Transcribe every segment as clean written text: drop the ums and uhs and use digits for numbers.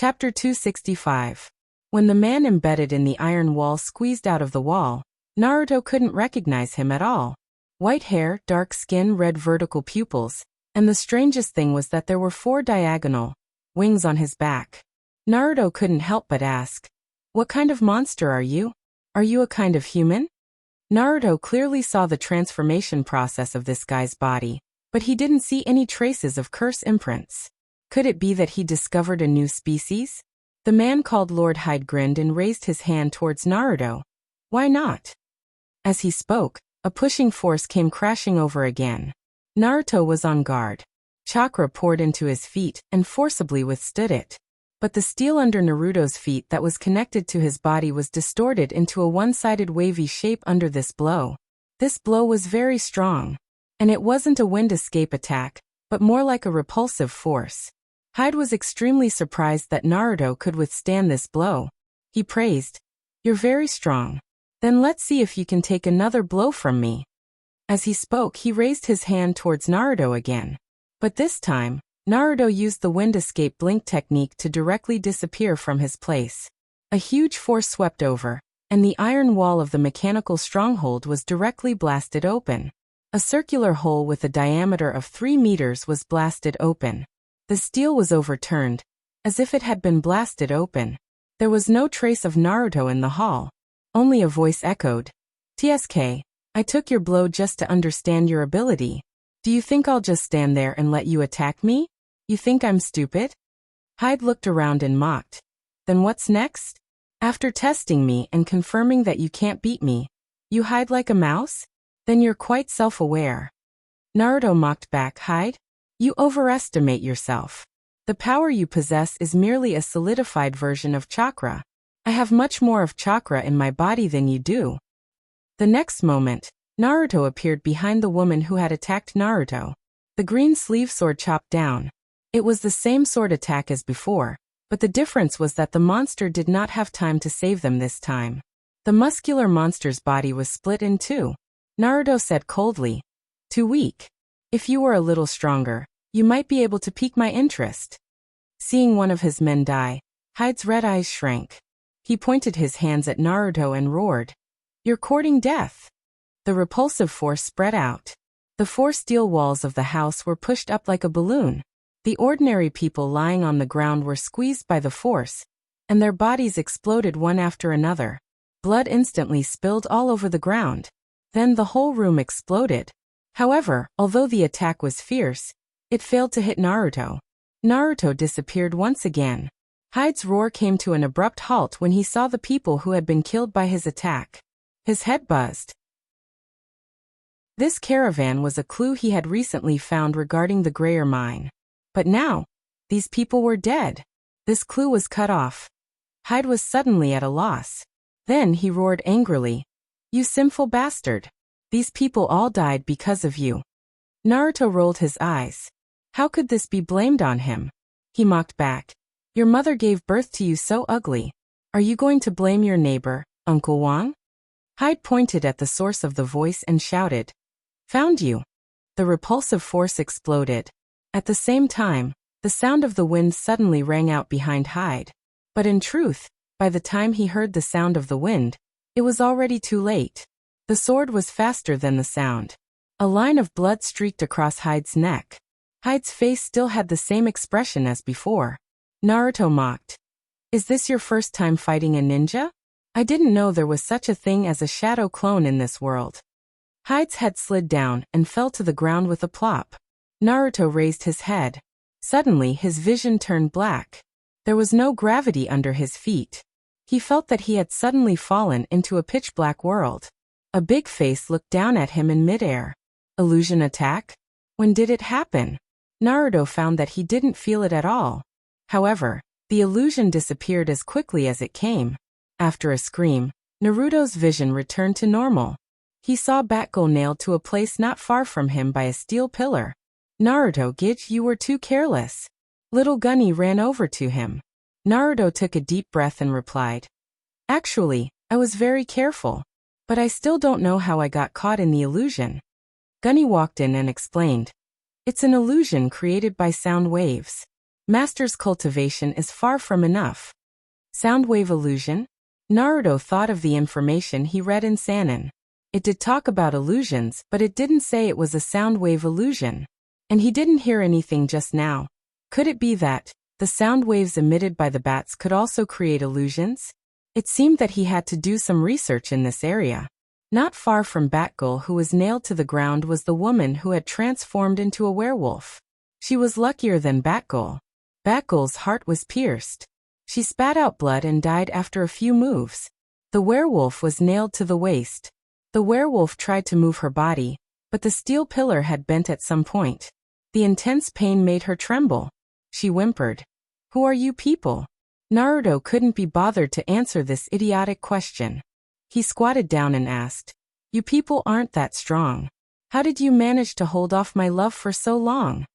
Chapter 265. When the man embedded in the iron wall squeezed out of the wall, Naruto couldn't recognize him at all. White hair, dark skin, red vertical pupils, and the strangest thing was that there were 4 diagonal wings on his back. Naruto couldn't help but ask, "What kind of monster are you? Are you a kind of human?" Naruto clearly saw the transformation process of this guy's body, but he didn't see any traces of curse imprints. Could it be that he discovered a new species? The man called Lord Hyde grinned and raised his hand towards Naruto. Why not? As he spoke, a pushing force came crashing over again. Naruto was on guard. Chakra poured into his feet and forcibly withstood it. But the steel under Naruto's feet that was connected to his body was distorted into a one-sided wavy shape under this blow. This blow was very strong. And it wasn't a wind escape attack, but more like a repulsive force. Hyde was extremely surprised that Naruto could withstand this blow. He praised, "You're very strong. Then let's see if you can take another blow from me." As he spoke, he raised his hand towards Naruto again. But this time, Naruto used the wind escape blink technique to directly disappear from his place. A huge force swept over, and the iron wall of the mechanical stronghold was directly blasted open. A circular hole with a diameter of 3 meters was blasted open. The steel was overturned, as if it had been blasted open. There was no trace of Naruto in the hall. Only a voice echoed, "TSK, I took your blow just to understand your ability. Do you think I'll just stand there and let you attack me? You think I'm stupid?" Hyde looked around and mocked. "Then what's next? After testing me and confirming that you can't beat me, you hide like a mouse? Then you're quite self-aware." Naruto mocked back, "Hyde? You overestimate yourself. The power you possess is merely a solidified version of chakra. I have much more of chakra in my body than you do." The next moment, Naruto appeared behind the woman who had attacked Naruto. The green sleeve sword chopped down. It was the same sword attack as before, but the difference was that the monster did not have time to save them this time. The muscular monster's body was split in 2. Naruto said coldly, "Too weak. If you were a little stronger, you might be able to pique my interest." Seeing one of his men die, Hyde's red eyes shrank. He pointed his hands at Naruto and roared, "You're courting death." The repulsive force spread out. The 4 steel walls of the house were pushed up like a balloon. The ordinary people lying on the ground were squeezed by the force, and their bodies exploded one after another. Blood instantly spilled all over the ground. Then the whole room exploded. However, although the attack was fierce, it failed to hit Naruto. Naruto disappeared once again. Hyde's roar came to an abrupt halt when he saw the people who had been killed by his attack. His head buzzed. This caravan was a clue he had recently found regarding the Greyer mine. But now, these people were dead. This clue was cut off. Hyde was suddenly at a loss. Then he roared angrily, "You sinful bastard! These people all died because of you." Naruto rolled his eyes. How could this be blamed on him? He mocked back, "Your mother gave birth to you so ugly. Are you going to blame your neighbor, Uncle Wang?" Hyde pointed at the source of the voice and shouted, "Found you." The repulsive force exploded. At the same time, the sound of the wind suddenly rang out behind Hyde. But in truth, by the time he heard the sound of the wind, it was already too late. The sword was faster than the sound. A line of blood streaked across Hyde's neck. Hyde's face still had the same expression as before. Naruto mocked, "Is this your first time fighting a ninja? I didn't know there was such a thing as a shadow clone in this world." Hyde's head slid down and fell to the ground with a plop. Naruto raised his head. Suddenly his vision turned black. There was no gravity under his feet. He felt that he had suddenly fallen into a pitch-black world. A big face looked down at him in midair. Illusion attack? When did it happen? Naruto found that he didn't feel it at all. However, the illusion disappeared as quickly as it came. After a scream, Naruto's vision returned to normal. He saw Batgirl nailed to a place not far from him by a steel pillar. "Naruto, Git, you were too careless." Little Gunny ran over to him. Naruto took a deep breath and replied, "Actually, I was very careful. But I still don't know how I got caught in the illusion." Gunny walked in and explained, "It's an illusion created by sound waves. Master's cultivation is far from enough. Soundwave illusion? Naruto thought of the information he read in Sannin. It did talk about illusions, but it didn't say it was a soundwave illusion. And he didn't hear anything just now. Could it be that the sound waves emitted by the bats could also create illusions? It seemed that he had to do some research in this area. Not far from Batgirl, who was nailed to the ground, was the woman who had transformed into a werewolf. She was luckier than Batgirl. Batgirl's heart was pierced. She spat out blood and died after a few moves. The werewolf was nailed to the waist. The werewolf tried to move her body, but the steel pillar had bent at some point. The intense pain made her tremble. She whimpered. "Who are you people?" Naruto couldn't be bothered to answer this idiotic question. He squatted down and asked, "You people aren't that strong. How did you manage to hold off my love for so long?"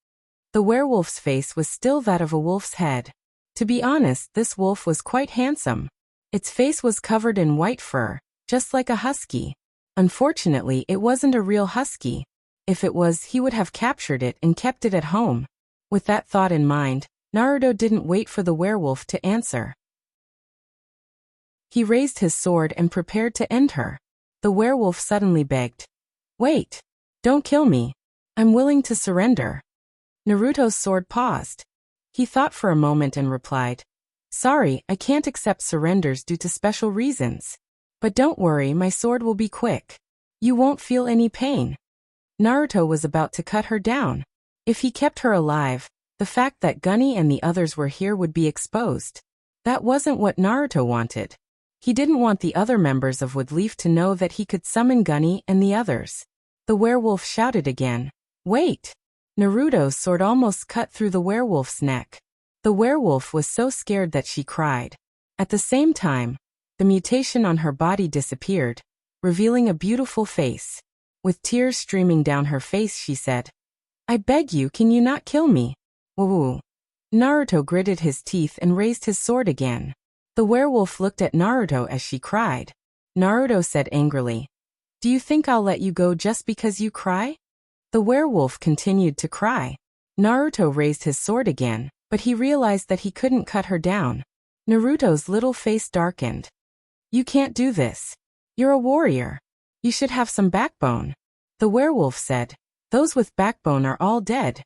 The werewolf's face was still that of a wolf's head. To be honest, this wolf was quite handsome. Its face was covered in white fur, just like a husky. Unfortunately, it wasn't a real husky. If it was, he would have captured it and kept it at home. With that thought in mind, Naruto didn't wait for the werewolf to answer. He raised his sword and prepared to end her. The werewolf suddenly begged, "Wait! Don't kill me. I'm willing to surrender." Naruto's sword paused. He thought for a moment and replied, "Sorry, I can't accept surrenders due to special reasons. But don't worry, my sword will be quick. You won't feel any pain." Naruto was about to cut her down. If he kept her alive, the fact that Gunny and the others were here would be exposed. That wasn't what Naruto wanted. He didn't want the other members of Woodleaf to know that he could summon Gunny and the others. The werewolf shouted again, "Wait!" Naruto's sword almost cut through the werewolf's neck. The werewolf was so scared that she cried. At the same time, the mutation on her body disappeared, revealing a beautiful face. With tears streaming down her face, she said, "I beg you, can you not kill me?" Woo. Naruto gritted his teeth and raised his sword again. The werewolf looked at Naruto as she cried. Naruto said angrily, "Do you think I'll let you go just because you cry?" The werewolf continued to cry. Naruto raised his sword again, but he realized that he couldn't cut her down. Naruto's little face darkened. "You can't do this. You're a warrior. You should have some backbone." The werewolf said, "Those with backbone are all dead."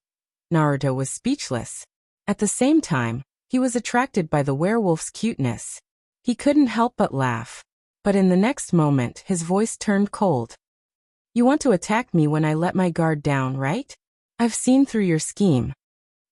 Naruto was speechless. At the same time, he was attracted by the werewolf's cuteness. He couldn't help but laugh. But in the next moment, his voice turned cold. "You want to attack me when I let my guard down, right? I've seen through your scheme."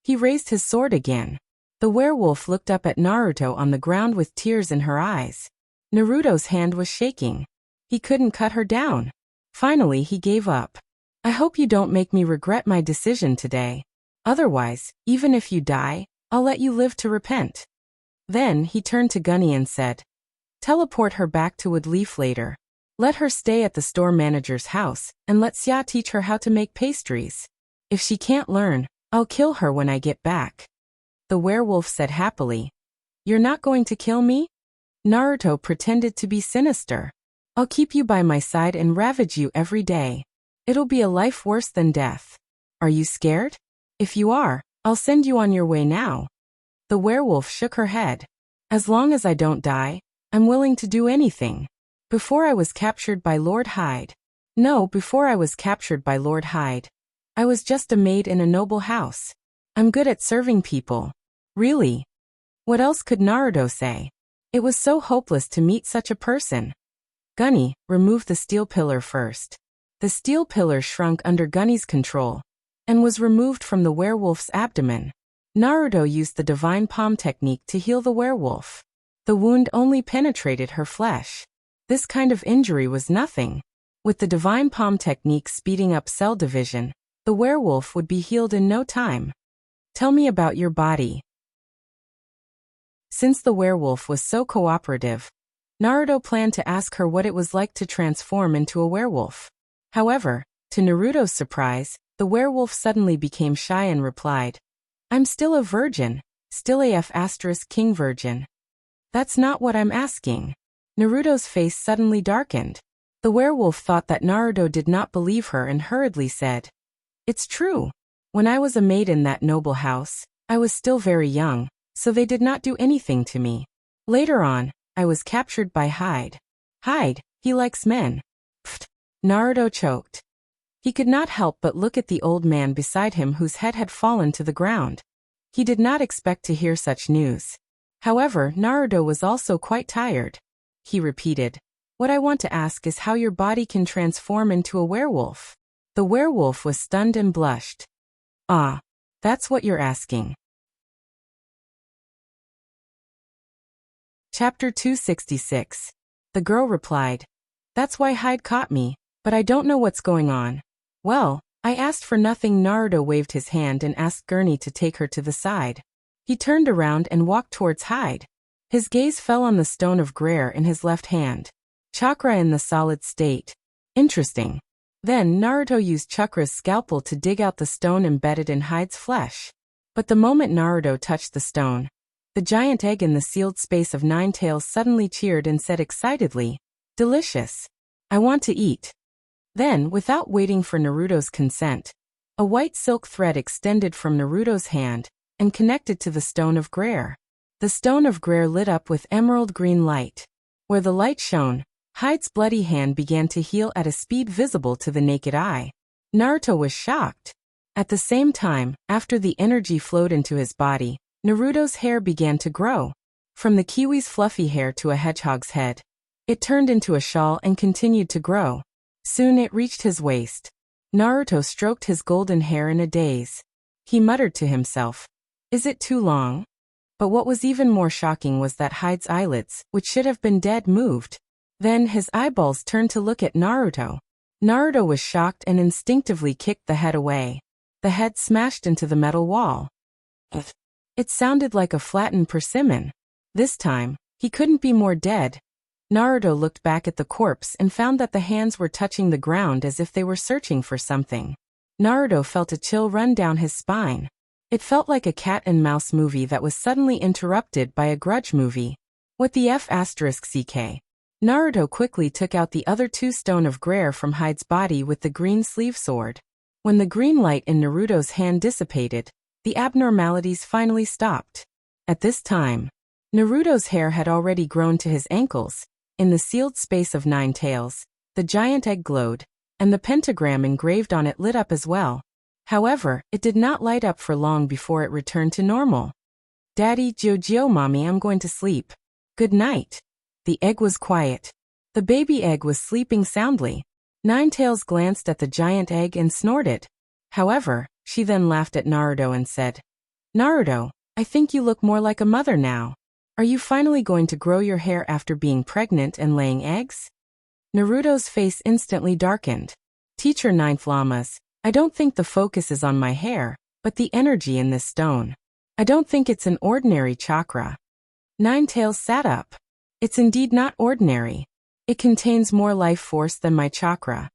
He raised his sword again. The werewolf looked up at Naruto on the ground with tears in her eyes. Naruto's hand was shaking. He couldn't cut her down. Finally, he gave up. "I hope you don't make me regret my decision today. Otherwise, even if you die, I'll let you live to repent." Then he turned to Gunny and said, "Teleport her back to Woodleaf later. Let her stay at the store manager's house, and let Xia teach her how to make pastries. If she can't learn, I'll kill her when I get back." The werewolf said happily, "You're not going to kill me?" Naruto pretended to be sinister. "I'll keep you by my side and ravage you every day. It'll be a life worse than death. Are you scared? If you are, I'll send you on your way now." The werewolf shook her head. "As long as I don't die, I'm willing to do anything. Before I was captured by Lord Hyde. No, before I was captured by Lord Hyde. I was just a maid in a noble house. I'm good at serving people." Really? What else could Naruto say? It was so hopeless to meet such a person. Gunny, remove the steel pillar first. The steel pillar shrunk under Gunny's control and was removed from the werewolf's abdomen. Naruto used the divine palm technique to heal the werewolf. The wound only penetrated her flesh. This kind of injury was nothing. With the divine palm technique speeding up cell division, the werewolf would be healed in no time. "Tell me about your body." Since the werewolf was so cooperative, Naruto planned to ask her what it was like to transform into a werewolf. However, to Naruto's surprise, the werewolf suddenly became shy and replied, "I'm still a virgin, still AF** king virgin." "That's not what I'm asking." Naruto's face suddenly darkened. The werewolf thought that Naruto did not believe her and hurriedly said, "It's true. When I was a maid in that noble house, I was still very young, so they did not do anything to me. Later on, I was captured by Hyde. Hyde, he likes men. Pfft. Naruto choked. He could not help but look at the old man beside him whose head had fallen to the ground. He did not expect to hear such news. However, Naruto was also quite tired. He repeated, "What I want to ask is how your body can transform into a werewolf." The werewolf was stunned and blushed. "Ah, that's what you're asking." Chapter 266. The girl replied, "That's why Hyde caught me, but I don't know what's going on." "Well, I asked for nothing." Naruto waved his hand and asked Gurney to take her to the side. He turned around and walked towards Hyde. His gaze fell on the stone of Greer in his left hand. Chakra in the solid state. Interesting. Then Naruto used Chakra's scalpel to dig out the stone embedded in Hyde's flesh. But the moment Naruto touched the stone, the giant egg in the sealed space of Nine Tails suddenly cheered and said excitedly, "Delicious. I want to eat." Then, without waiting for Naruto's consent, a white silk thread extended from Naruto's hand and connected to the stone of Greer. The stone of Greer lit up with emerald green light. Where the light shone, Hyde's bloody hand began to heal at a speed visible to the naked eye. Naruto was shocked. At the same time, after the energy flowed into his body, Naruto's hair began to grow. From the kiwi's fluffy hair to a hedgehog's head. It turned into a shawl and continued to grow. Soon it reached his waist. Naruto stroked his golden hair in a daze. He muttered to himself, "Is it too long?" But what was even more shocking was that Hyde's eyelids, which should have been dead, moved. Then his eyeballs turned to look at Naruto. Naruto was shocked and instinctively kicked the head away. The head smashed into the metal wall. It sounded like a flattened persimmon. This time, he couldn't be more dead. Naruto looked back at the corpse and found that the hands were touching the ground as if they were searching for something. Naruto felt a chill run down his spine. It felt like a cat and mouse movie that was suddenly interrupted by a grudge movie. What the F***ck? Naruto quickly took out the other two stone of Greer from Hyde's body with the green sleeve sword. When the green light in Naruto's hand dissipated, the abnormalities finally stopped. At this time, Naruto's hair had already grown to his ankles. In the sealed space of Nine Tails, the giant egg glowed, and the pentagram engraved on it lit up as well. However, it did not light up for long before it returned to normal. "Daddy, Jojo, Mommy, I'm going to sleep. Good night." The egg was quiet. The baby egg was sleeping soundly. Nine Tails glanced at the giant egg and snorted. However, she then laughed at Naruto and said, "Naruto, I think you look more like a mother now. Are you finally going to grow your hair after being pregnant and laying eggs?" Naruto's face instantly darkened. "Teacher Ninth Lamas, I don't think the focus is on my hair, but the energy in this stone. I don't think it's an ordinary chakra." Nine Tails sat up. "It's indeed not ordinary. It contains more life force than my chakra."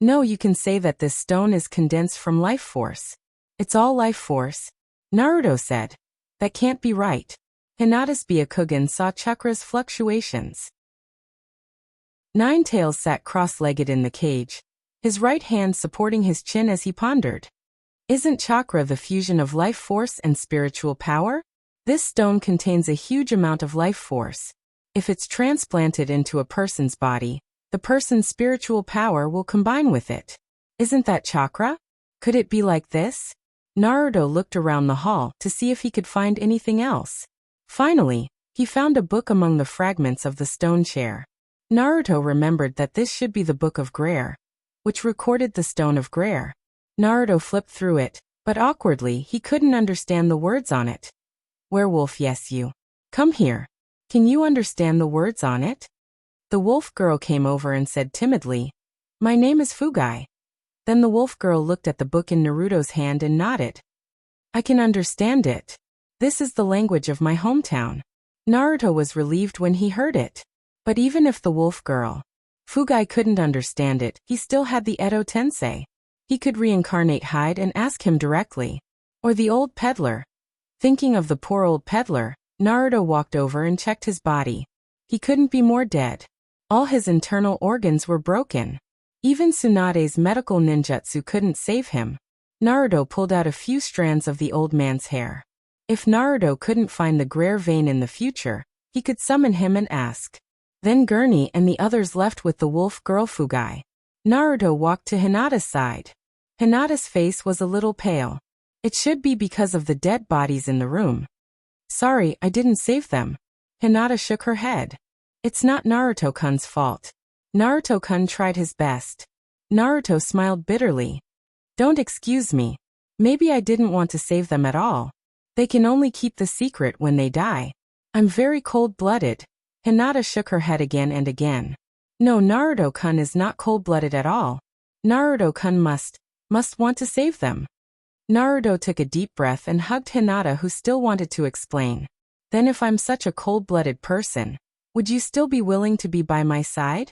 "No, you can say that this stone is condensed from life force. It's all life force," Naruto said. "That can't be right." Hinata's Byakugan saw chakra's fluctuations. Nine Tails sat cross-legged in the cage, his right hand supporting his chin as he pondered. Isn't chakra the fusion of life force and spiritual power? This stone contains a huge amount of life force. If it's transplanted into a person's body, the person's spiritual power will combine with it. Isn't that chakra? Could it be like this? Naruto looked around the hall to see if he could find anything else. Finally, he found a book among the fragments of the stone chair. Naruto remembered that this should be the Book of Greer, which recorded the Stone of Greer. Naruto flipped through it, but awkwardly he couldn't understand the words on it. "Werewolf, yes you. Come here. Can you understand the words on it?" The wolf girl came over and said timidly, "My name is Fugai." Then the wolf girl looked at the book in Naruto's hand and nodded. "I can understand it. This is the language of my hometown." Naruto was relieved when he heard it. But even if the wolf girl, Fugai, couldn't understand it, he still had the Edo Tensei. He could reincarnate Hyde and ask him directly. Or the old peddler. Thinking of the poor old peddler, Naruto walked over and checked his body. He couldn't be more dead. All his internal organs were broken. Even Tsunade's medical ninjutsu couldn't save him. Naruto pulled out a few strands of the old man's hair. If Naruto couldn't find the Greer vein in the future, he could summon him and ask. Then Gurney and the others left with the wolf girl Fugai. Naruto walked to Hinata's side. Hinata's face was a little pale. It should be because of the dead bodies in the room. Sorry, I didn't save them. Hinata shook her head. It's not Naruto-kun's fault. Naruto-kun tried his best. Naruto smiled bitterly. Don't excuse me. Maybe I didn't want to save them at all. They can only keep the secret when they die. I'm very cold-blooded. Hinata shook her head again and again. No, Naruto-kun is not cold-blooded at all. Naruto-kun must want to save them. Naruto took a deep breath and hugged Hinata, who still wanted to explain. Then if I'm such a cold-blooded person, would you still be willing to be by my side?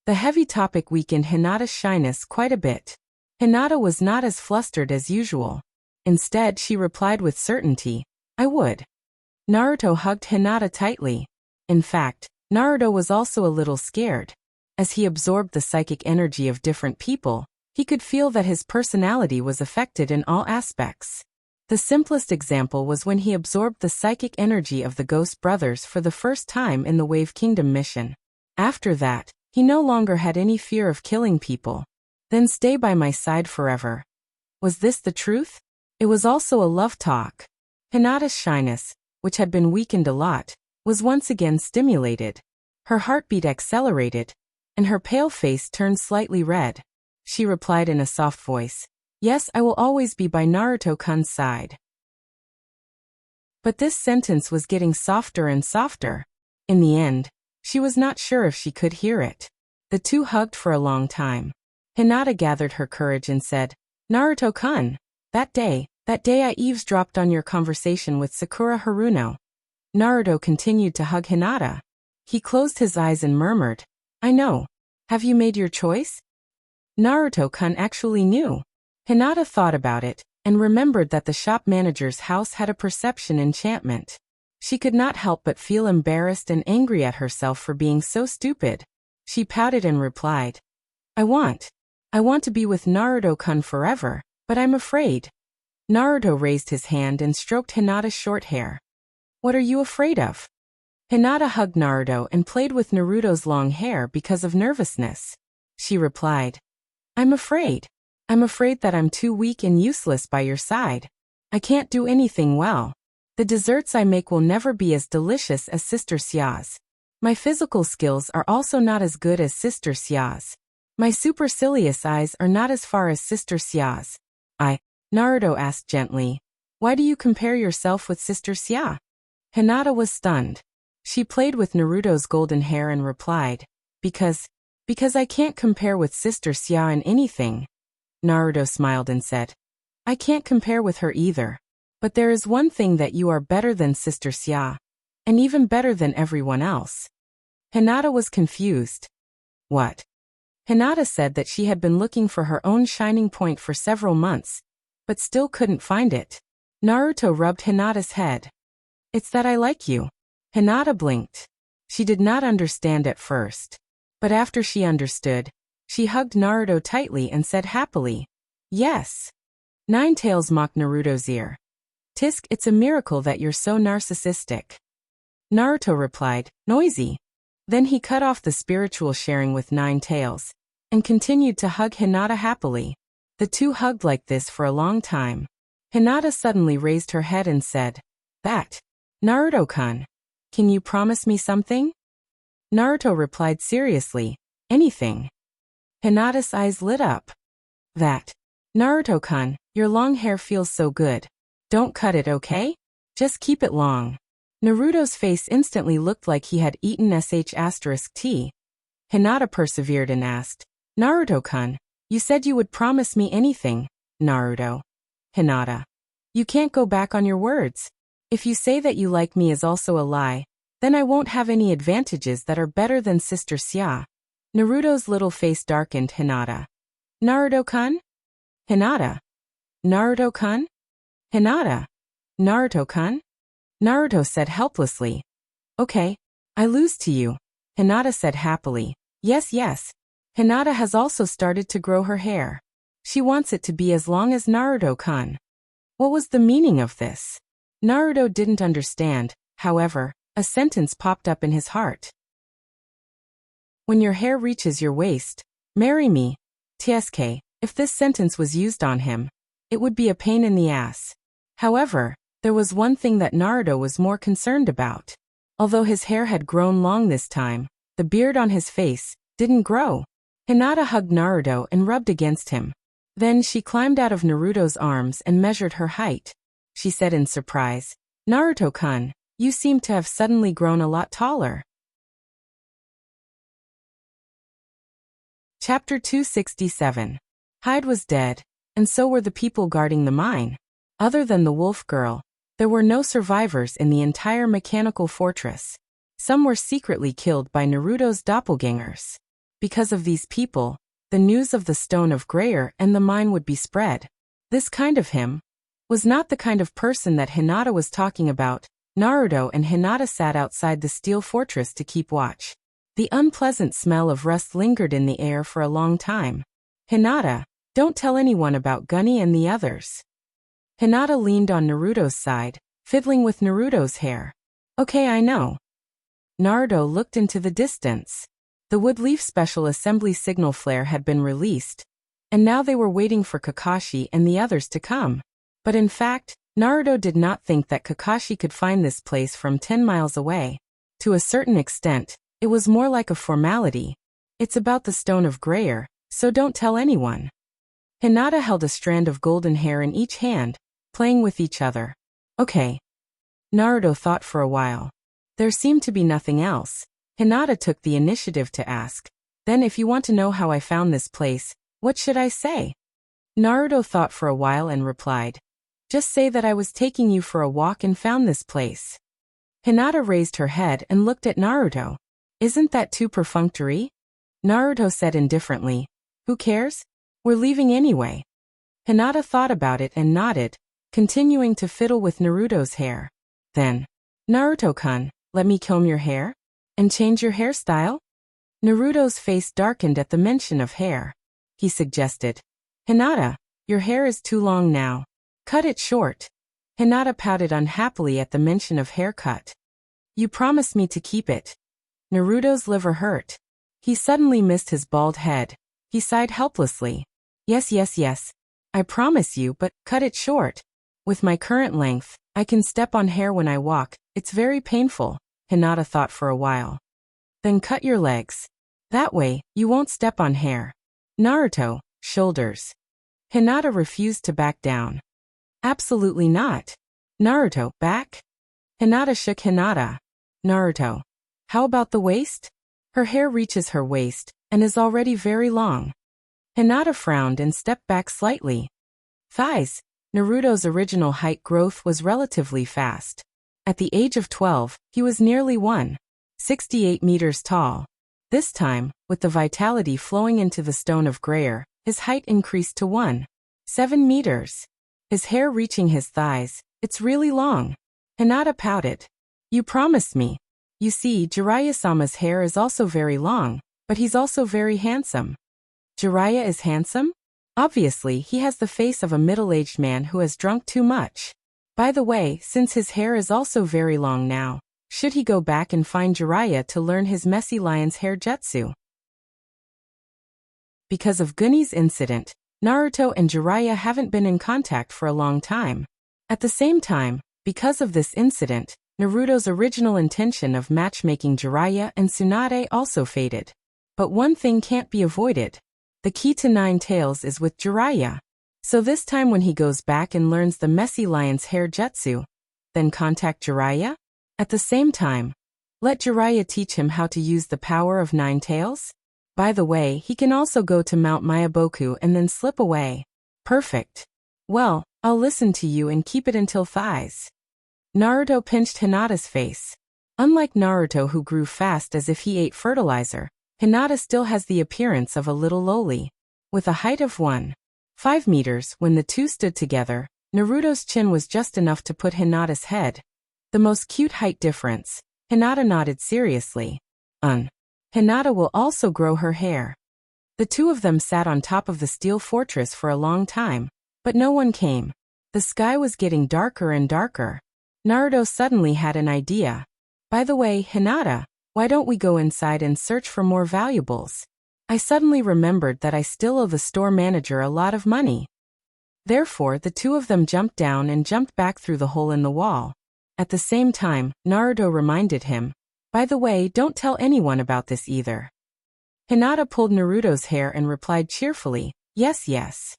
The heavy topic weakened Hinata's shyness quite a bit. Hinata was not as flustered as usual. Instead, she replied with certainty, I would. Naruto hugged Hinata tightly. In fact, Naruto was also a little scared. As he absorbed the psychic energy of different people, he could feel that his personality was affected in all aspects. The simplest example was when he absorbed the psychic energy of the Ghost Brothers for the first time in the Wave Kingdom mission. After that, he no longer had any fear of killing people. Then stay by my side forever. Was this the truth? It was also a love talk. Hinata's shyness, which had been weakened a lot, was once again stimulated. Her heartbeat accelerated, and her pale face turned slightly red. She replied in a soft voice, Yes, I will always be by Naruto-kun's side. But this sentence was getting softer and softer. In the end, she was not sure if she could hear it. The two hugged for a long time. Hinata gathered her courage and said, Naruto-kun, that day I eavesdropped on your conversation with Sakura Haruno. Naruto continued to hug Hinata. He closed his eyes and murmured, I know. Have you made your choice? Naruto-kun actually knew. Hinata thought about it, and remembered that the shop manager's house had a perception enchantment. She could not help but feel embarrassed and angry at herself for being so stupid. She pouted and replied, I want to be with Naruto-kun forever, but I'm afraid. Naruto raised his hand and stroked Hinata's short hair. What are you afraid of? Hinata hugged Naruto and played with Naruto's long hair because of nervousness. She replied, I'm afraid. I'm afraid that I'm too weak and useless by your side. I can't do anything well. The desserts I make will never be as delicious as Sister Xia's. My physical skills are also not as good as Sister Xia's. My supercilious eyes are not as far as Sister Xia's. Naruto asked gently, why do you compare yourself with Sister Xia? Hinata was stunned. She played with Naruto's golden hair and replied, Because I can't compare with Sister Xia in anything. Naruto smiled and said, I can't compare with her either. But there is one thing that you are better than Sister Xia, and even better than everyone else. Hinata was confused. What? Hinata said that she had been looking for her own shining point for several months, but still couldn't find it. Naruto rubbed Hinata's head. It's that I like you. Hinata blinked. She did not understand at first. But after she understood, she hugged Naruto tightly and said happily, Yes. Ninetales mocked Naruto's ear. Tisk, it's a miracle that you're so narcissistic. Naruto replied, Noisy. Then he cut off the spiritual sharing with Ninetales, and continued to hug Hinata happily. The two hugged like this for a long time. Hinata suddenly raised her head and said, Naruto-kun, can you promise me something? Naruto replied seriously, Anything. Hinata's eyes lit up. Naruto-kun, your long hair feels so good. Don't cut it, okay? Just keep it long. Naruto's face instantly looked like he had eaten **T. Hinata persevered and asked, Naruto-kun, you said you would promise me anything, Naruto. Hinata. You can't go back on your words. If you say that you like me is also a lie, then I won't have any advantages that are better than Sister Xia. Naruto's little face darkened. Hinata. Naruto-kun? Hinata. Naruto-kun? Hinata. Naruto-kun? Naruto said helplessly. Okay, I lose to you. Hinata said happily. Yes. Hinata has also started to grow her hair. She wants it to be as long as Naruto-kun. What was the meaning of this? Naruto didn't understand, however, a sentence popped up in his heart. When your hair reaches your waist, marry me. TSK, if this sentence was used on him, it would be a pain in the ass. However, there was one thing that Naruto was more concerned about. Although his hair had grown long this time, the beard on his face didn't grow. Hinata hugged Naruto and rubbed against him. Then she climbed out of Naruto's arms and measured her height. She said in surprise, "Naruto-kun, you seem to have suddenly grown a lot taller." Chapter 267. Hyde was dead, and so were the people guarding the mine. Other than the wolf girl, there were no survivors in the entire mechanical fortress. Some were secretly killed by Naruto's doppelgangers. Because of these people, the news of the Stone of Grayer and the mine would be spread. This kind of him was not the kind of person that Hinata was talking about. Naruto and Hinata sat outside the steel fortress to keep watch. The unpleasant smell of rust lingered in the air for a long time. "Hinata, don't tell anyone about Gunny and the others." Hinata leaned on Naruto's side, fiddling with Naruto's hair. "Okay, I know." Naruto looked into the distance. The Woodleaf Special Assembly signal flare had been released, and now they were waiting for Kakashi and the others to come. But in fact, Naruto did not think that Kakashi could find this place from 10 miles away. To a certain extent, it was more like a formality. It's about the Stone of Grayer, so don't tell anyone. Hinata held a strand of golden hair in each hand, playing with each other. Okay. Naruto thought for a while. There seemed to be nothing else. Hinata took the initiative to ask, "Then if you want to know how I found this place, what should I say?" Naruto thought for a while and replied, "Just say that I was taking you for a walk and found this place." Hinata raised her head and looked at Naruto. "Isn't that too perfunctory?" Naruto said indifferently, "Who cares? We're leaving anyway." Hinata thought about it and nodded, continuing to fiddle with Naruto's hair. Then, "Naruto-kun, let me comb your hair? And change your hairstyle?" Naruto's face darkened at the mention of hair. He suggested, "Hinata, your hair is too long now. Cut it short." Hinata pouted unhappily at the mention of haircut. "You promised me to keep it." Naruto's liver hurt. He suddenly missed his bald head. He sighed helplessly. Yes. I promise you, but cut it short. With my current length, I can step on hair when I walk. It's very painful." Hinata thought for a while. "Then cut your legs. That way, you won't step on hair." Naruto, shoulders. Hinata refused to back down. "Absolutely not." Naruto, back? Hinata shook Hinata. Naruto, how about the waist? Her hair reaches her waist, and is already very long. Hinata frowned and stepped back slightly. Thighs. Naruto's original height growth was relatively fast. At the age of 12, he was nearly 1.68 meters tall. This time, with the vitality flowing into the Stone of Grayer, his height increased to 1.7 meters. His hair reaching his thighs, it's really long. Hinata pouted. "You promised me." You see, Jiraiya-sama's hair is also very long, but he's also very handsome. Jiraiya is handsome? Obviously, he has the face of a middle-aged man who has drunk too much. By the way, since his hair is also very long now, should he go back and find Jiraiya to learn his messy lion's hair jutsu? Because of Gunny's incident, Naruto and Jiraiya haven't been in contact for a long time. At the same time, because of this incident, Naruto's original intention of matchmaking Jiraiya and Tsunade also faded. But one thing can't be avoided. The key to Nine Tails is with Jiraiya. So this time when he goes back and learns the messy lion's hair jutsu, then contact Jiraiya? At the same time, let Jiraiya teach him how to use the power of Nine Tails? By the way, he can also go to Mount Mayaboku and then slip away. Perfect. Well, I'll listen to you and keep it until thighs. Naruto pinched Hinata's face. Unlike Naruto, who grew fast as if he ate fertilizer, Hinata still has the appearance of a little lowly. With a height of 1.5 meters, when the two stood together, Naruto's chin was just enough to put Hinata's head. The most cute height difference. Hinata nodded seriously. Hinata will also grow her hair. The two of them sat on top of the steel fortress for a long time, but no one came. The sky was getting darker and darker. Naruto suddenly had an idea. By the way, Hinata, why don't we go inside and search for more valuables? I suddenly remembered that I still owe the store manager a lot of money. Therefore, the two of them jumped down and jumped back through the hole in the wall. At the same time, Naruto reminded him, by the way, don't tell anyone about this either. Hinata pulled Naruto's hair and replied cheerfully, yes, yes.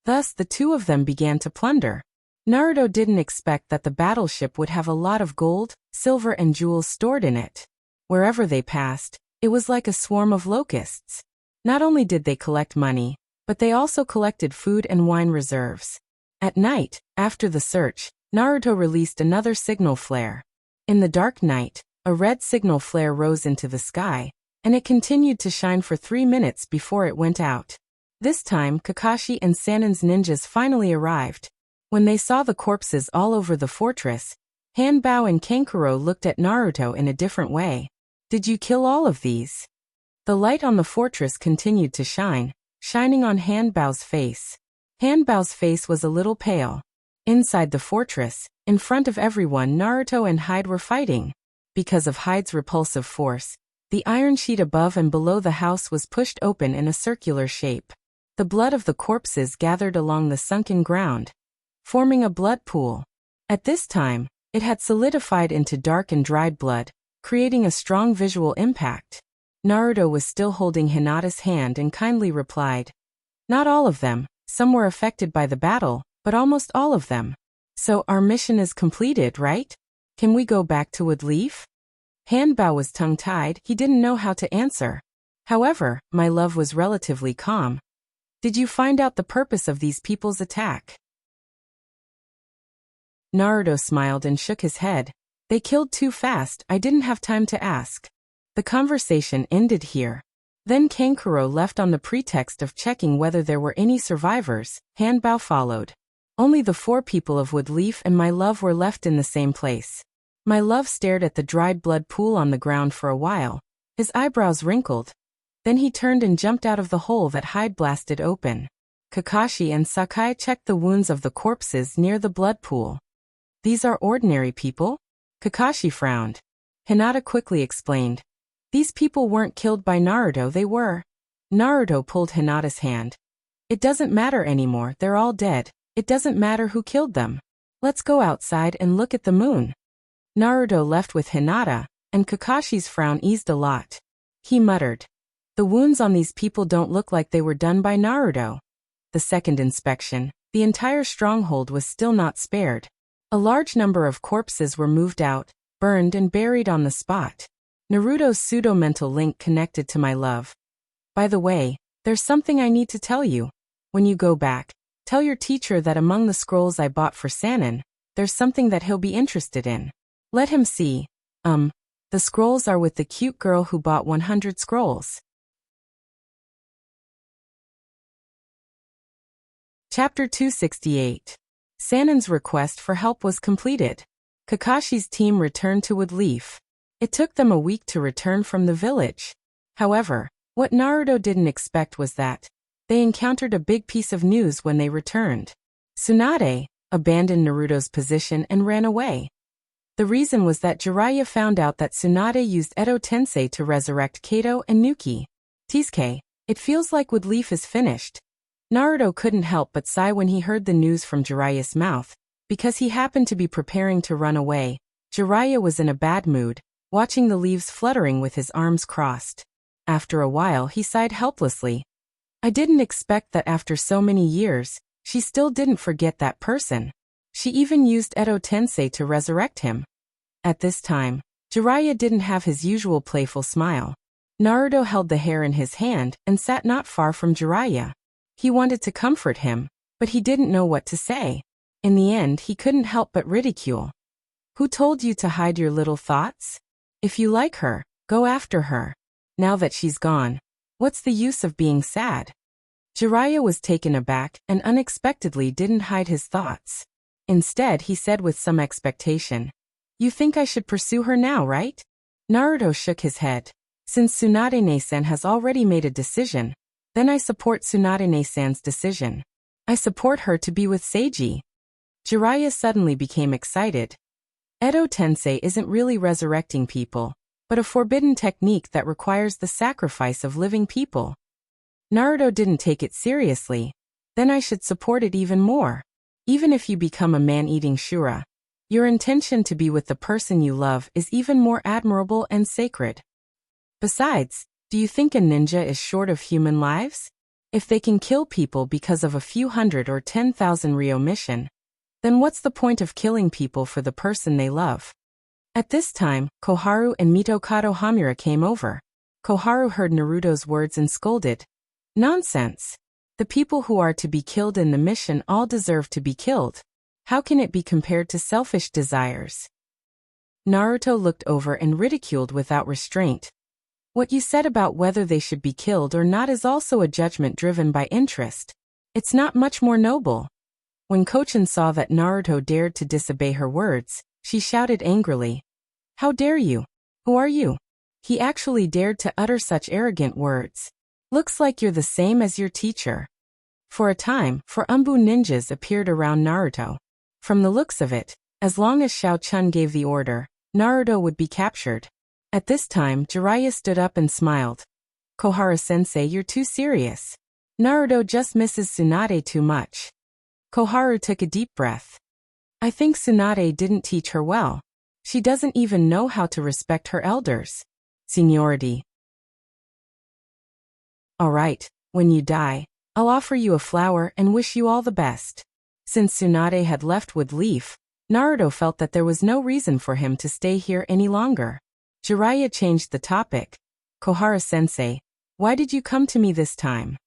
Thus, the two of them began to plunder. Naruto didn't expect that the battleship would have a lot of gold, silver and jewels stored in it. Wherever they passed, it was like a swarm of locusts. Not only did they collect money, but they also collected food and wine reserves. At night, after the search, Naruto released another signal flare. In the dark night, a red signal flare rose into the sky, and it continued to shine for 3 minutes before it went out. This time, Kakashi and Sanin's ninjas finally arrived. When they saw the corpses all over the fortress, Hanbao and Kankuro looked at Naruto in a different way. Did you kill all of these? The light on the fortress continued to shine, shining on Hanbao's face. Hanbao's face was a little pale. Inside the fortress, in front of everyone, Naruto and Hyde were fighting. Because of Hyde's repulsive force, the iron sheet above and below the house was pushed open in a circular shape. The blood of the corpses gathered along the sunken ground, forming a blood pool. At this time, it had solidified into dark and dried blood, creating a strong visual impact. Naruto was still holding Hinata's hand and kindly replied, not all of them, some were affected by the battle, but almost all of them. So our mission is completed, right? Can we go back to Woodleaf? Hanbao was tongue-tied, he didn't know how to answer. However, my love was relatively calm. Did you find out the purpose of these people's attack? Naruto smiled and shook his head. They killed too fast, I didn't have time to ask. The conversation ended here. Then Kankuro left on the pretext of checking whether there were any survivors. Hanbao followed. Only the 4 people of Woodleaf and my love were left in the same place. My love stared at the dried blood pool on the ground for a while. His eyebrows wrinkled. Then he turned and jumped out of the hole that Hyde blasted open. Kakashi and Sakai checked the wounds of the corpses near the blood pool. These are ordinary people? Kakashi frowned. Hinata quickly explained. These people weren't killed by Naruto, they were. Naruto pulled Hinata's hand. It doesn't matter anymore, they're all dead. It doesn't matter who killed them. Let's go outside and look at the moon. Naruto left with Hinata, and Kakashi's frown eased a lot. He muttered. The wounds on these people don't look like they were done by Naruto. The second inspection, the entire stronghold was still not spared. A large number of corpses were moved out, burned and buried on the spot. Naruto's pseudo-mental link connected to my love. By the way, there's something I need to tell you. When you go back, tell your teacher that among the scrolls I bought for Sanin, there's something that he'll be interested in. Let him see. The scrolls are with the cute girl who bought 100 scrolls. Chapter 268. Sanin's request for help was completed. Kakashi's team returned to Woodleaf. It took them a week to return from the village. However, what Naruto didn't expect was that they encountered a big piece of news when they returned. Tsunade abandoned Naruto's position and ran away. The reason was that Jiraiya found out that Tsunade used Edo Tensei to resurrect Kato and Nuki. Tisuke, it feels like Woodleaf is finished. Naruto couldn't help but sigh when he heard the news from Jiraiya's mouth. Because he happened to be preparing to run away, Jiraiya was in a bad mood, watching the leaves fluttering with his arms crossed. After a while he sighed helplessly. I didn't expect that after so many years, she still didn't forget that person. She even used Edo Tensei to resurrect him. At this time, Jiraiya didn't have his usual playful smile. Naruto held the hair in his hand and sat not far from Jiraiya. He wanted to comfort him, but he didn't know what to say. In the end, he couldn't help but ridicule. Who told you to hide your little thoughts? If you like her, go after her. Now that she's gone, what's the use of being sad? Jiraiya was taken aback and unexpectedly didn't hide his thoughts. Instead, he said with some expectation, You think I should pursue her now, right? Naruto shook his head. Since Tsunade-san has already made a decision, then I support Tsunade-san's decision. I support her to be with Seiji. Jiraiya suddenly became excited. Edo Tensei isn't really resurrecting people, but a forbidden technique that requires the sacrifice of living people. Naruto didn't take it seriously. Then I should support it even more. Even if you become a man-eating Shura, your intention to be with the person you love is even more admirable and sacred. Besides, do you think a ninja is short of human lives? If they can kill people because of a few hundred or 10,000 ryo mission, then what's the point of killing people for the person they love? At this time, Koharu and Mitokado Hamura came over. Koharu heard Naruto's words and scolded. Nonsense! The people who are to be killed in the mission all deserve to be killed. How can it be compared to selfish desires? Naruto looked over and ridiculed without restraint. What you said about whether they should be killed or not is also a judgment driven by interest. It's not much more noble. When Kochan saw that Naruto dared to disobey her words, she shouted angrily. How dare you? Who are you? He actually dared to utter such arrogant words. Looks like you're the same as your teacher. For a time, Umbu ninjas appeared around Naruto. From the looks of it, as long as Shao Chun gave the order, Naruto would be captured. At this time, Jiraiya stood up and smiled. Kohara-sensei, you're too serious. Naruto just misses Tsunade too much. Koharu took a deep breath. I think Tsunade didn't teach her well. She doesn't even know how to respect her elders. Seniority. Alright, when you die, I'll offer you a flower and wish you all the best. Since Tsunade had left with Leaf, Naruto felt that there was no reason for him to stay here any longer. Jiraiya changed the topic. Kohara-sensei, why did you come to me this time?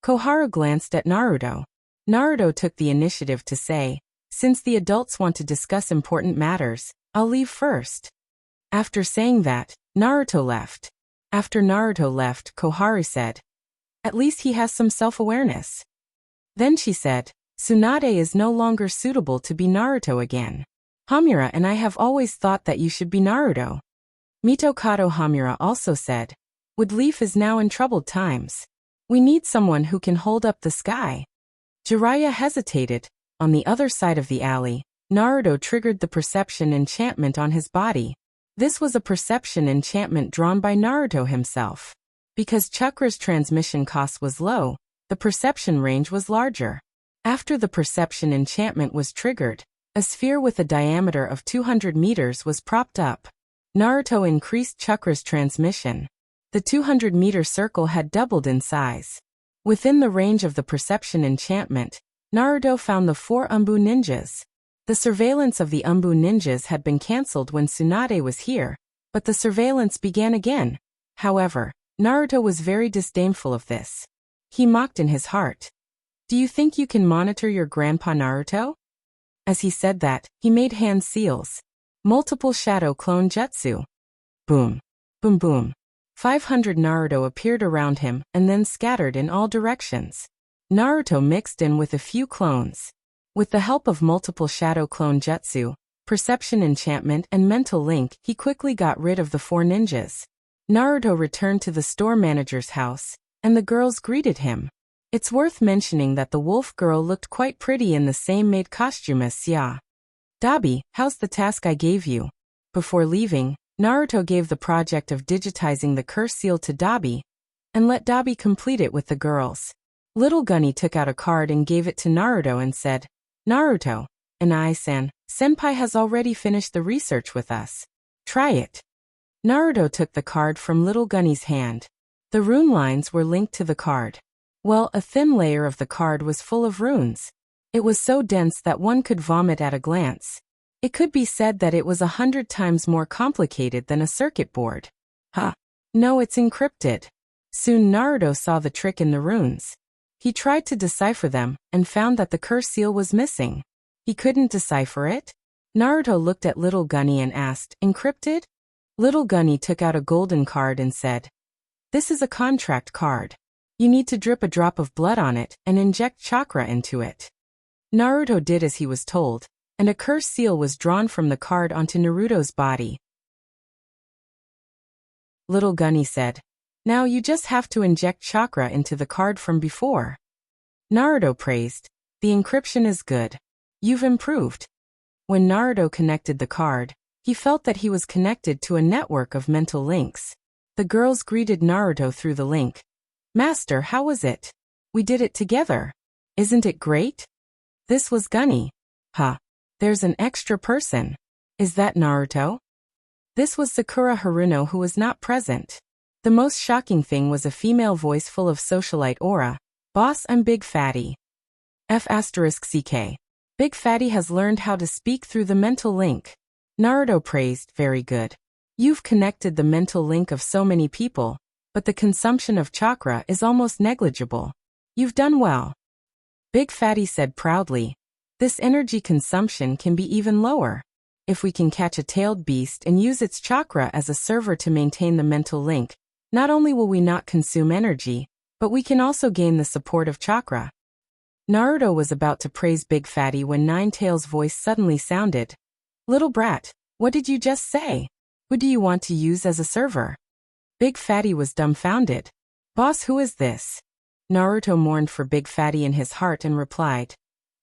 Koharu glanced at Naruto. Naruto took the initiative to say, since the adults want to discuss important matters, I'll leave first. After saying that, Naruto left. After Naruto left, Koharu said, at least he has some self-awareness. Then she said, Tsunade is no longer suitable to be Naruto again. Hamura and I have always thought that you should be Naruto. Mitokado Hamura also said, Wood Leaf is now in troubled times. We need someone who can hold up the sky. Jiraiya hesitated. On the other side of the alley, Naruto triggered the perception enchantment on his body. This was a perception enchantment drawn by Naruto himself. Because Chakra's transmission cost was low, the perception range was larger. After the perception enchantment was triggered, a sphere with a diameter of 200 meters was propped up. Naruto increased Chakra's transmission. The 200-meter circle had doubled in size. Within the range of the perception enchantment, Naruto found the 4 Umbu ninjas. The surveillance of the Umbu ninjas had been cancelled when Tsunade was here, but the surveillance began again. However, Naruto was very disdainful of this. He mocked in his heart. Do you think you can monitor your grandpa Naruto? As he said that, he made hand seals. Multiple shadow clone jutsu. Boom. Boom boom. 500 Naruto appeared around him and then scattered in all directions. Naruto mixed in with a few clones. With the help of multiple shadow clone jutsu, perception enchantment and mental link, he quickly got rid of the 4 ninjas. Naruto returned to the store manager's house, and the girls greeted him. It's worth mentioning that the wolf girl looked quite pretty in the same maid costume as Sia. Dabi, how's the task I gave you? Before leaving, Naruto gave the project of digitizing the curse seal to Dabi, and let Dabi complete it with the girls. Little Gunny took out a card and gave it to Naruto and said, Naruto, Anai-san, Senpai has already finished the research with us. Try it. Naruto took the card from Little Gunny's hand. The rune lines were linked to the card. Well, a thin layer of the card was full of runes. It was so dense that one could vomit at a glance. It could be said that it was 100 times more complicated than a circuit board. Huh. No, it's encrypted. Soon Naruto saw the trick in the runes. He tried to decipher them and found that the curse seal was missing. He couldn't decipher it. Naruto looked at Little Gunny and asked, encrypted? Little Gunny took out a golden card and said, this is a contract card. You need to drip a drop of blood on it and inject chakra into it. Naruto did as he was told, and a curse seal was drawn from the card onto Naruto's body. Little Gunny said, now you just have to inject chakra into the card from before. Naruto praised, the encryption is good. You've improved. When Naruto connected the card, he felt that he was connected to a network of mental links. The girls greeted Naruto through the link. "Master, how was it? We did it together. Isn't it great?" This was Gunny. "Huh. There's an extra person. Is that Naruto?" This was Sakura Haruno, who was not present. The most shocking thing was a female voice full of socialite aura. "Boss, I'm Big Fatty." F***CK. Big Fatty has learned how to speak through the mental link. Naruto praised, "Very good. You've connected the mental link of so many people, but the consumption of chakra is almost negligible. You've done well." Big Fatty said proudly, "This energy consumption can be even lower. If we can catch a tailed beast and use its chakra as a server to maintain the mental link, not only will we not consume energy, but we can also gain the support of chakra." Naruto was about to praise Big Fatty when Ninetales' voice suddenly sounded. "Little brat, what did you just say? Who do you want to use as a server?" Big Fatty was dumbfounded. "Boss, who is this?" Naruto mourned for Big Fatty in his heart and replied,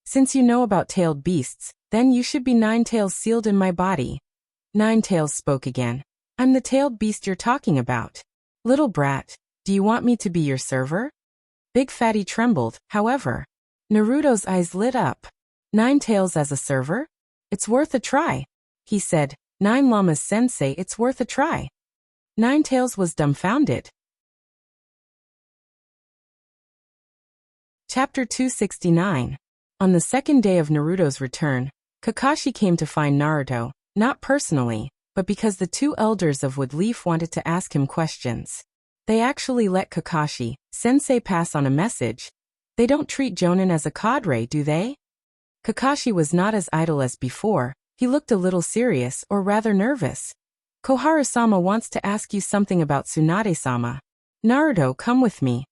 "Since you know about tailed beasts, then you should be Ninetales sealed in my body." Ninetales spoke again. "I'm the tailed beast you're talking about. Little brat, do you want me to be your server?" Big Fatty trembled, however. Naruto's eyes lit up. "Ninetales as a server? It's worth a try," he said. "Nine Llamas Sensei, it's worth a try." Ninetales was dumbfounded. Chapter 269. On the second day of Naruto's return, Kakashi came to find Naruto, not personally, but because the two elders of Woodleaf wanted to ask him questions. They actually let Kakashi-sensei pass on a message. They don't treat Jonin as a cadre, do they? Kakashi was not as idle as before. He looked a little serious, or rather nervous. "Koharu-sama wants to ask you something about Tsunade-sama. Naruto, come with me."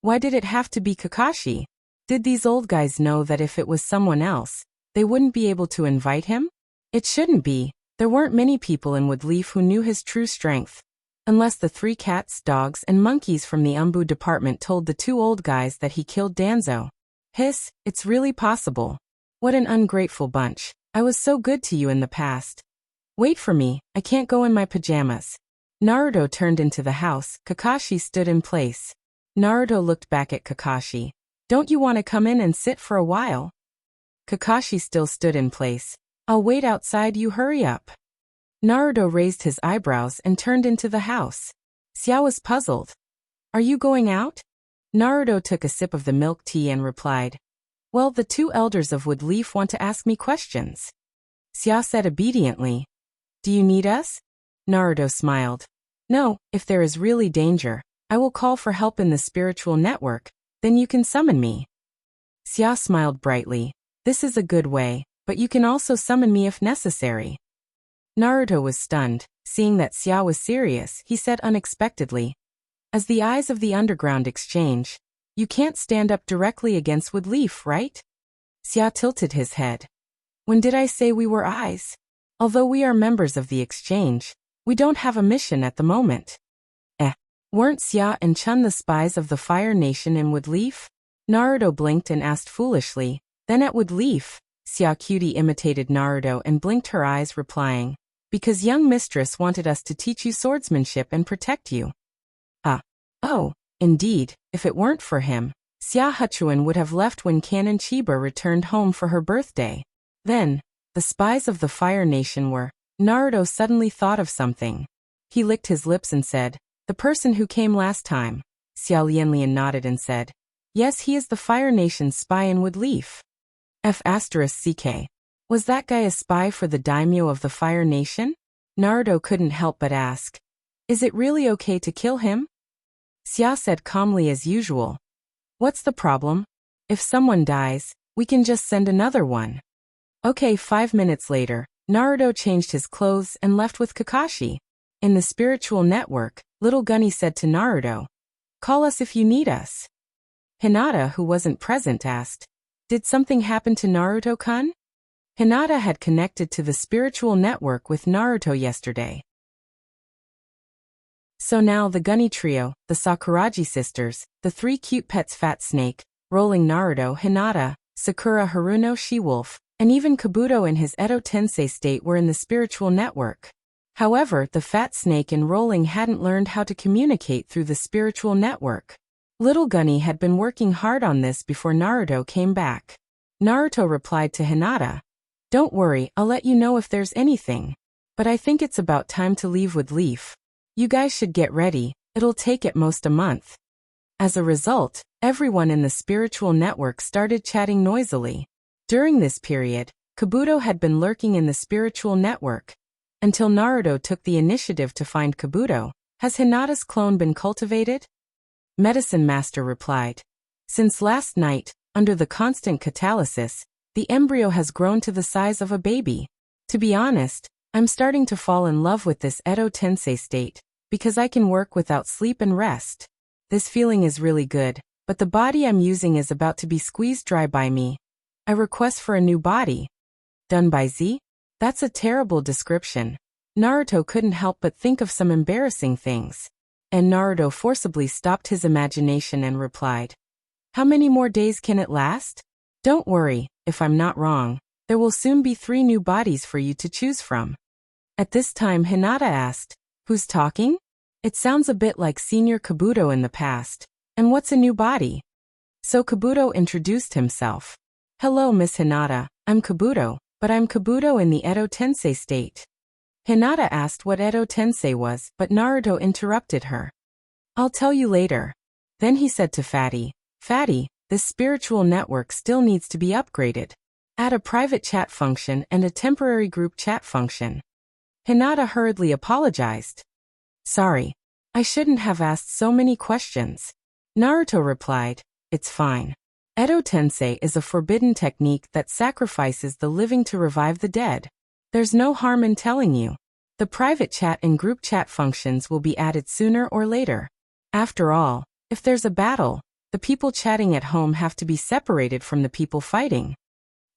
Why did it have to be Kakashi? Did these old guys know that if it was someone else, they wouldn't be able to invite him? It shouldn't be. There weren't many people in Woodleaf who knew his true strength. Unless the 3 cats, dogs, and monkeys from the Umbu department told the 2 old guys that he killed Danzo. Hiss, it's really possible. What an ungrateful bunch. I was so good to you in the past. Wait for me, I can't go in my pajamas. Naruto turned into the house. Kakashi stood in place. Naruto looked back at Kakashi. "Don't you want to come in and sit for a while?" Kakashi still stood in place. "I'll wait outside, you hurry up." Naruto raised his eyebrows and turned into the house. Xiao was puzzled. "Are you going out?" Naruto took a sip of the milk tea and replied, "Well, the 2 elders of Woodleaf want to ask me questions." Xiao said obediently, "Do you need us?" Naruto smiled. "No, if there is really danger, I will call for help in the spiritual network, then you can summon me." Xiao smiled brightly. "This is a good way, but you can also summon me if necessary." Naruto was stunned. Seeing that Xiao was serious, he said unexpectedly, "As the eyes of the underground exchange, you can't stand up directly against Woodleaf, right?" Xiao tilted his head. "When did I say we were eyes? Although we are members of the exchange, we don't have a mission at the moment." Weren't Xia and Chun the spies of the Fire Nation in Woodleaf? Naruto blinked and asked foolishly, "Then at Woodleaf?" Xia Cutie imitated Naruto and blinked her eyes, replying, "Because young mistress wanted us to teach you swordsmanship and protect you." Oh, indeed, if it weren't for him, Xia Huchuan would have left when Canon Chiba returned home for her birthday. Then, the spies of the Fire Nation were. Naruto suddenly thought of something. He licked his lips and said, "The person who came last time." Xiao Lianlian nodded and said, "Yes, he is the Fire Nation's spy in Woodleaf." F***CK. Was that guy a spy for the daimyo of the Fire Nation? Naruto couldn't help but ask, "Is it really okay to kill him?" Xia said calmly as usual, "What's the problem? If someone dies, we can just send another one." Okay, 5 minutes later, Naruto changed his clothes and left with Kakashi. In the spiritual network, Little Gunny said to Naruto, "Call us if you need us." Hinata, who wasn't present, asked, "Did something happen to Naruto-kun?" Hinata had connected to the spiritual network with Naruto yesterday. So now the Gunny trio, the Sakuragi sisters, the 3 cute pets Fat Snake, Rolling Naruto, Hinata, Sakura Haruno She-Wolf, and even Kabuto in his Edo Tensei state were in the spiritual network. However, the fat snake in rolling hadn't learned how to communicate through the spiritual network. Little Gunny had been working hard on this before Naruto came back. Naruto replied to Hinata, "Don't worry, I'll let you know if there's anything. But I think it's about time to leave with Leaf. You guys should get ready, it'll take at most a month." As a result, everyone in the spiritual network started chatting noisily. During this period, Kabuto had been lurking in the spiritual network, until Naruto took the initiative to find Kabuto. "Has Hinata's clone been cultivated?" Medicine Master replied. "Since last night, under the constant catalysis, the embryo has grown to the size of a baby. To be honest, I'm starting to fall in love with this Edo Tensei state, because I can work without sleep and rest. This feeling is really good, but the body I'm using is about to be squeezed dry by me. I request for a new body." Done by Z? That's a terrible description. Naruto couldn't help but think of some embarrassing things. And Naruto forcibly stopped his imagination and replied, "How many more days can it last? Don't worry, if I'm not wrong, there will soon be 3 new bodies for you to choose from." At this time Hinata asked, "Who's talking? It sounds a bit like Senior Kabuto in the past. And what's a new body?" So Kabuto introduced himself. "Hello Miss Hinata, I'm Kabuto, but I'm Kabuto in the Edo Tensei state." Hinata asked what Edo Tensei was, but Naruto interrupted her. "I'll tell you later." Then he said to Fatty, "Fatty, this spiritual network still needs to be upgraded. Add a private chat function and a temporary group chat function." Hinata hurriedly apologized. "Sorry. I shouldn't have asked so many questions." Naruto replied, "It's fine. Edo Tensei is a forbidden technique that sacrifices the living to revive the dead. There's no harm in telling you. The private chat and group chat functions will be added sooner or later. After all, if there's a battle, the people chatting at home have to be separated from the people fighting.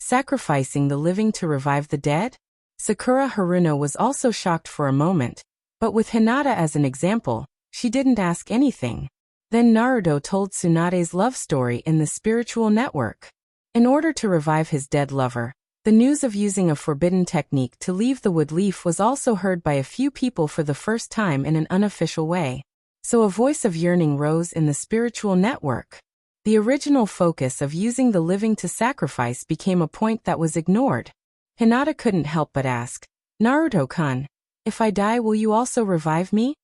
Sacrificing the living to revive the dead?" Sakura Haruno was also shocked for a moment, but with Hinata as an example, she didn't ask anything. Then Naruto told Tsunade's love story in the spiritual network. In order to revive his dead lover, the news of using a forbidden technique to leave the wood leaf was also heard by a few people for the first time in an unofficial way. So a voice of yearning rose in the spiritual network. The original focus of using the living to sacrifice became a point that was ignored. Hinata couldn't help but ask, "Naruto-kun, if I die will you also revive me?"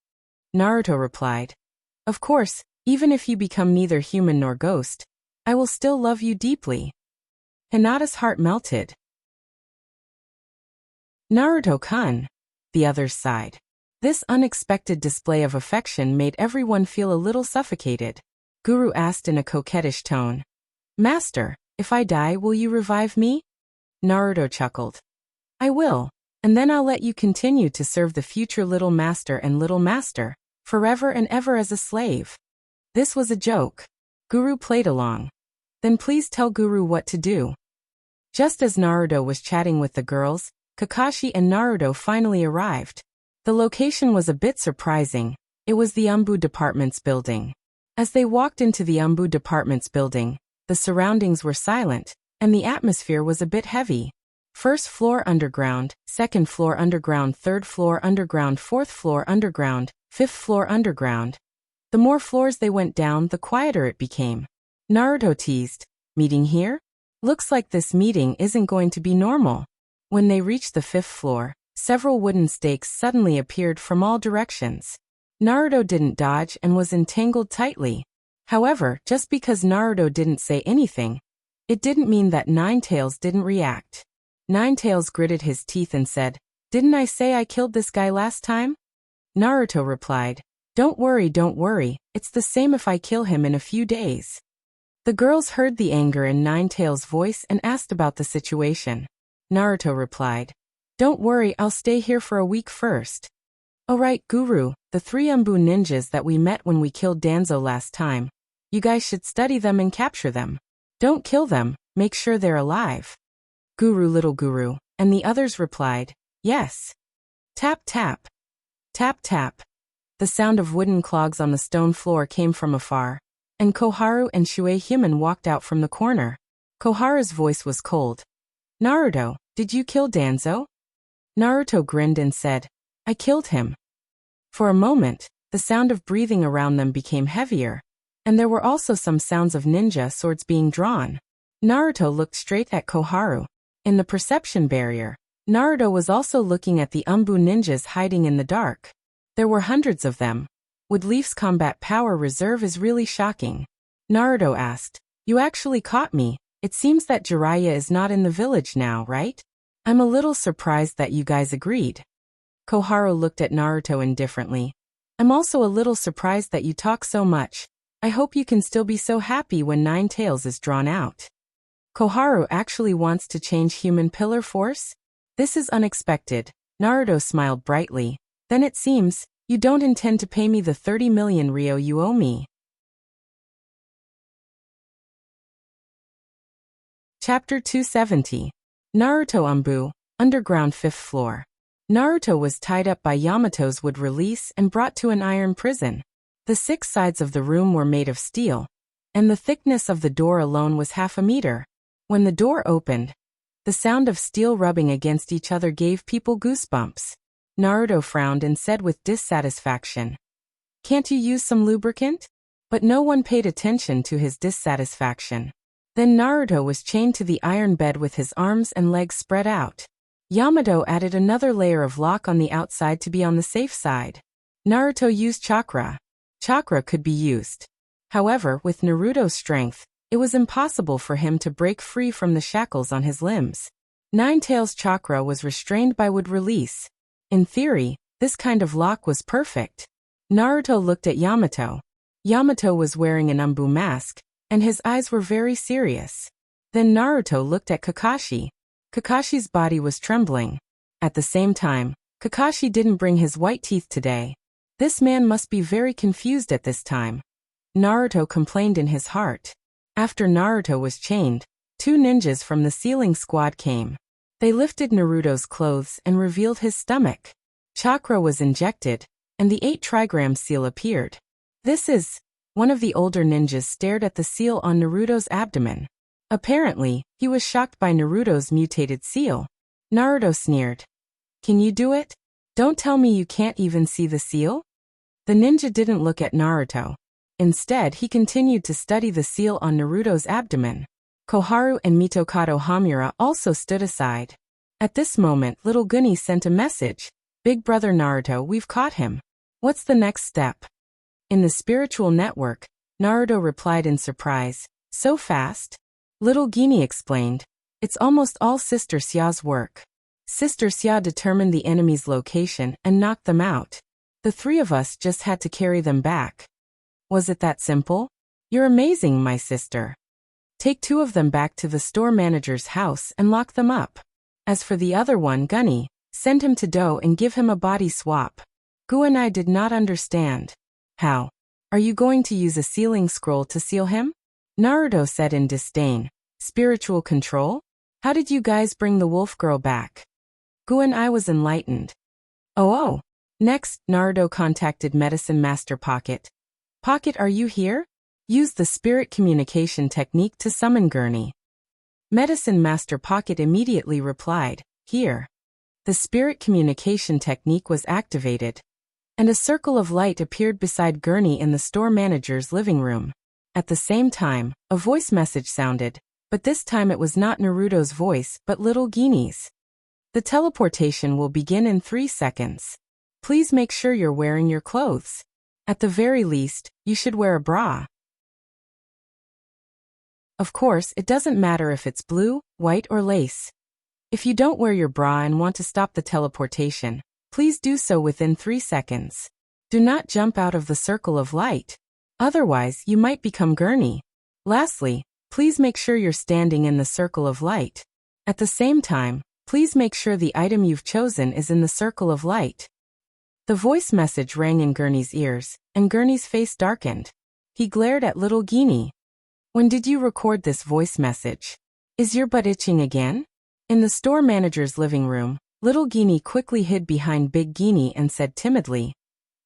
Naruto replied, "Of course, even if you become neither human nor ghost, I will still love you deeply." Hinata's heart melted. "Naruto-kun," the others sighed. This unexpected display of affection made everyone feel a little suffocated. Guru asked in a coquettish tone, "Master, if I die will you revive me?" Naruto chuckled. "I will, and then I'll let you continue to serve the future little master and little master, forever and ever as a slave." This was a joke. Guru played along. "Then please tell Guru what to do." Just as Naruto was chatting with the girls, Kakashi and Naruto finally arrived. The location was a bit surprising. It was the Umbu Department's building. As they walked into the Umbu Department's building, the surroundings were silent, and the atmosphere was a bit heavy. First floor underground, second floor underground, third floor underground, fourth floor underground, fifth floor underground. The more floors they went down, the quieter it became. Naruto teased, "Meeting here? Looks like this meeting isn't going to be normal." When they reached the fifth floor, several wooden stakes suddenly appeared from all directions. Naruto didn't dodge and was entangled tightly. However, just because Naruto didn't say anything, it didn't mean that Ninetales didn't react. Ninetales gritted his teeth and said, "Didn't I say I killed this guy last time?" Naruto replied, don't worry, it's the same if I kill him in a few days." The girls heard the anger in Ninetales' voice and asked about the situation. Naruto replied, "Don't worry, I'll stay here for a week first." "Alright, Guru, the 3 Umbu ninjas that we met when we killed Danzo last time. You guys should study them and capture them. Don't kill them, make sure they're alive." "Guru, little Guru," and the others replied, "Yes." Tap tap. Tap tap. The sound of wooden clogs on the stone floor came from afar, and Koharu and Shuei Hyumen walked out from the corner. Koharu's voice was cold. Naruto, did you kill Danzo? Naruto grinned and said, I killed him. For a moment, the sound of breathing around them became heavier, and there were also some sounds of ninja swords being drawn. Naruto looked straight at Koharu. In the perception barrier, Naruto was also looking at the Umbu ninjas hiding in the dark. There were hundreds of them. Wood Leaf's combat power reserve is really shocking. Naruto asked, You actually caught me. It seems that Jiraiya is not in the village now, right? I'm a little surprised that you guys agreed. Koharu looked at Naruto indifferently. I'm also a little surprised that you talk so much. I hope you can still be so happy when Nine Tails is drawn out. Koharu actually wants to change human pillar force? This is unexpected. Naruto smiled brightly. Then it seems, you don't intend to pay me the 30 million Ryo you owe me. Chapter 270. Naruto Umbu, Underground 5th Floor. Naruto was tied up by Yamato's wood release and brought to an iron prison. The 6 sides of the room were made of steel, and the thickness of the door alone was half a meter. When the door opened, the sound of steel rubbing against each other gave people goosebumps. Naruto frowned and said with dissatisfaction, Can't you use some lubricant? But no one paid attention to his dissatisfaction. Then Naruto was chained to the iron bed with his arms and legs spread out. Yamato added another layer of lock on the outside to be on the safe side. Naruto used chakra. Chakra could be used. However, with Naruto's strength, it was impossible for him to break free from the shackles on his limbs. Nine Tails' chakra was restrained by wood release. In theory, this kind of lock was perfect. Naruto looked at Yamato. Yamato was wearing an Umbu mask, and his eyes were very serious. Then Naruto looked at Kakashi. Kakashi's body was trembling. At the same time, Kakashi didn't bring his white teeth today. This man must be very confused at this time. Naruto complained in his heart. After Naruto was chained, 2 ninjas from the ceiling squad came. They lifted Naruto's clothes and revealed his stomach. Chakra was injected, and the 8 trigram seal appeared. This is... One of the older ninjas stared at the seal on Naruto's abdomen. Apparently, he was shocked by Naruto's mutated seal. Naruto sneered. Can you do it? Don't tell me you can't even see the seal? The ninja didn't look at Naruto. Instead, he continued to study the seal on Naruto's abdomen. Koharu and Mitokado Hamura also stood aside. At this moment, little Gunny sent a message. Big brother Naruto, we've caught him. What's the next step? In the spiritual network, Naruto replied in surprise. So fast? Little Genie explained. It's almost all Sister Xia's work. Sister Xia determined the enemy's location and knocked them out. The 3 of us just had to carry them back. Was it that simple? You're amazing, my sister. Take 2 of them back to the store manager's house and lock them up. As for the other one, Gunny, send him to Do and give him a body swap. Gu and I did not understand. How? Are you going to use a sealing scroll to seal him? Naruto said in disdain. Spiritual control? How did you guys bring the wolf girl back? Gu and I was enlightened. Oh. Next, Naruto contacted Medicine Master Pocket. Pocket, are you here? Use the spirit communication technique to summon Gurney. Medicine Master Pocket immediately replied, Here. The spirit communication technique was activated, and a circle of light appeared beside Gurney in the store manager's living room. At the same time, a voice message sounded, but this time it was not Naruto's voice but little Genie's. The teleportation will begin in 3 seconds. Please make sure you're wearing your clothes. At the very least, you should wear a bra. Of course, it doesn't matter if it's blue, white, or lace. If you don't wear your bra and want to stop the teleportation, please do so within 3 seconds. Do not jump out of the circle of light. Otherwise, you might become Gurney. Lastly, please make sure you're standing in the circle of light. At the same time, please make sure the item you've chosen is in the circle of light. The voice message rang in Gurney's ears, and Gurney's face darkened. He glared at little Genie. When did you record this voice message? Is your butt itching again? In the store manager's living room, little Genie quickly hid behind Big Genie and said timidly,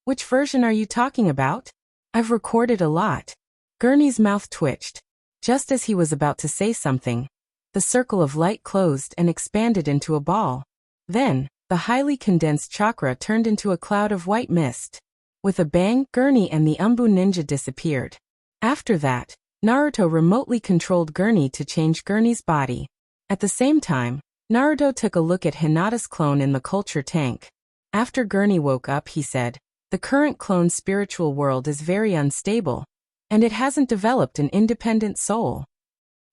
Which version are you talking about? I've recorded a lot. Gurney's mouth twitched. Just as he was about to say something, The circle of light closed and expanded into a ball. Then, the highly condensed chakra turned into a cloud of white mist. With a bang, Gurney and the Umbu ninja disappeared. After that, Naruto remotely controlled Gurney to change Gurney's body. At the same time, Naruto took a look at Hinata's clone in the culture tank. After Gurney woke up, he said, "The current clone's spiritual world is very unstable, and it hasn't developed an independent soul."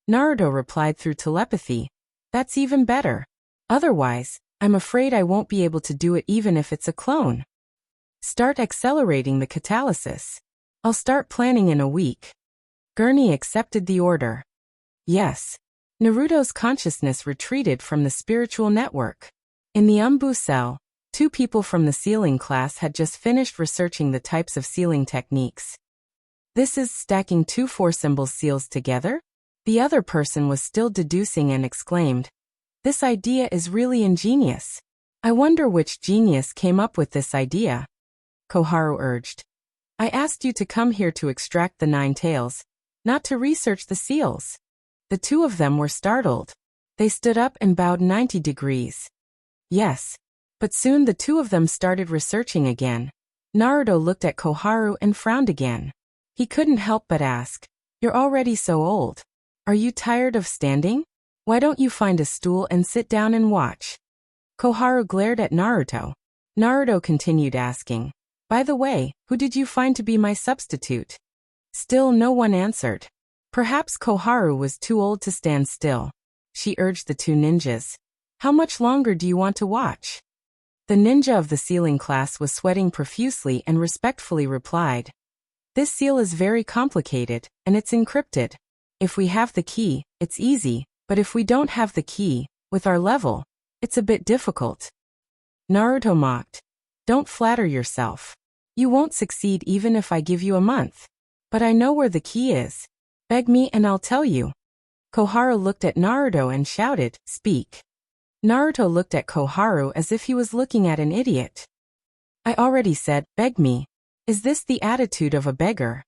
Naruto replied through telepathy, "That's even better. Otherwise, I'm afraid I won't be able to do it even if it's a clone. Start accelerating the catalysis. I'll start planning in a week." Gurney accepted the order. Yes. Naruto's consciousness retreated from the spiritual network. In the Umbu cell, 2 people from the sealing class had just finished researching the types of sealing techniques. "This is stacking 2 4-symbol seals together?" The other person was still deducing and exclaimed, "This idea is really ingenious. I wonder which genius came up with this idea." Koharu urged, "I asked you to come here to extract the 9 tails, not to research the seals." The 2 of them were startled. They stood up and bowed 90 degrees. Yes. But soon the 2 of them started researching again. Naruto looked at Koharu and frowned again. He couldn't help but ask, "You're already so old. Are you tired of standing? Why don't you find a stool and sit down and watch?" Koharu glared at Naruto. Naruto continued asking, "By the way, who did you find to be my substitute?" Still no one answered. Perhaps Koharu was too old to stand still. She urged the 2 ninjas, "How much longer do you want to watch?" The ninja of the sealing class was sweating profusely and respectfully replied, "This seal is very complicated, and it's encrypted. If we have the key, it's easy, but if we don't have the key, with our level, it's a bit difficult." Naruto mocked, "Don't flatter yourself. You won't succeed even if I give you a month. But I know where the key is. Beg me and I'll tell you." Koharu looked at Naruto and shouted, "Speak." Naruto looked at Koharu as if he was looking at an idiot. "I already said, beg me. Is this the attitude of a beggar?"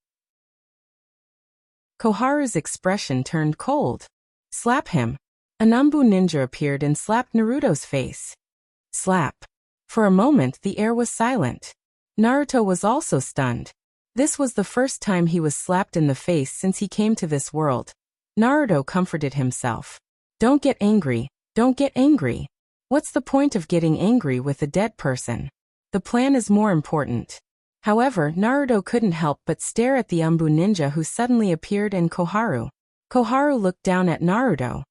Koharu's expression turned cold. "Slap him." An Umbu ninja appeared and slapped Naruto's face. Slap. For a moment the air was silent. Naruto was also stunned. This was the first time he was slapped in the face since he came to this world. Naruto comforted himself. "Don't get angry, don't get angry. What's the point of getting angry with a dead person? The plan is more important." However, Naruto couldn't help but stare at the Umbu ninja who suddenly appeared in Koharu. Koharu looked down at Naruto.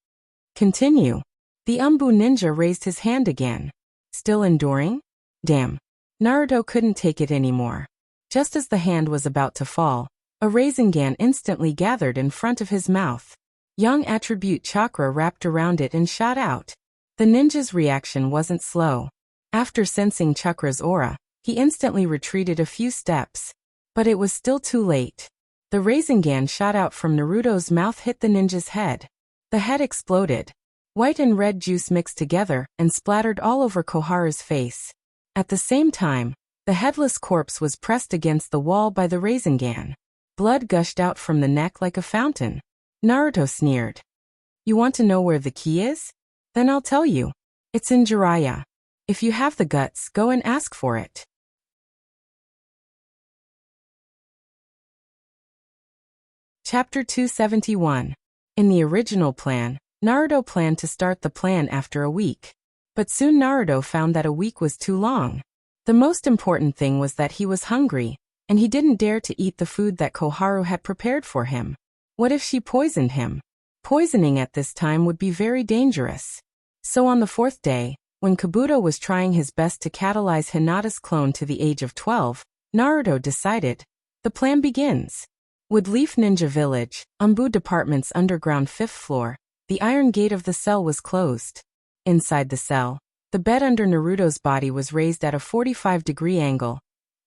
"Continue." The Umbu ninja raised his hand again. "Still enduring? Damn." Naruto couldn't take it anymore. Just as the hand was about to fall, a Rasengan instantly gathered in front of his mouth. Young attribute chakra wrapped around it and shot out. The ninja's reaction wasn't slow. After sensing chakra's aura, he instantly retreated a few steps. But it was still too late. The Rasengan shot out from Naruto's mouth hit the ninja's head. The head exploded. White and red juice mixed together and splattered all over Koharu's face. At the same time, the headless corpse was pressed against the wall by the Rasengan. Blood gushed out from the neck like a fountain. Naruto sneered. "You want to know where the key is? Then I'll tell you. It's in Jiraiya. If you have the guts, go and ask for it." Chapter 271. In the original plan, Naruto planned to start the plan after a week. But soon Naruto found that a week was too long. The most important thing was that he was hungry, and he didn't dare to eat the food that Koharu had prepared for him. What if she poisoned him? Poisoning at this time would be very dangerous. So on the 4th day, when Kabuto was trying his best to catalyze Hinata's clone to the age of 12, Naruto decided, the plan begins. Woodleaf Ninja Village, Umbu Department's underground 5th floor, the iron gate of the cell was closed. Inside the cell, the bed under Naruto's body was raised at a 45-degree angle,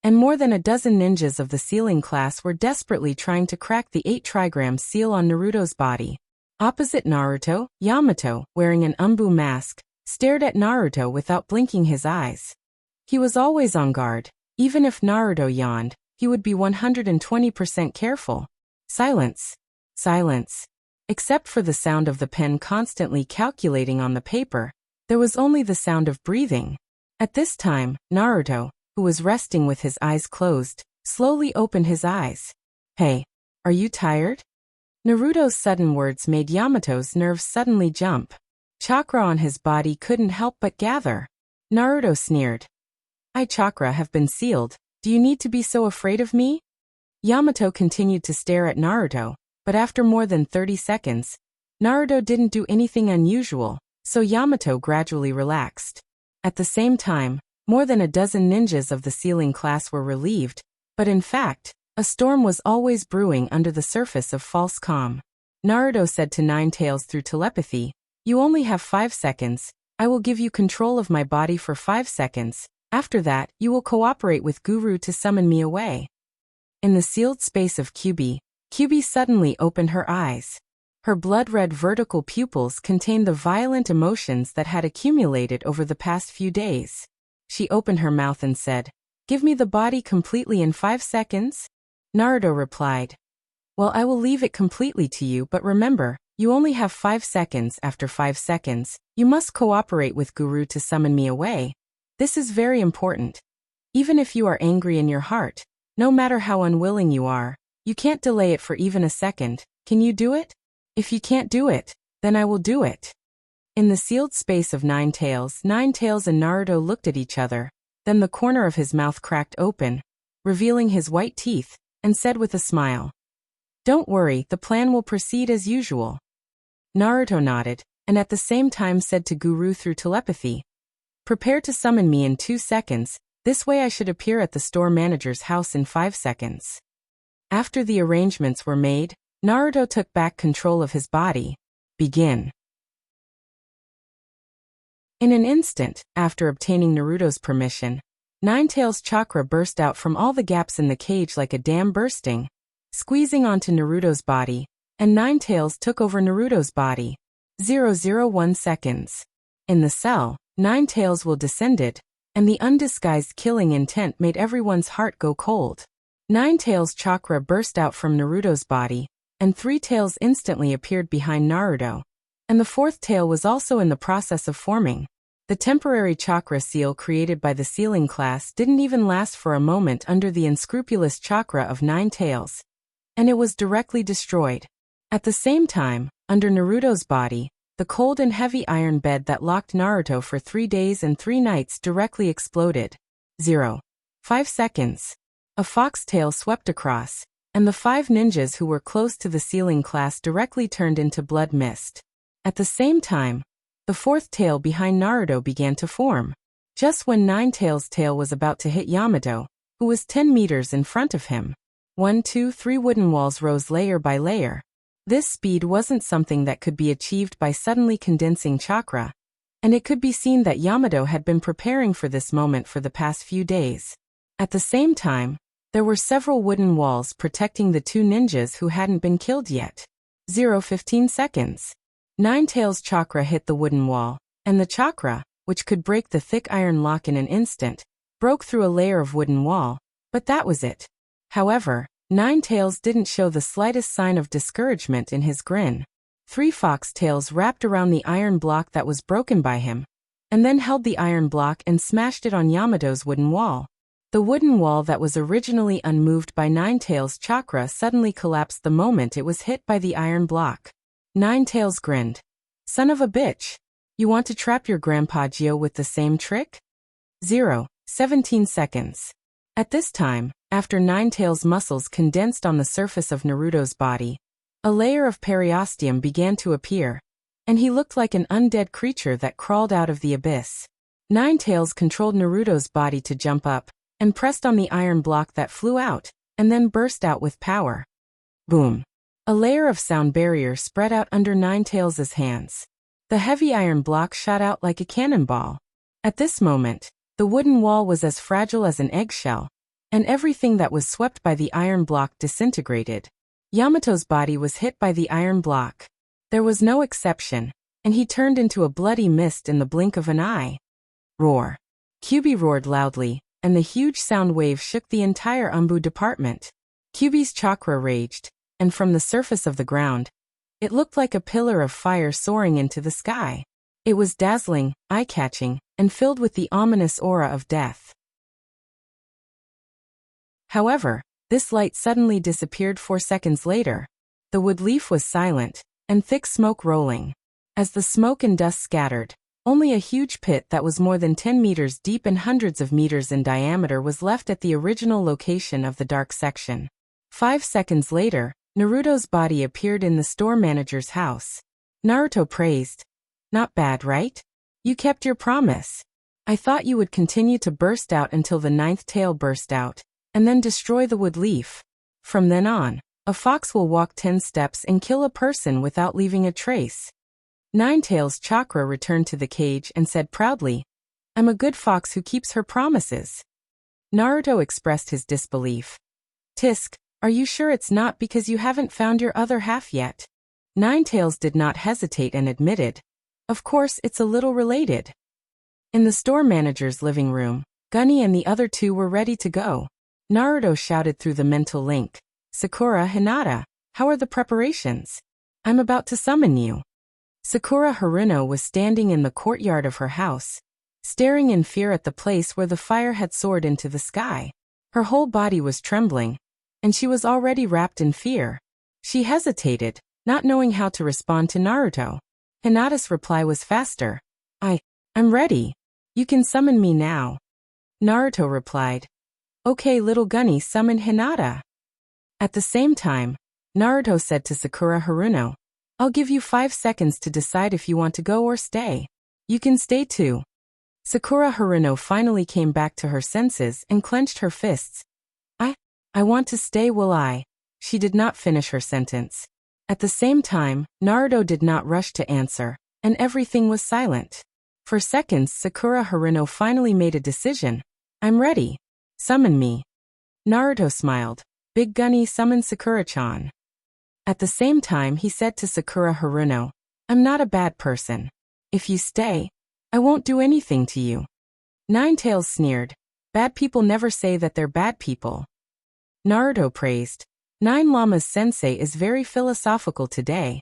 and more than a dozen ninjas of the sealing class were desperately trying to crack the 8-trigram seal on Naruto's body. Opposite Naruto, Yamato, wearing an Umbu mask, stared at Naruto without blinking his eyes. He was always on guard. Even if Naruto yawned, he would be 120% careful. Silence. Silence. Except for the sound of the pen constantly calculating on the paper, there was only the sound of breathing. At this time, Naruto, who was resting with his eyes closed, slowly opened his eyes. Hey, are you tired? Naruto's sudden words made Yamato's nerves suddenly jump. Chakra on his body couldn't help but gather. Naruto sneered. "My chakra have been sealed. Do you need to be so afraid of me?" Yamato continued to stare at Naruto, but after more than 30 seconds, Naruto didn't do anything unusual, so Yamato gradually relaxed. At the same time, more than a dozen ninjas of the sealing class were relieved, but in fact, a storm was always brewing under the surface of false calm. Naruto said to Ninetales through telepathy, "You only have 5 seconds. I will give you control of my body for 5 seconds. After that, you will cooperate with Guru to summon me away." In the sealed space of Kyubi, Kyubi suddenly opened her eyes. Her blood-red vertical pupils contained the violent emotions that had accumulated over the past few days. She opened her mouth and said, "Give me the body completely in 5 seconds?" Naruto replied, "Well, I will leave it completely to you, but remember, you only have 5 seconds. After 5 seconds, you must cooperate with Guru to summon me away. This is very important. Even if you are angry in your heart, no matter how unwilling you are, you can't delay it for even a second. Can you do it? If you can't do it, then I will do it." In the sealed space of Ninetales and Naruto looked at each other, then the corner of his mouth cracked open, revealing his white teeth, and said with a smile, "Don't worry, the plan will proceed as usual." Naruto nodded, and at the same time said to Guru through telepathy, "Prepare to summon me in 2 seconds, this way I should appear at the store manager's house in 5 seconds. After the arrangements were made, Naruto took back control of his body. Begin. In an instant, after obtaining Naruto's permission, Ninetales' chakra burst out from all the gaps in the cage like a dam bursting, squeezing onto Naruto's body, and Ninetales took over Naruto's body. 001 seconds. In the cell, Ninetales will descended, and the undisguised killing intent made everyone's heart go cold. Ninetales' chakra burst out from Naruto's body, and 3 tails instantly appeared behind Naruto, and the 4th tail was also in the process of forming. The temporary chakra seal created by the sealing class didn't even last for a moment under the unscrupulous chakra of Ninetales, and it was directly destroyed. At the same time, under Naruto's body, the cold and heavy iron bed that locked Naruto for 3 days and 3 nights directly exploded. 5 seconds. A foxtail swept across, and the 5 ninjas who were close to the sealing class directly turned into blood mist. At the same time, the 4th tail behind Naruto began to form. Just when Ninetales' tail was about to hit Yamato, who was 10 meters in front of him, 1, 2, 3 wooden walls rose layer by layer. This speed wasn't something that could be achieved by suddenly condensing chakra, and it could be seen that Yamato had been preparing for this moment for the past few days. At the same time, there were several wooden walls protecting the 2 ninjas who hadn't been killed yet. 15 seconds. Ninetales' chakra hit the wooden wall, and the chakra, which could break the thick iron lock in an instant, broke through a layer of wooden wall, but that was it. However, Ninetales didn't show the slightest sign of discouragement in his grin. 3 foxtails wrapped around the iron block that was broken by him, and then held the iron block and smashed it on Yamato's wooden wall. The wooden wall that was originally unmoved by Ninetales' chakra suddenly collapsed the moment it was hit by the iron block. Ninetales grinned. "Son of a bitch. You want to trap your Grandpa Gio with the same trick?" 17 seconds. At this time, after Ninetales' muscles condensed on the surface of Naruto's body, a layer of periosteum began to appear, and he looked like an undead creature that crawled out of the abyss. Ninetales controlled Naruto's body to jump up, and pressed on the iron block that flew out, and then burst out with power. Boom. A layer of sound barrier spread out under Ninetales' hands. The heavy iron block shot out like a cannonball. At this moment, the wooden wall was as fragile as an eggshell, and everything that was swept by the iron block disintegrated. Yamato's body was hit by the iron block. There was no exception, and he turned into a bloody mist in the blink of an eye. Roar. Kyubi roared loudly, and the huge sound wave shook the entire Umbu department. Kyubi's chakra raged, and from the surface of the ground, It looked like a pillar of fire soaring into the sky. It was dazzling, eye-catching, and filled with the ominous aura of death. However, this light suddenly disappeared 4 seconds later. The wood leaf was silent, and thick smoke rolling. As the smoke and dust scattered, only a huge pit that was more than 10 meters deep and hundreds of meters in diameter was left at the original location of the dark section. 5 seconds later, Naruto's body appeared in the store manager's house. Naruto praised. "Not bad, right? You kept your promise. I thought you would continue to burst out until the 9th tail burst out, and then destroy the wood leaf. From then on, a fox will walk 10 steps and kill a person without leaving a trace." Ninetails' chakra returned to the cage and said proudly, "I'm a good fox who keeps her promises." Naruto expressed his disbelief. "Tisk, are you sure it's not because you haven't found your other half yet?" Ninetails did not hesitate and admitted, "Of course it's a little related." In the store manager's living room, Gunny and the other two were ready to go. Naruto shouted through the mental link, "Sakura, Hinata, how are the preparations? I'm about to summon you." Sakura Haruno was standing in the courtyard of her house, staring in fear at the place where the fire had soared into the sky. Her whole body was trembling, and she was already wrapped in fear. She hesitated, not knowing how to respond to Naruto. Hinata's reply was faster. I'm ready. You can summon me now." Naruto replied, "Okay, little Gunny, summon Hinata." At the same time, Naruto said to Sakura Haruno, "I'll give you 5 seconds to decide if you want to go or stay. You can stay too." Sakura Haruno finally came back to her senses and clenched her fists. I want to stay, will I?" She did not finish her sentence. At the same time, Naruto did not rush to answer, and everything was silent. For seconds, Sakura Haruno finally made a decision. "I'm ready. Summon me." Naruto smiled. "Big Gunny, summon Sakura-chan." At the same time, he said to Sakura Haruno, "I'm not a bad person. If you stay, I won't do anything to you." Ninetails sneered. "Bad people never say that they're bad people." Naruto praised. Nine Llamas Sensei is very philosophical today.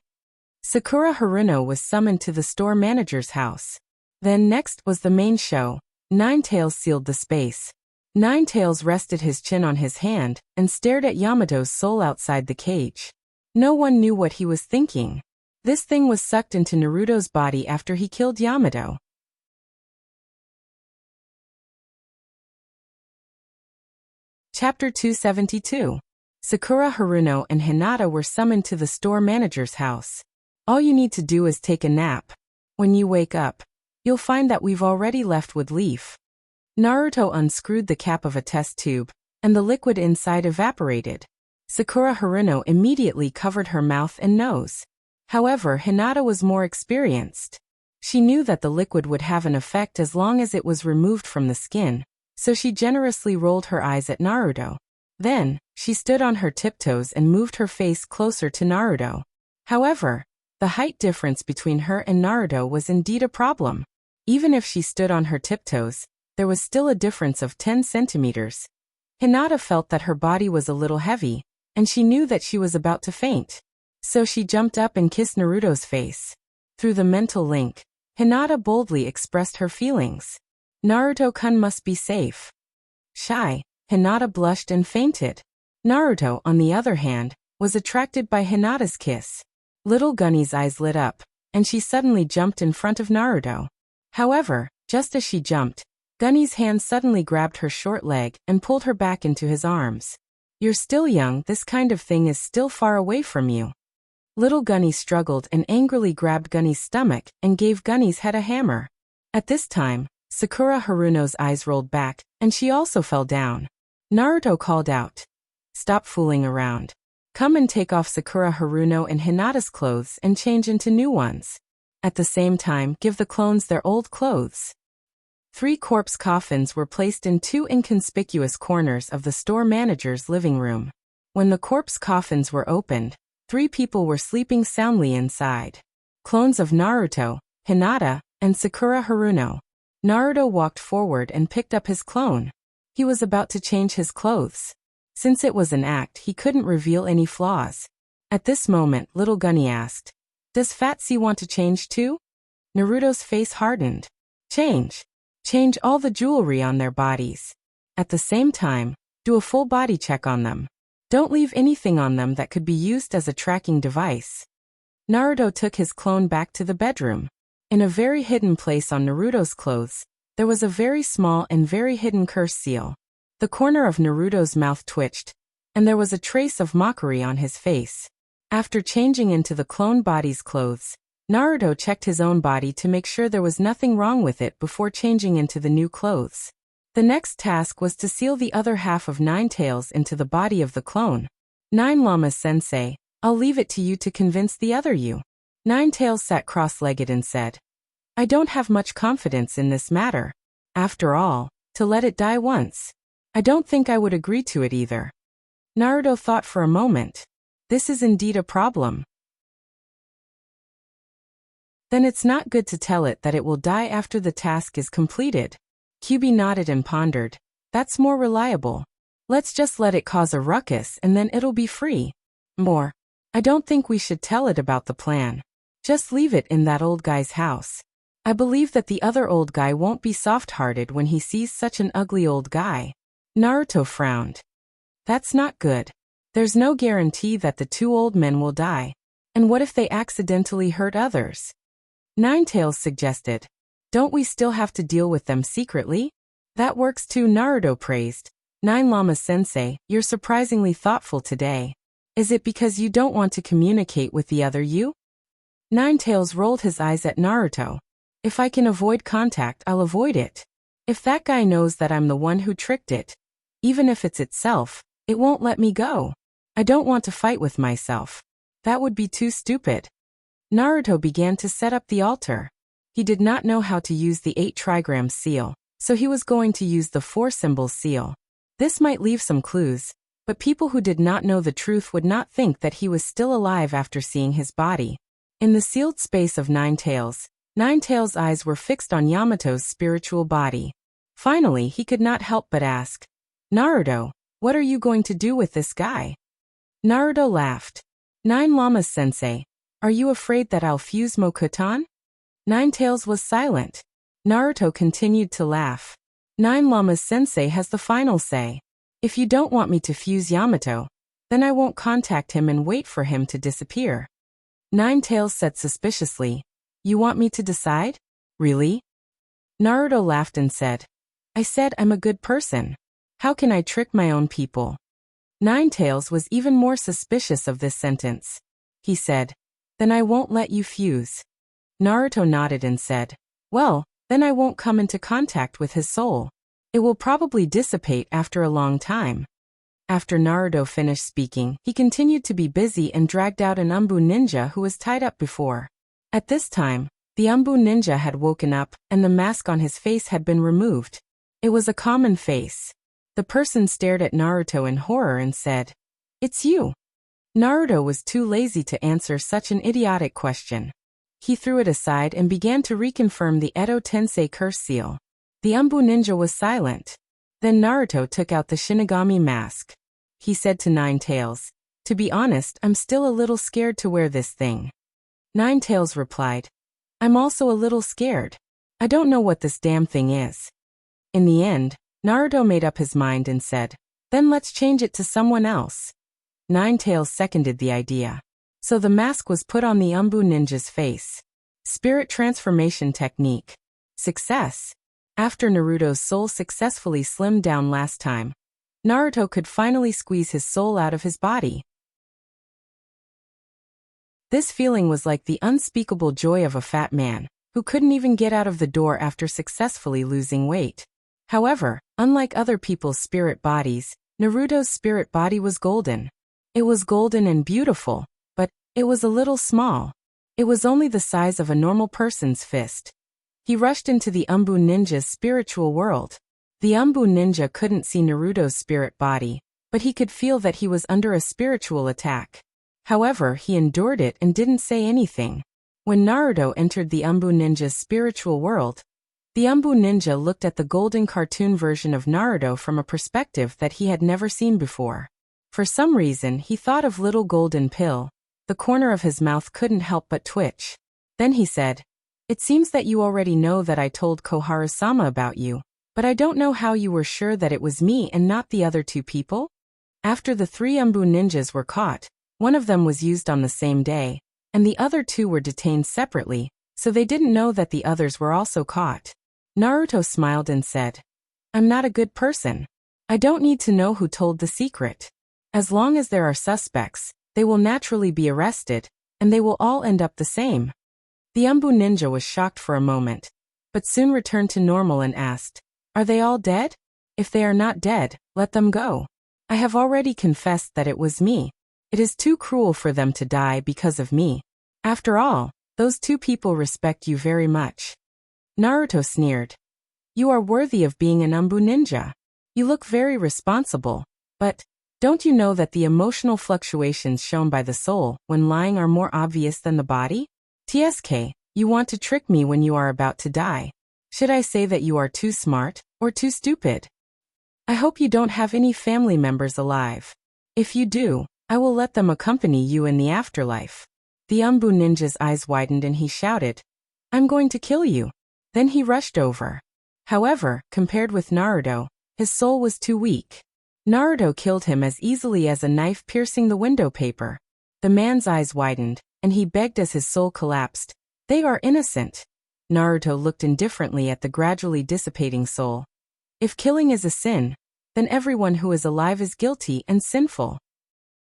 Sakura Haruno was summoned to the store manager's house. Then next was the main show. Ninetails sealed the space. Ninetails rested his chin on his hand and stared at Yamato's soul outside the cage. No one knew what he was thinking. This thing was sucked into Naruto's body after he killed Yamato. Chapter 272. Sakura Haruno and Hinata were summoned to the store manager's house. "All you need to do is take a nap. When you wake up, you'll find that we've already left Wood Leaf." Naruto unscrewed the cap of a test tube, and the liquid inside evaporated. Sakura Haruno immediately covered her mouth and nose. However, Hinata was more experienced. She knew that the liquid would have an effect as long as it was removed from the skin, so she generously rolled her eyes at Naruto. Then, she stood on her tiptoes and moved her face closer to Naruto. However, the height difference between her and Naruto was indeed a problem. Even if she stood on her tiptoes, there was still a difference of 10 centimeters. Hinata felt that her body was a little heavy, and she knew that she was about to faint. So she jumped up and kissed Naruto's face. Through the mental link, Hinata boldly expressed her feelings. Naruto-kun must be safe. Shy, Hinata blushed and fainted. Naruto, on the other hand, was attracted by Hinata's kiss. Little Gunny's eyes lit up, and she suddenly jumped in front of Naruto. However, just as she jumped, Gunny's hand suddenly grabbed her short leg and pulled her back into his arms. "You're still young, this kind of thing is still far away from you." Little Gunny struggled and angrily grabbed Gunny's stomach and gave Gunny's head a hammer. At this time, Sakura Haruno's eyes rolled back, and she also fell down. Naruto called out, "Stop fooling around. Come and take off Sakura Haruno and Hinata's clothes and change into new ones. At the same time, give the clones their old clothes." 3 corpse coffins were placed in 2 inconspicuous corners of the store manager's living room. When the corpse coffins were opened, 3 people were sleeping soundly inside. Clones of Naruto, Hinata, and Sakura Haruno. Naruto walked forward and picked up his clone. He was about to change his clothes. Since it was an act, he couldn't reveal any flaws. At this moment, Little Gunny asked, "Does Fatsy want to change too?" Naruto's face hardened. Change. Change all the jewelry on their bodies. At the same time, do a full body check on them. Don't leave anything on them that could be used as a tracking device. Naruto took his clone back to the bedroom. In a very hidden place on Naruto's clothes, there was a very small and very hidden curse seal. The corner of Naruto's mouth twitched, and there was a trace of mockery on his face. After changing into the clone body's clothes, Naruto checked his own body to make sure there was nothing wrong with it before changing into the new clothes. The next task was to seal the other half of Nine Tails into the body of the clone. Nine Llama-sensei, I'll leave it to you to convince the other you. Nine Tails sat cross-legged and said, I don't have much confidence in this matter. After all, to let it die once. I don't think I would agree to it either. Naruto thought for a moment. This is indeed a problem. Then it's not good to tell it that it will die after the task is completed. Kyubi nodded and pondered. That's more reliable. Let's just let it cause a ruckus and then it'll be free. More. I don't think we should tell it about the plan. Just leave it in that old guy's house. I believe that the other old guy won't be soft-hearted when he sees such an ugly old guy. Naruto frowned. That's not good. There's no guarantee that the two old men will die. And what if they accidentally hurt others? Ninetails suggested. Don't we still have to deal with them secretly? That works too, Naruto praised. Nine Llama-sensei, you're surprisingly thoughtful today. Is it because you don't want to communicate with the other you? Ninetails rolled his eyes at Naruto. If I can avoid contact, I'll avoid it. If that guy knows that I'm the one who tricked it, even if it's itself, it won't let me go. I don't want to fight with myself. That would be too stupid. Naruto began to set up the altar. He did not know how to use the 8 trigram seal, so he was going to use the 4 symbol seal. This might leave some clues, but people who did not know the truth would not think that he was still alive after seeing his body. In the sealed space of Ninetails' eyes were fixed on Yamato's spiritual body. Finally, he could not help but ask, Naruto, what are you going to do with this guy? Naruto laughed. Nine Llama-sensei, are you afraid that I'll fuse Mokutan? Ninetails was silent. Naruto continued to laugh. Nine Llama-sensei has the final say. If you don't want me to fuse Yamato, then I won't contact him and wait for him to disappear. Ninetails said suspiciously, You want me to decide? Really? Naruto laughed and said, I said I'm a good person. How can I trick my own people? Ninetails was even more suspicious of this sentence. He said, Then I won't let you fuse. Naruto nodded and said, Well, then I won't come into contact with his soul. It will probably dissipate after a long time. After Naruto finished speaking, he continued to be busy and dragged out an Umbu ninja who was tied up before. At this time, the Umbu ninja had woken up, and the mask on his face had been removed. It was a common face. The person stared at Naruto in horror and said, It's you. Naruto was too lazy to answer such an idiotic question. He threw it aside and began to reconfirm the Edo Tensei curse seal. The Umbu ninja was silent. Then Naruto took out the Shinigami mask. He said to Ninetails, To be honest, I'm still a little scared to wear this thing. Ninetails replied, I'm also a little scared. I don't know what this damn thing is. In the end, Naruto made up his mind and said, Then let's change it to someone else. Ninetails seconded the idea. So the mask was put on the Umbu ninja's face. Spirit transformation technique. Success. After Naruto's soul successfully slimmed down last time, Naruto could finally squeeze his soul out of his body. This feeling was like the unspeakable joy of a fat man, who couldn't even get out of the door after successfully losing weight. However, unlike other people's spirit bodies, Naruto's spirit body was golden. It was golden and beautiful, but it was a little small. It was only the size of a normal person's fist. He rushed into the Umbu ninja's spiritual world. The Umbu ninja couldn't see Naruto's spirit body, but he could feel that he was under a spiritual attack. However, he endured it and didn't say anything. When Naruto entered the Umbu ninja's spiritual world, the Umbu ninja looked at the golden cartoon version of Naruto from a perspective that he had never seen before. For some reason, he thought of Little Golden Pill, The corner of his mouth couldn't help but twitch. Then he said, "It seems that you already know that I told Koharu-sama about you, but I don't know how you were sure that it was me and not the other two people?" After the 3 Umbu ninjas were caught, one of them was used on the same day, and the other 2 were detained separately, so they didn't know that the others were also caught. Naruto smiled and said, "I'm not a good person. I don't need to know who told the secret. As long as there are suspects, they will naturally be arrested, and they will all end up the same." The Umbu ninja was shocked for a moment, but soon returned to normal and asked, "Are they all dead? If they are not dead, let them go. I have already confessed that it was me. It is too cruel for them to die because of me. After all, those 2 people respect you very much." Naruto sneered. "You are worthy of being an Umbu ninja. You look very responsible, but don't you know that the emotional fluctuations shown by the soul when lying are more obvious than the body? TSK, you want to trick me when you are about to die. Should I say that you are too smart or too stupid? I hope you don't have any family members alive. If you do, I will let them accompany you in the afterlife." The Umbu ninja's eyes widened and he shouted, "I'm going to kill you." Then he rushed over. However, compared with Naruto, his soul was too weak. Naruto killed him as easily as a knife piercing the window paper. The man's eyes widened, and he begged as his soul collapsed, "They are innocent." Naruto looked indifferently at the gradually dissipating soul. If killing is a sin, then everyone who is alive is guilty and sinful.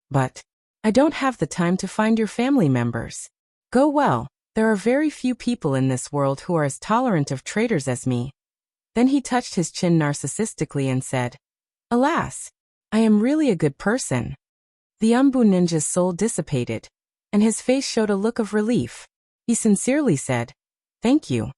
"But I don't have the time to find your family members. Go well, there are very few people in this world who are as tolerant of traitors as me." Then he touched his chin narcissistically and said, "Alas, I am really a good person." The Umbu ninja's soul dissipated, and his face showed a look of relief. He sincerely said, "Thank you."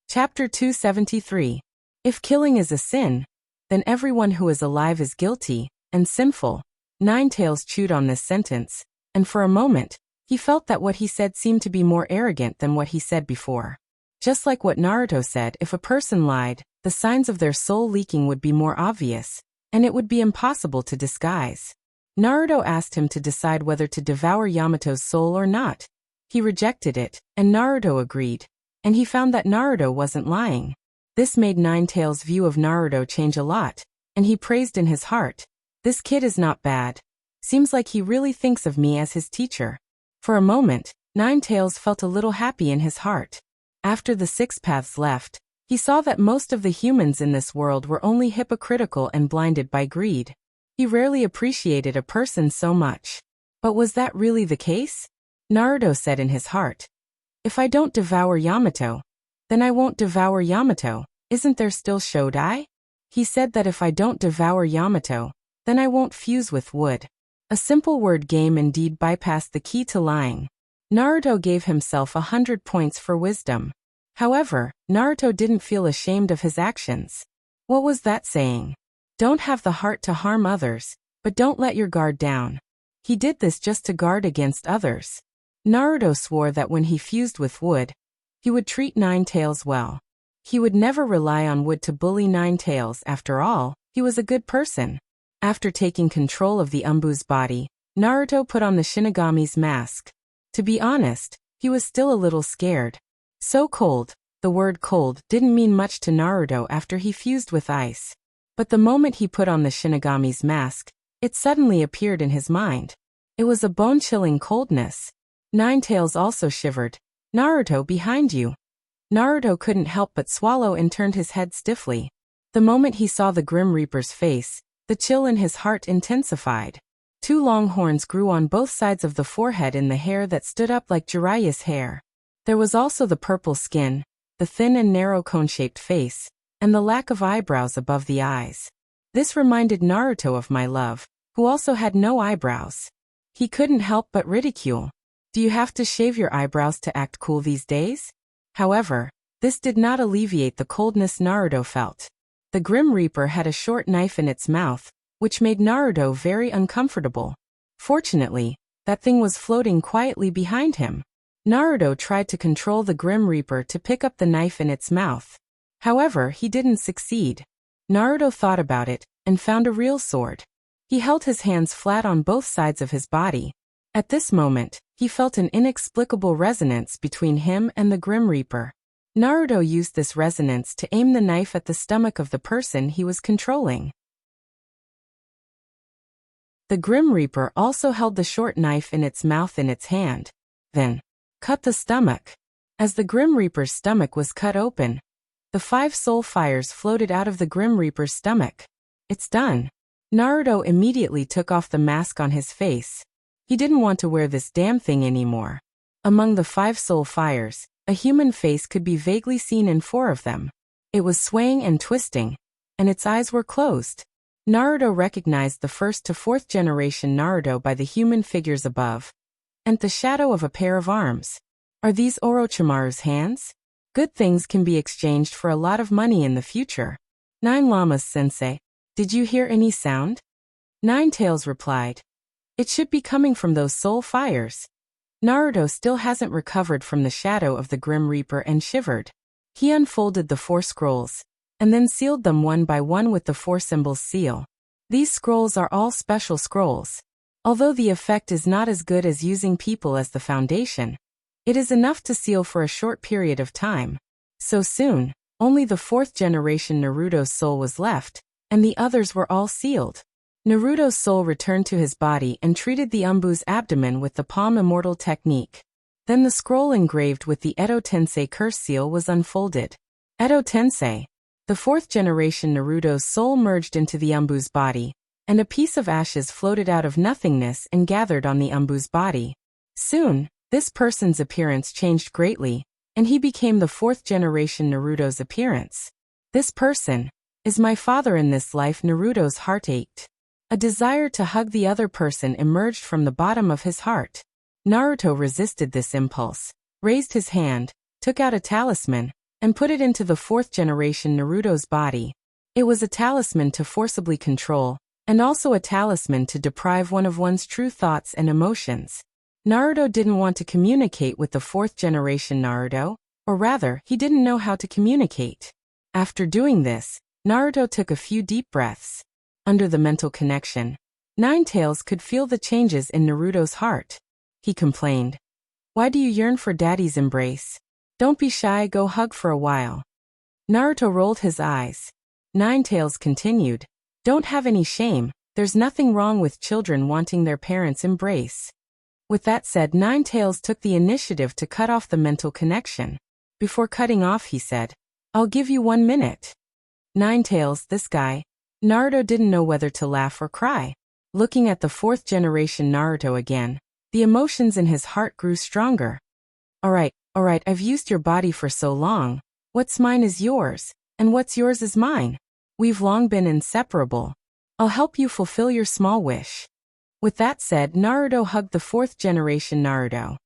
Chapter 273. If killing is a sin, then everyone who is alive is guilty and sinful. Ninetales chewed on this sentence, and for a moment, he felt that what he said seemed to be more arrogant than what he said before. Just like what Naruto said, if a person lied, the signs of their soul leaking would be more obvious, and it would be impossible to disguise. Naruto asked him to decide whether to devour Yamato's soul or not. He rejected it, and Naruto agreed, and he found that Naruto wasn't lying. This made Ninetales' view of Naruto change a lot, and he praised in his heart, "This kid is not bad. Seems like he really thinks of me as his teacher." For a moment, Ninetales felt a little happy in his heart. After the 6 paths left, he saw that most of the humans in this world were only hypocritical and blinded by greed. He rarely appreciated a person so much. But was that really the case? Naruto said in his heart, "If I don't devour Yamato, then I won't devour Yamato. Isn't there still Shodai?" He said that if I don't devour Yamato, then I won't fuse with wood. A simple word game indeed bypassed the key to lying. Naruto gave himself 100 points for wisdom. However, Naruto didn't feel ashamed of his actions. What was that saying? Don't have the heart to harm others, but don't let your guard down. He did this just to guard against others. Naruto swore that when he fused with wood, he would treat Ninetales well. He would never rely on wood to bully Ninetales. After all, he was a good person. After taking control of the Umbu's body, Naruto put on the Shinigami's mask. To be honest, he was still a little scared. So cold, the word cold didn't mean much to Naruto after he fused with ice. But the moment he put on the Shinigami's mask, it suddenly appeared in his mind. It was a bone-chilling coldness. Ninetales also shivered. "Naruto, behind you." Naruto couldn't help but swallow and turned his head stiffly. The moment he saw the Grim Reaper's face, the chill in his heart intensified. 2 long horns grew on both sides of the forehead in the hair that stood up like Jiraiya's hair. There was also the purple skin, the thin and narrow cone-shaped face, and the lack of eyebrows above the eyes. This reminded Naruto of my love, who also had no eyebrows. He couldn't help but ridicule. "Do you have to shave your eyebrows to act cool these days?" However, this did not alleviate the coldness Naruto felt. The Grim Reaper had a short knife in its mouth, which made Naruto very uncomfortable. Fortunately, that thing was floating quietly behind him. Naruto tried to control the Grim Reaper to pick up the knife in its mouth. However, he didn't succeed. Naruto thought about it, and found a real sword. He held his hands flat on both sides of his body. At this moment, he felt an inexplicable resonance between him and the Grim Reaper. Naruto used this resonance to aim the knife at the stomach of the person he was controlling. The Grim Reaper also held the short knife in its mouth in its hand. Then, cut the stomach. As the Grim Reaper's stomach was cut open, the 5 soul fires floated out of the Grim Reaper's stomach. It's done. Naruto immediately took off the mask on his face. He didn't want to wear this damn thing anymore. Among the 5 soul fires, a human face could be vaguely seen in 4 of them. It was swaying and twisting, and its eyes were closed. Naruto recognized the 1st to 4th generation Naruto by the human figures above, and the shadow of a pair of arms. Are these Orochimaru's hands? Good things can be exchanged for a lot of money in the future. 9 Llamas Sensei, did you hear any sound? Nine Tails replied. It should be coming from those soul fires. Naruto still hasn't recovered from the shadow of the Grim Reaper and shivered. He unfolded the 4 scrolls, and then sealed them one by one with the 4 symbols seal. These scrolls are all special scrolls. Although the effect is not as good as using people as the foundation, it is enough to seal for a short period of time. So soon, only the 4th generation Naruto's soul was left, and the others were all sealed. Naruto's soul returned to his body and treated the Umbu's abdomen with the palm immortal technique. Then the scroll engraved with the Edo Tensei curse seal was unfolded. Edo Tensei. The 4th generation Naruto's soul merged into the Umbu's body, and a piece of ashes floated out of nothingness and gathered on the Umbu's body. Soon, this person's appearance changed greatly, and he became the 4th generation Naruto's appearance. This person is my father in this life. Naruto's heart ached. A desire to hug the other person emerged from the bottom of his heart. Naruto resisted this impulse, raised his hand, took out a talisman, and put it into the 4th generation Naruto's body. It was a talisman to forcibly control, and also a talisman to deprive one of one's true thoughts and emotions. Naruto didn't want to communicate with the 4th generation Naruto, or rather, he didn't know how to communicate. After doing this, Naruto took a few deep breaths. Under the mental connection, Nine Tails could feel the changes in Naruto's heart. He complained. Why do you yearn for daddy's embrace? Don't be shy, go hug for a while. Naruto rolled his eyes. Nine Tails continued. Don't have any shame, there's nothing wrong with children wanting their parents' embrace. With that said, Nine Tails took the initiative to cut off the mental connection. Before cutting off, he said, I'll give you 1 minute. Nine Tails, this guy. Naruto didn't know whether to laugh or cry. Looking at the 4th generation Naruto again, the emotions in his heart grew stronger. Alright, I've used your body for so long. What's mine is yours, and what's yours is mine. We've long been inseparable. I'll help you fulfill your small wish. With that said, Naruto hugged the 4th generation Naruto.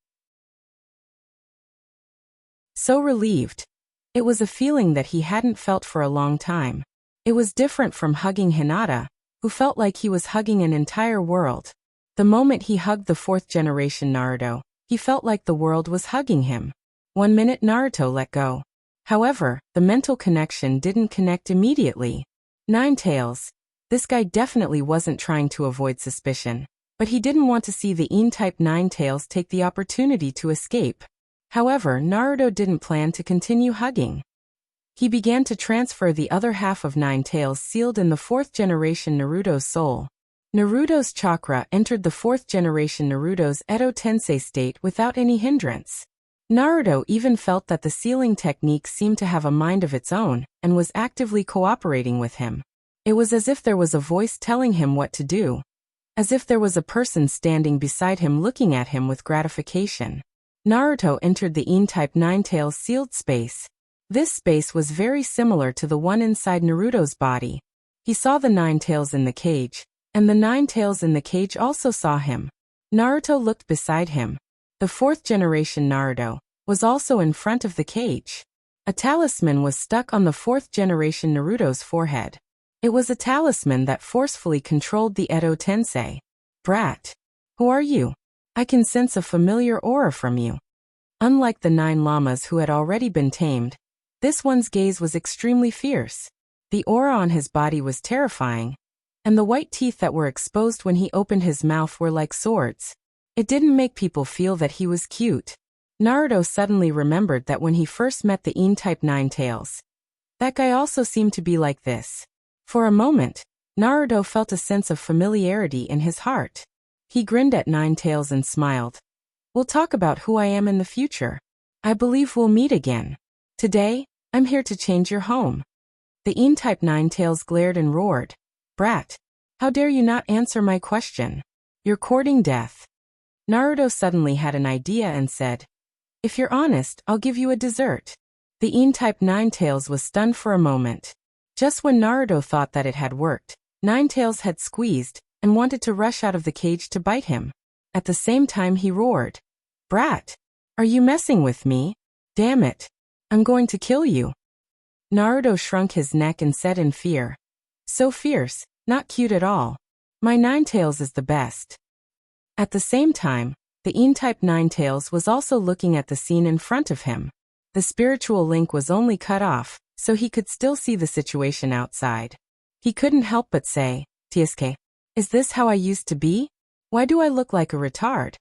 So relieved. It was a feeling that he hadn't felt for a long time. It was different from hugging Hinata, who felt like he was hugging an entire world. The moment he hugged the 4th generation Naruto, he felt like the world was hugging him. 1 minute Naruto let go. However, the mental connection didn't connect immediately. Nine Tails. This guy definitely wasn't trying to avoid suspicion, but he didn't want to see the Ein-type Nine Tails take the opportunity to escape. However, Naruto didn't plan to continue hugging. He began to transfer the other half of Nine Tails sealed in the 4th generation Naruto's soul. Naruto's chakra entered the 4th generation Naruto's Edo Tensei state without any hindrance. Naruto even felt that the sealing technique seemed to have a mind of its own, and was actively cooperating with him. It was as if there was a voice telling him what to do. As if there was a person standing beside him looking at him with gratification. Naruto entered the Ein-type Nine Tails sealed space. This space was very similar to the one inside Naruto's body. He saw the Nine Tails in the cage, and the Nine Tails in the cage also saw him. Naruto looked beside him. The 4th generation Naruto was also in front of the cage. A talisman was stuck on the 4th generation Naruto's forehead. It was a talisman that forcefully controlled the Edo Tensei. Brat. Who are you? I can sense a familiar aura from you. Unlike the 9 llamas who had already been tamed, this one's gaze was extremely fierce. The aura on his body was terrifying, and the white teeth that were exposed when he opened his mouth were like swords. It didn't make people feel that he was cute. Naruto suddenly remembered that when he first met the Een-type Ninetales, that guy also seemed to be like this. For a moment, Naruto felt a sense of familiarity in his heart. He grinned at Ninetales and smiled. We'll talk about who I am in the future. I believe we'll meet again. Today, I'm here to change your home. The Een-type Ninetales glared and roared. Brat, how dare you not answer my question? You're courting death. Naruto suddenly had an idea and said, if you're honest, I'll give you a dessert. The Een-type Ninetales was stunned for a moment. Just when Naruto thought that it had worked, Ninetales had squeezed and wanted to rush out of the cage to bite him. At the same time he roared, Brat, are you messing with me? Damn it. I'm going to kill you. Naruto shrunk his neck and said in fear, so fierce, not cute at all. My Ninetales is the best. At the same time, the Een-type Ninetales was also looking at the scene in front of him. The spiritual link was only cut off, so he could still see the situation outside. He couldn't help but say, Tsuke, is this how I used to be? Why do I look like a retard?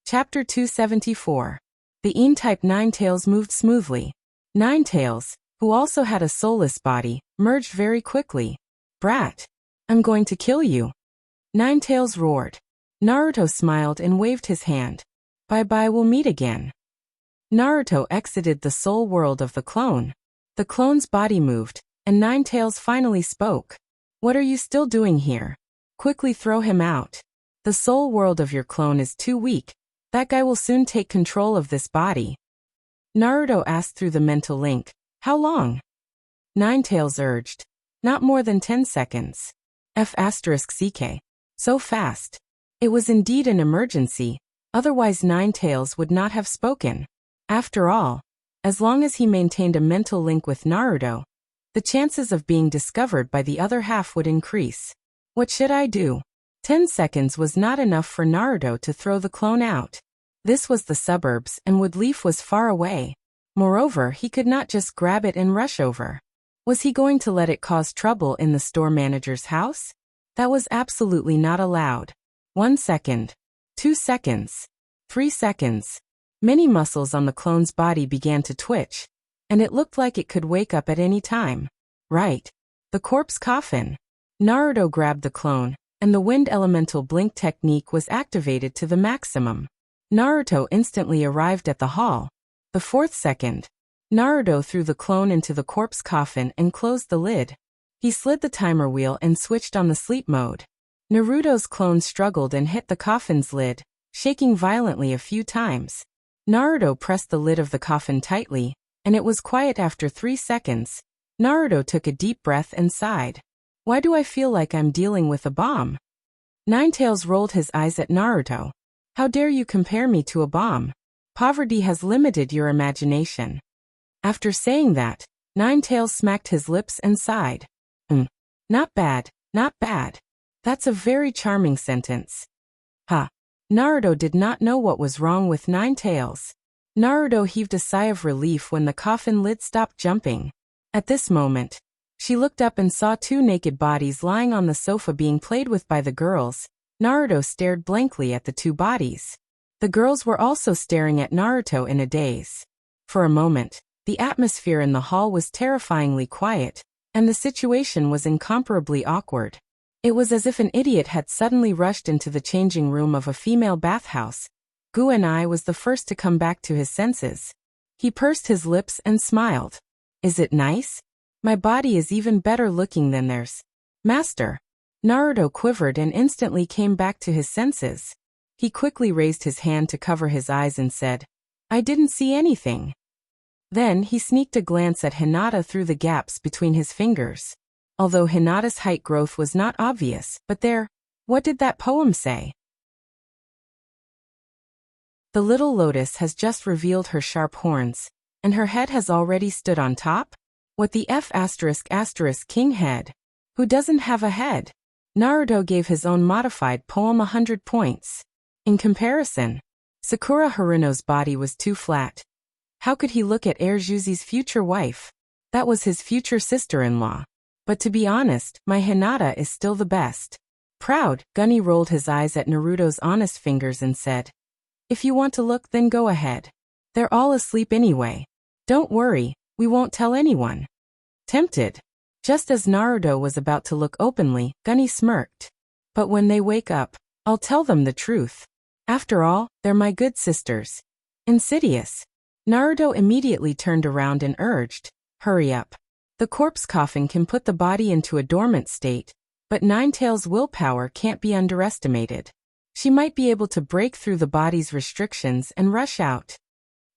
Chapter 274. The Een-type Ninetales moved smoothly. Ninetales, who also had a soulless body, merged very quickly. Brat, I'm going to kill you. Ninetales roared. Naruto smiled and waved his hand. Bye-bye, we'll meet again. Naruto exited the soul world of the clone. The clone's body moved, and Ninetales finally spoke. What are you still doing here? Quickly throw him out. The soul world of your clone is too weak. That guy will soon take control of this body. Naruto asked through the mental link, how long? Ninetales urged. Not more than 10 seconds. F***ck. So fast. It was indeed an emergency, otherwise Ninetales would not have spoken. After all, as long as he maintained a mental link with Naruto, the chances of being discovered by the other half would increase. What should I do? 10 seconds was not enough for Naruto to throw the clone out. This was the suburbs and Woodleaf was far away. Moreover, he could not just grab it and rush over. Was he going to let it cause trouble in the store manager's house? That was absolutely not allowed. 1 second. 2 seconds. 3 seconds. Many muscles on the clone's body began to twitch, and it looked like it could wake up at any time. Right. The corpse coffin. Naruto grabbed the clone, and the wind elemental blink technique was activated to the maximum. Naruto instantly arrived at the hall. The 4th second. Naruto threw the clone into the corpse coffin and closed the lid. He slid the timer wheel and switched on the sleep mode. Naruto's clone struggled and hit the coffin's lid, shaking violently a few times. Naruto pressed the lid of the coffin tightly, and it was quiet after 3 seconds. Naruto took a deep breath and sighed. Why do I feel like I'm dealing with a bomb? Ninetales rolled his eyes at Naruto. How dare you compare me to a bomb? Poverty has limited your imagination. After saying that, Ninetales smacked his lips and sighed. Not bad, not bad. That's a very charming sentence. Naruto did not know what was wrong with Ninetales. Naruto heaved a sigh of relief when the coffin lid stopped jumping. At this moment, she looked up and saw 2 naked bodies lying on the sofa being played with by the girls. Naruto stared blankly at the 2 bodies. The girls were also staring at Naruto in a daze. For a moment, the atmosphere in the hall was terrifyingly quiet, and the situation was incomparably awkward. It was as if an idiot had suddenly rushed into the changing room of a female bathhouse. Guenai was the first to come back to his senses. He pursed his lips and smiled. Is it nice? My body is even better looking than theirs. Master. Naruto quivered and instantly came back to his senses. He quickly raised his hand to cover his eyes and said, I didn't see anything. Then he sneaked a glance at Hinata through the gaps between his fingers. Although Hinata's height growth was not obvious, but what did that poem say? The little lotus has just revealed her sharp horns, and her head has already stood on top? What the F*** king head? Who doesn't have a head? Naruto gave his own modified poem 100 points. In comparison, Sakura Haruno's body was too flat. How could he look at Erjuzi's future wife? That was his future sister-in-law. But to be honest, my Hinata is still the best. Proud, Gunny rolled his eyes at Naruto's honest fingers and said, "If you want to look, then go ahead. They're all asleep anyway. Don't worry, we won't tell anyone." Tempted. Just as Naruto was about to look openly, Gunny smirked. "But when they wake up, I'll tell them the truth. After all, they're my good sisters." Insidious. Naruto immediately turned around and urged, "Hurry up. The corpse coffin can put the body into a dormant state, but Ninetales' willpower can't be underestimated. She might be able to break through the body's restrictions and rush out."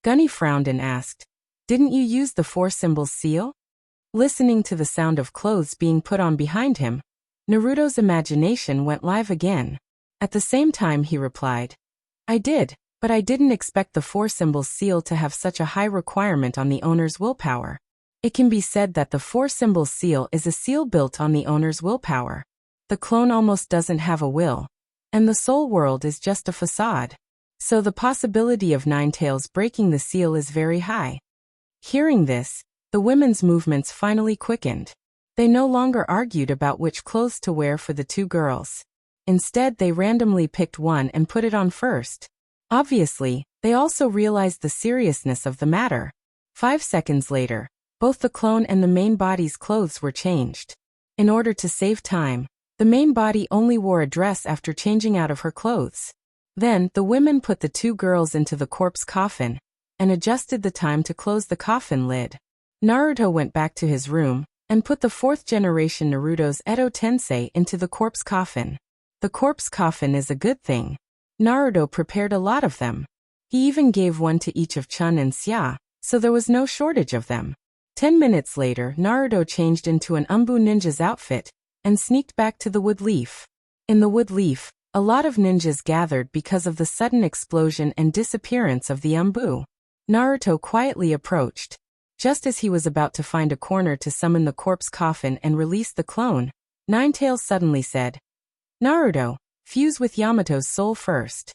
Gunny frowned and asked, "Didn't you use the four symbols seal?" Listening to the sound of clothes being put on behind him, Naruto's imagination went live again. At the same time he replied, "I did, but I didn't expect the four symbols seal to have such a high requirement on the owner's willpower. It can be said that the four symbols seal is a seal built on the owner's willpower. The clone almost doesn't have a will, and the soul world is just a facade. So the possibility of Ninetales breaking the seal is very high." Hearing this, the women's movements finally quickened. They no longer argued about which clothes to wear for the two girls. Instead, they randomly picked one and put it on first. Obviously, they also realized the seriousness of the matter. 5 seconds later, both the clone and the main body's clothes were changed. In order to save time, the main body only wore a dress after changing out of her clothes. Then, the women put the two girls into the corpse coffin and adjusted the time to close the coffin lid. Naruto went back to his room and put the fourth generation Naruto's Edo Tensei into the corpse coffin. The corpse coffin is a good thing. Naruto prepared a lot of them. He even gave one to each of Chun and Xia, so there was no shortage of them. 10 minutes later, Naruto changed into an Umbu ninja's outfit and sneaked back to the wood leaf. In the wood leaf, a lot of ninjas gathered because of the sudden explosion and disappearance of the Umbu. Naruto quietly approached. Just as he was about to find a corner to summon the corpse coffin and release the clone, Ninetales suddenly said, "Naruto, fuse with Yamato's soul first."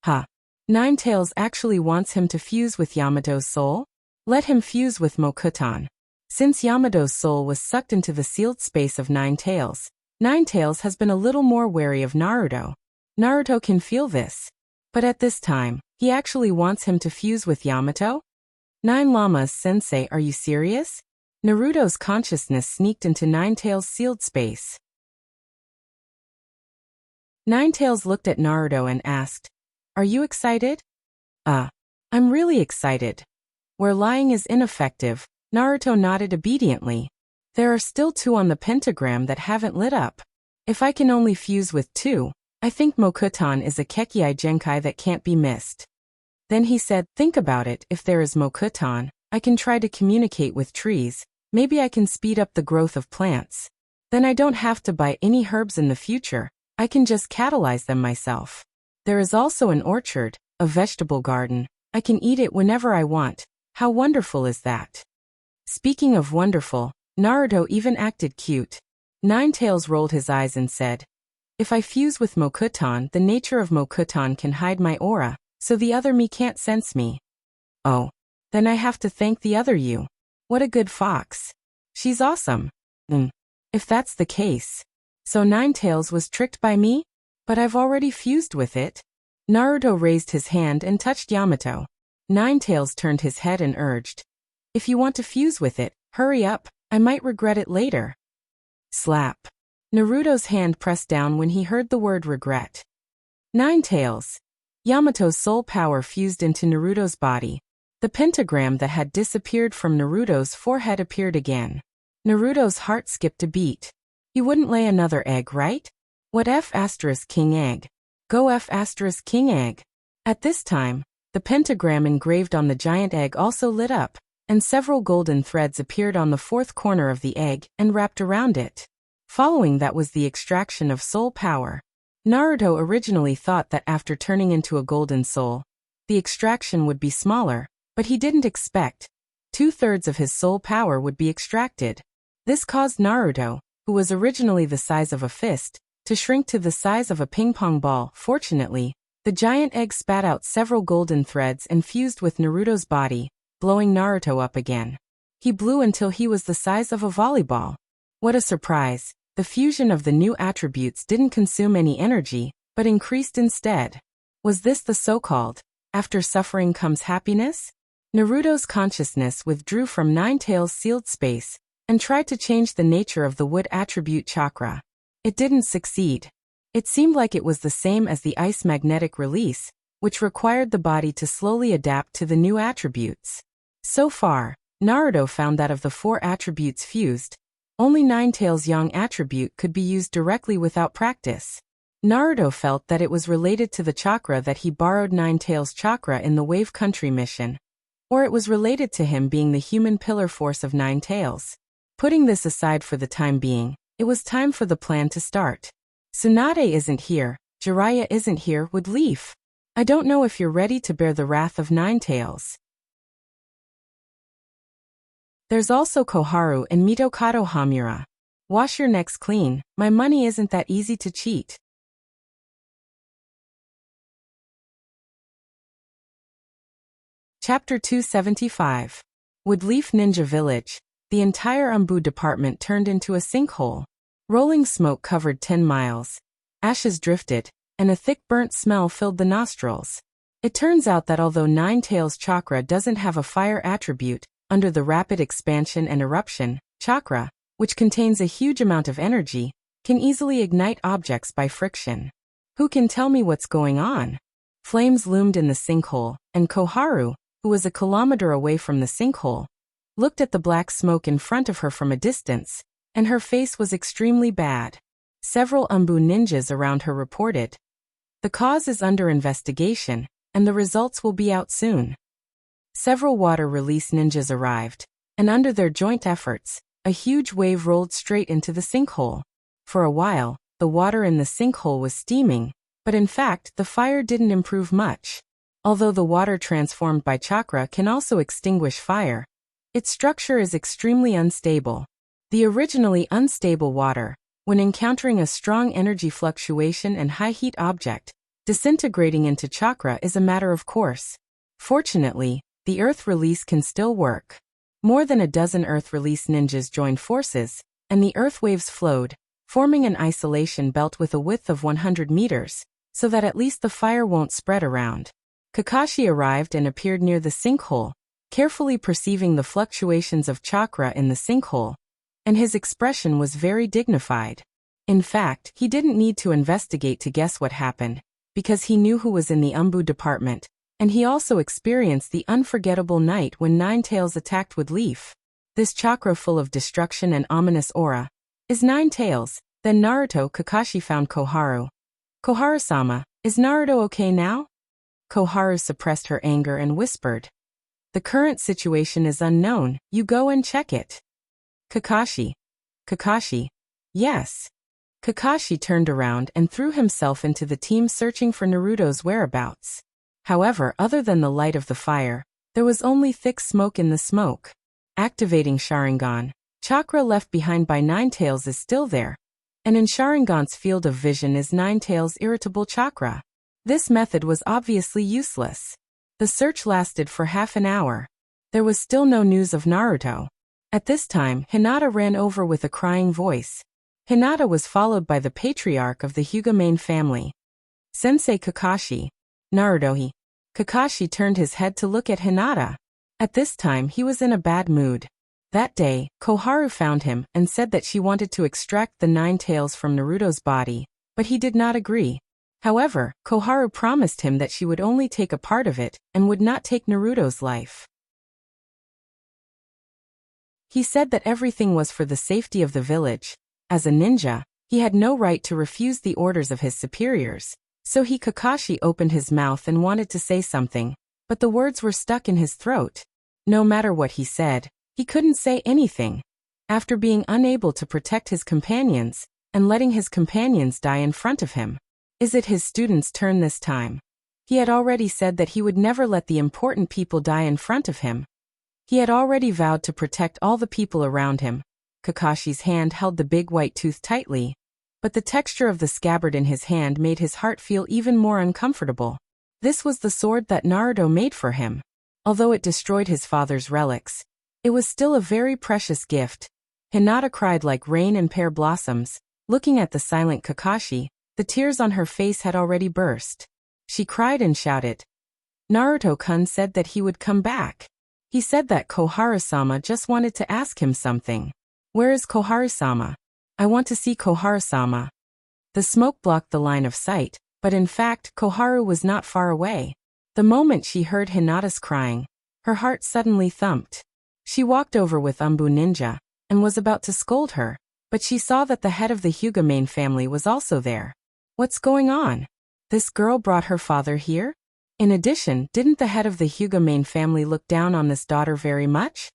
Ha! Ninetales actually wants him to fuse with Yamato's soul? Let him fuse with Mokuton. Since Yamato's soul was sucked into the sealed space of Ninetales, Ninetales has been a little more wary of Naruto. Naruto can feel this. But at this time, he actually wants him to fuse with Yamato? Nine Lamas sensei, are you serious? Naruto's consciousness sneaked into Ninetales' sealed space. Ninetales looked at Naruto and asked, "Are you excited?" I'm really excited." Where lying is ineffective, Naruto nodded obediently. There are still 2 on the pentagram that haven't lit up. If I can only fuse with 2, I think Mokuton is a Kekei Genkai that can't be missed. Then he said, "Think about it, if there is Mokuton, I can try to communicate with trees, maybe I can speed up the growth of plants. Then I don't have to buy any herbs in the future, I can just catalyze them myself. There is also an orchard, a vegetable garden, I can eat it whenever I want, how wonderful is that?" Speaking of wonderful, Naruto even acted cute. Ninetales rolled his eyes and said, "If I fuse with Mokuton, the nature of Mokuton can hide my aura, so the other me can't sense me." "Oh. Then I have to thank the other you. What a good fox. She's awesome." If that's the case. So Ninetales was tricked by me? But I've already fused with it." Naruto raised his hand and touched Yamato. Ninetales turned his head and urged, "If you want to fuse with it, hurry up, I might regret it later." Slap. Naruto's hand pressed down when he heard the word regret. Ninetales. Yamato's soul power fused into Naruto's body. The pentagram that had disappeared from Naruto's forehead appeared again. Naruto's heart skipped a beat. He wouldn't lay another egg, right? What F** king egg? Go F** king egg. At this time, the pentagram engraved on the giant egg also lit up, and several golden threads appeared on the 4th corner of the egg and wrapped around it. Following that was the extraction of soul power. Naruto originally thought that after turning into a golden soul, the extraction would be smaller, but he didn't expect 2/3 of his soul power would be extracted. This caused Naruto, who was originally the size of a fist, to shrink to the size of a ping-pong ball. Fortunately, the giant egg spat out several golden threads and fused with Naruto's body, blowing Naruto up again. He blew until he was the size of a volleyball. What a surprise! The fusion of the new attributes didn't consume any energy, but increased instead. Was this the so-called, after suffering comes happiness? Naruto's consciousness withdrew from Ninetales' sealed space, and tried to change the nature of the wood attribute chakra. It didn't succeed. It seemed like it was the same as the ice magnetic release, which required the body to slowly adapt to the new attributes. So far, Naruto found that of the 4 attributes fused, only Ninetales' yang attribute could be used directly without practice. Naruto felt that it was related to the chakra that he borrowed Ninetales' chakra in the Wave Country mission. Or it was related to him being the human pillar force of Ninetales. Putting this aside for the time being, it was time for the plan to start. Tsunade isn't here, Jiraiya isn't here with Leaf. I don't know if you're ready to bear the wrath of Ninetales. There's also Koharu and Mitokado Hamura. Wash your necks clean, my money isn't that easy to cheat. Chapter 275. Woodleaf Ninja Village. The entire Umbu department turned into a sinkhole. Rolling smoke covered 10 miles. Ashes drifted, and a thick burnt smell filled the nostrils. It turns out that although Ninetales' chakra doesn't have a fire attribute, under the rapid expansion and eruption, chakra, which contains a huge amount of energy, can easily ignite objects by friction. Who can tell me what's going on? Flames loomed in the sinkhole, and Koharu, who was a kilometer away from the sinkhole, looked at the black smoke in front of her from a distance, and her face was extremely bad. Several Umbu ninjas around her reported. The cause is under investigation, and the results will be out soon. Several water release ninjas arrived, and under their joint efforts, a huge wave rolled straight into the sinkhole. For a while, the water in the sinkhole was steaming, but in fact the fire didn't improve much. Although the water transformed by chakra can also extinguish fire, its structure is extremely unstable. The originally unstable water, when encountering a strong energy fluctuation and high heat object, disintegrating into chakra is a matter of course. Fortunately, the earth release can still work. More than a dozen earth release ninjas joined forces, and the earth waves flowed, forming an isolation belt with a width of 100 meters, so that at least the fire won't spread around. Kakashi arrived and appeared near the sinkhole, carefully perceiving the fluctuations of chakra in the sinkhole, and his expression was very dignified. In fact, he didn't need to investigate to guess what happened, because he knew who was in the Umbu department, and he also experienced the unforgettable night when Ninetales attacked with Leaf. This chakra full of destruction and ominous aura. Is Ninetales? Then Naruto. Kakashi found Koharu. Koharu-sama, is Naruto okay now? Koharu suppressed her anger and whispered. The current situation is unknown, you go and check it. Kakashi. Kakashi. Yes. Kakashi turned around and threw himself into the team searching for Naruto's whereabouts. However, other than the light of the fire, there was only thick smoke in the smoke. Activating Sharingan. Chakra left behind by Ninetales is still there, and in Sharingan's field of vision is Ninetales' irritable chakra. This method was obviously useless. The search lasted for half an hour. There was still no news of Naruto. At this time, Hinata ran over with a crying voice. Hinata was followed by the patriarch of the Hyuga family. Sensei Kakashi. Naruto. Kakashi turned his head to look at Hinata. At this time he was in a bad mood. That day, Koharu found him and said that she wanted to extract the 9 tails from Naruto's body, but he did not agree. However, Koharu promised him that she would only take a part of it and would not take Naruto's life. He said that everything was for the safety of the village. As a ninja, he had no right to refuse the orders of his superiors, so Kakashi opened his mouth and wanted to say something, but the words were stuck in his throat. No matter what he said, he couldn't say anything. After being unable to protect his companions, and letting his companions die in front of him. Is it his students' turn this time? He had already said that he would never let the important people die in front of him. He had already vowed to protect all the people around him. Kakashi's hand held the big white tooth tightly, but the texture of the scabbard in his hand made his heart feel even more uncomfortable. This was the sword that Naruto made for him. Although it destroyed his father's relics, it was still a very precious gift. Hinata cried like rain and pear blossoms, looking at the silent Kakashi. The tears on her face had already burst. She cried and shouted. Naruto-kun said that he would come back. He said that Koharu-sama just wanted to ask him something. Where is Koharu-sama? I want to see Koharu-sama. The smoke blocked the line of sight, but in fact Koharu was not far away. The moment she heard Hinata's crying, her heart suddenly thumped. She walked over with Umbu Ninja, and was about to scold her, but she saw that the head of the Hyuga family was also there. What's going on? This girl brought her father here? In addition, didn't the head of the Hyuga family look down on this daughter very much?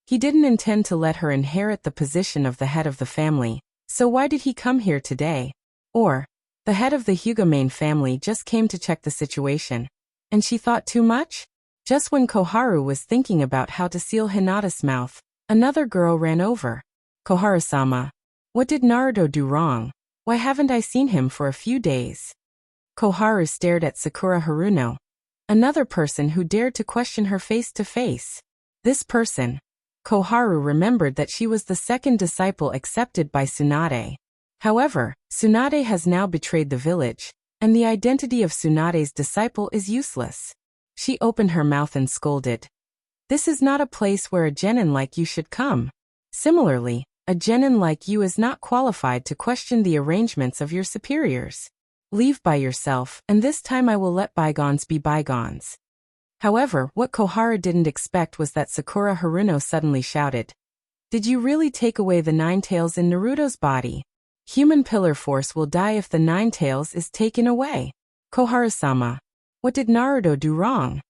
He didn't intend to let her inherit the position of the head of the family, so why did he come here today? Or, the head of the Hyuga family just came to check the situation, and she thought too much? Just when Koharu was thinking about how to seal Hinata's mouth, another girl ran over. Koharu-sama, what did Naruto do wrong? Why haven't I seen him for a few days? Koharu stared at Sakura Haruno, another person who dared to question her face to face. This person. Koharu remembered that she was the second disciple accepted by Tsunade. However, Tsunade has now betrayed the village, and the identity of Tsunade's disciple is useless. She opened her mouth and scolded. This is not a place where a genin like you should come. Similarly, a genin like you is not qualified to question the arrangements of your superiors. Leave by yourself, and this time I will let bygones be bygones. However, what Koharu didn't expect was that Sakura Haruno suddenly shouted. Did you really take away the nine tails in Naruto's body? Human pillar force will die if the nine tails is taken away. Koharu-sama, what did Naruto do wrong?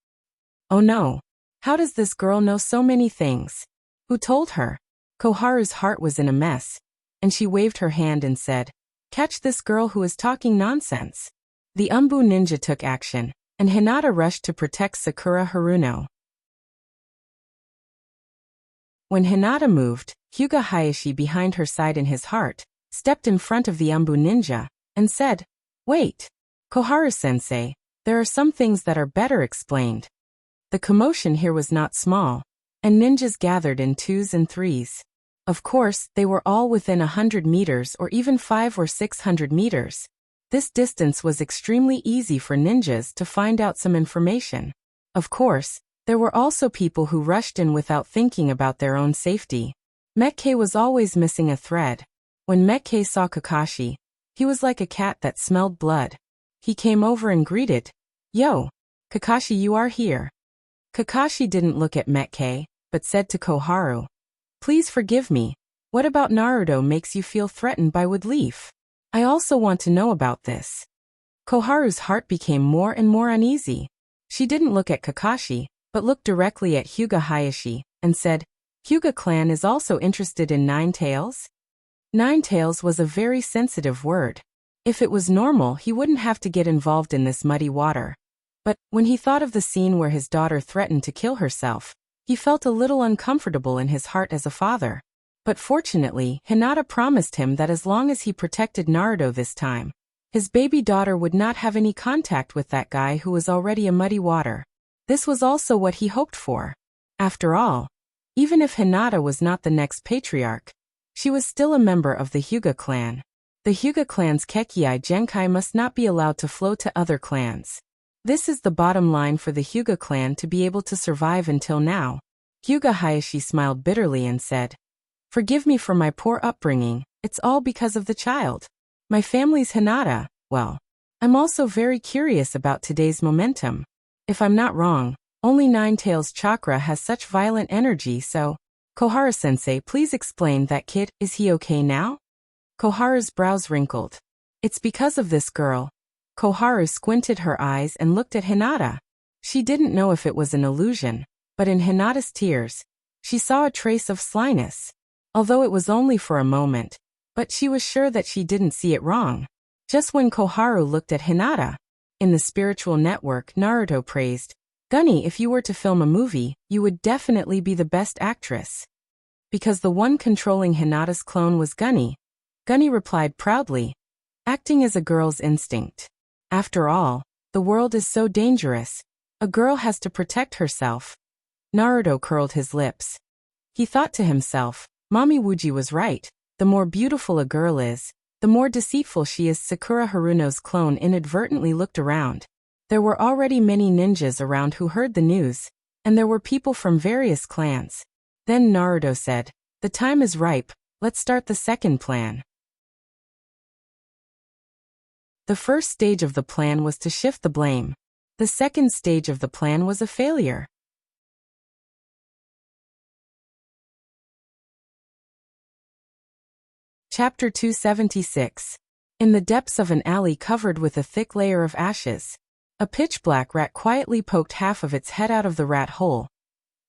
Oh no. How does this girl know so many things? Who told her? Koharu's heart was in a mess, and she waved her hand and said, catch this girl who is talking nonsense. The Umbu ninja took action, and Hinata rushed to protect Sakura Haruno. When Hinata moved, Hyuga Hayashi behind her side in his heart, stepped in front of the Umbu ninja, and said, wait, Koharu-sensei, there are some things that are better explained. The commotion here was not small, and ninjas gathered in twos and threes. Of course, they were all within 100 meters or even 500 or 600 meters. This distance was extremely easy for ninjas to find out some information. Of course, there were also people who rushed in without thinking about their own safety. Mekkei was always missing a thread. When Mekkei saw Kakashi, he was like a cat that smelled blood. He came over and greeted, Yo, Kakashi, you are here. Kakashi didn't look at Mekkei, but said to Koharu, please forgive me, what about Naruto makes you feel threatened by Woodleaf? I also want to know about this. Koharu's heart became more and more uneasy. She didn't look at Kakashi, but looked directly at Hyuga Hayashi, and said, Hyuga clan is also interested in Nine Tails? Nine Tails was a very sensitive word. If it was normal, he wouldn't have to get involved in this muddy water. But, when he thought of the scene where his daughter threatened to kill herself, he felt a little uncomfortable in his heart as a father. But fortunately, Hinata promised him that as long as he protected Naruto this time, his baby daughter would not have any contact with that guy who was already a muddy water. This was also what he hoped for. After all, even if Hinata was not the next patriarch, she was still a member of the Hyuga clan. The Hyuga clan's Kekei Genkai must not be allowed to flow to other clans. This is the bottom line for the Hyuga clan to be able to survive until now. Hyuga Hayashi smiled bitterly and said, forgive me for my poor upbringing, it's all because of the child. My family's Hinata. Well, I'm also very curious about today's momentum. If I'm not wrong, only Nine Tails chakra has such violent energy, so... Koharu-sensei, please explain that kid, is he okay now? Koharu's brows wrinkled. It's because of this girl. Koharu squinted her eyes and looked at Hinata. She didn't know if it was an illusion, but in Hinata's tears, she saw a trace of slyness. Although it was only for a moment, but she was sure that she didn't see it wrong. Just when Koharu looked at Hinata, in the spiritual network, Naruto praised, Gunny, if you were to film a movie, you would definitely be the best actress. Because the one controlling Hinata's clone was Gunny. Gunny replied proudly, acting is a girl's instinct. After all, the world is so dangerous. A girl has to protect herself, Naruto curled his lips. He thought to himself, Mommy Wuji was right. The more beautiful a girl is, the more deceitful she is. Sakura Haruno's clone inadvertently looked around. There were already many ninjas around who heard the news, and there were people from various clans. Then Naruto said, the time is ripe, let's start the second plan. The first stage of the plan was to shift the blame. The second stage of the plan was a failure. Chapter 276. In the depths of an alley covered with a thick layer of ashes, a pitch-black rat quietly poked half of its head out of the rat hole,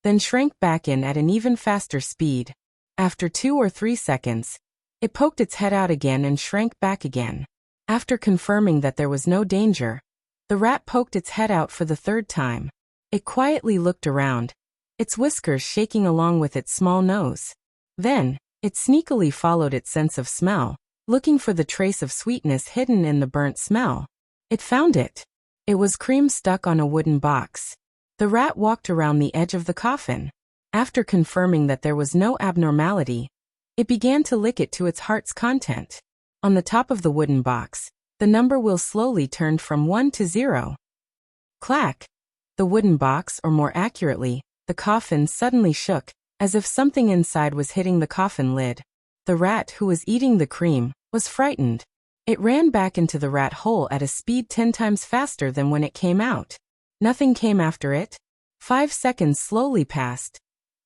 then shrank back in at an even faster speed. After 2 or 3 seconds, it poked its head out again and shrank back again. After confirming that there was no danger, the rat poked its head out for the third time. It quietly looked around, its whiskers shaking along with its small nose. Then, it sneakily followed its sense of smell, looking for the trace of sweetness hidden in the burnt smell. It found it. It was cream stuck on a wooden box. The rat walked around the edge of the coffin. After confirming that there was no abnormality, it began to lick it to its heart's content. On the top of the wooden box, the number wheel slowly turned from 1 to 0. Clack! The wooden box, or more accurately, the coffin, suddenly shook, as if something inside was hitting the coffin lid. The rat, who was eating the cream, was frightened. It ran back into the rat hole at a speed 10 times faster than when it came out. Nothing came after it. 5 seconds slowly passed.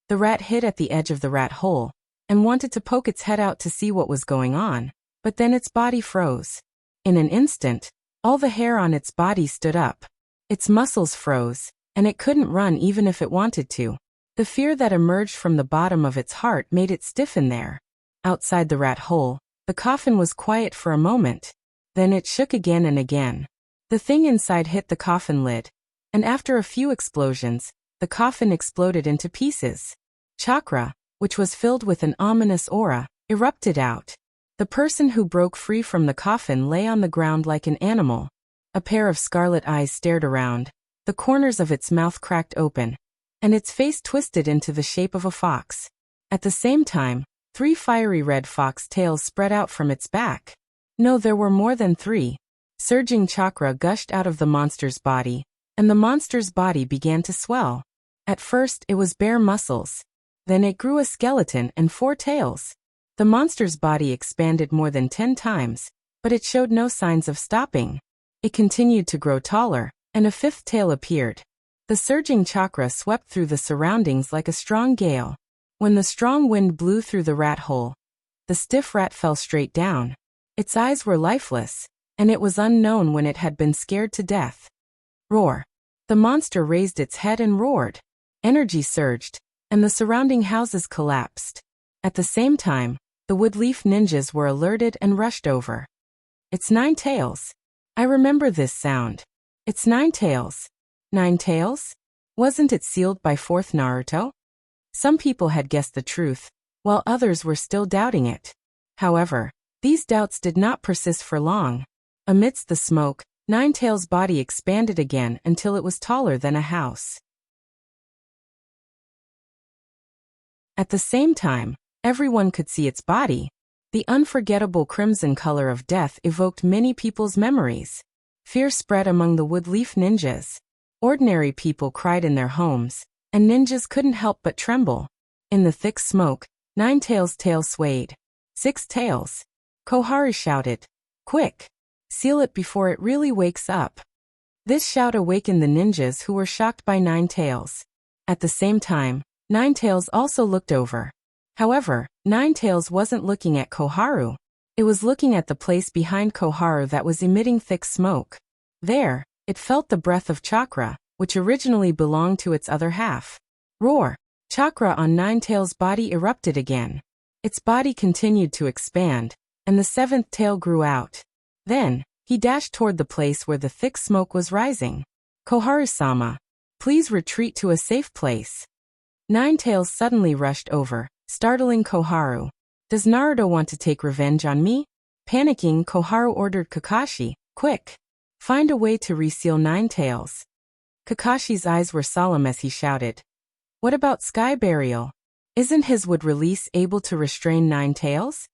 The rat hid at the edge of the rat hole, and wanted to poke its head out to see what was going on, but then its body froze. In an instant, all the hair on its body stood up. Its muscles froze, and it couldn't run even if it wanted to. The fear that emerged from the bottom of its heart made it stiffen there. Outside the rat hole, the coffin was quiet for a moment. Then it shook again and again. The thing inside hit the coffin lid, and after a few explosions, the coffin exploded into pieces. Chakra, which was filled with an ominous aura, erupted out. The person who broke free from the coffin lay on the ground like an animal. A pair of scarlet eyes stared around, the corners of its mouth cracked open, and its face twisted into the shape of a fox. At the same time, 3 fiery red fox tails spread out from its back. No, there were more than 3. Surging chakra gushed out of the monster's body, and the monster's body began to swell. At first, it was bare muscles. Then it grew a skeleton and 4 tails. The monster's body expanded more than 10 times, but it showed no signs of stopping. It continued to grow taller, and a 5th tail appeared. The surging chakra swept through the surroundings like a strong gale. When the strong wind blew through the rat hole, the stiff rat fell straight down. Its eyes were lifeless, and it was unknown when it had been scared to death. Roar! The monster raised its head and roared. Energy surged, and the surrounding houses collapsed. At the same time, the woodleaf ninjas were alerted and rushed over. It's 9 tails. I remember this sound. It's 9 tails. 9 tails? Wasn't it sealed by 4th Naruto? Some people had guessed the truth, while others were still doubting it. However, these doubts did not persist for long. Amidst the smoke, 9 Tails' body expanded again until it was taller than a house. At the same time, everyone could see its body. The unforgettable crimson color of death evoked many people's memories. Fear spread among the woodleaf ninjas. Ordinary people cried in their homes, and ninjas couldn't help but tremble. In the thick smoke, 9 Tails' tail swayed. 6 tails. Koharu shouted, "Quick! Seal it before it really wakes up." This shout awakened the ninjas who were shocked by 9 Tails. At the same time, 9 Tails also looked over. However, 9 Tails wasn't looking at Koharu. It was looking at the place behind Koharu that was emitting thick smoke. There, it felt the breath of chakra, which originally belonged to its other half. Roar! Chakra on 9 Tails' body erupted again. Its body continued to expand, and the 7th tail grew out. Then, he dashed toward the place where the thick smoke was rising. Koharu-sama, please retreat to a safe place. 9 Tails suddenly rushed over, startling Koharu. Does Naruto want to take revenge on me? Panicking, Koharu ordered Kakashi, quick! Find a way to reseal 9 Tails. Kakashi's eyes were solemn as he shouted, What about Sky Burial? Isn't his wood release able to restrain 9 tails?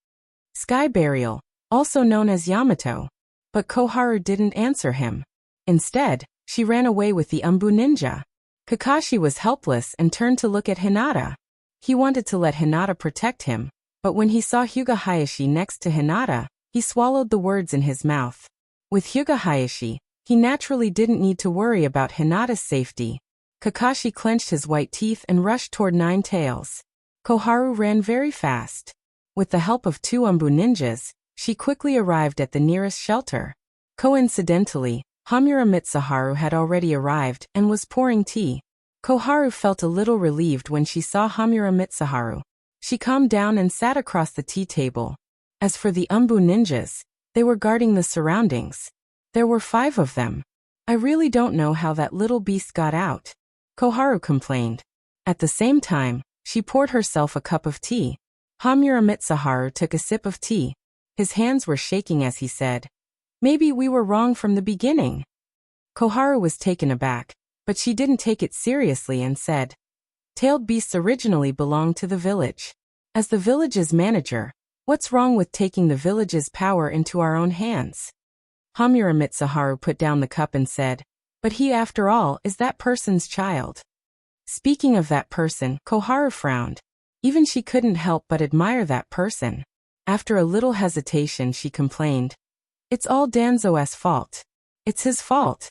Sky Burial, also known as Yamato. But Koharu didn't answer him. Instead, she ran away with the Umbu ninja. Kakashi was helpless and turned to look at Hinata. He wanted to let Hinata protect him, but when he saw Hyuga Hayashi next to Hinata, he swallowed the words in his mouth. With Hyuga Hayashi, he naturally didn't need to worry about Hinata's safety. Kakashi clenched his white teeth and rushed toward 9 tails. Koharu ran very fast. With the help of 2 Umbu ninjas, she quickly arrived at the nearest shelter. Coincidentally, Hamura Mitsuharu had already arrived and was pouring tea. Koharu felt a little relieved when she saw Hamura Mitsuharu. She calmed down and sat across the tea table. As for the Umbu ninjas, they were guarding the surroundings. There were 5 of them. I really don't know how that little beast got out, Koharu complained. At the same time, she poured herself a cup of tea. Hamura Mitsuharu took a sip of tea. His hands were shaking as he said, "Maybe we were wrong from the beginning." Koharu was taken aback, but she didn't take it seriously and said, "Tailed beasts originally belonged to the village. As the village's manager, what's wrong with taking the village's power into our own hands?" Hamura Mitsuharu put down the cup and said, "But he after all is that person's child." Speaking of that person, Koharu frowned. Even she couldn't help but admire that person. After a little hesitation she complained, "It's all Danzo's fault. It's his fault."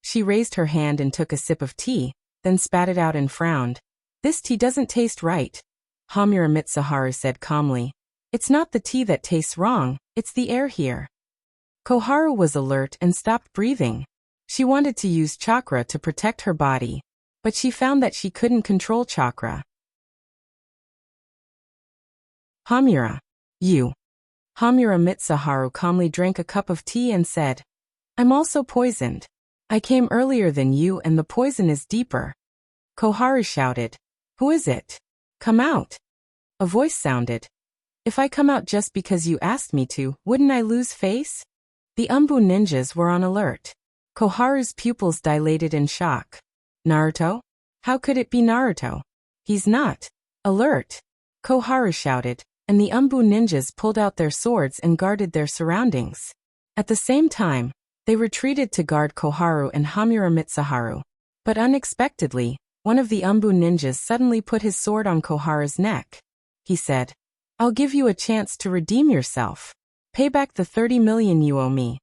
She raised her hand and took a sip of tea, then spat it out and frowned. "This tea doesn't taste right," Hamura Mitsuharu said calmly. "It's not the tea that tastes wrong, it's the air here." Koharu was alert and stopped breathing. She wanted to use chakra to protect her body, but she found that she couldn't control chakra. "Hamura, you." Hamura Mitsuharu calmly drank a cup of tea and said, "I'm also poisoned. I came earlier than you and the poison is deeper." Koharu shouted, "Who is it? Come out." A voice sounded. "If I come out just because you asked me to, wouldn't I lose face?" The Umbu ninjas were on alert. Koharu's pupils dilated in shock. "Naruto? How could it be Naruto? He's not." "Alert!" Koharu shouted, and the Umbu ninjas pulled out their swords and guarded their surroundings. At the same time, they retreated to guard Koharu and Hamura Mitsuharu. But unexpectedly, one of the Umbu ninjas suddenly put his sword on Koharu's neck. He said, "I'll give you a chance to redeem yourself. Pay back the 30 million you owe me."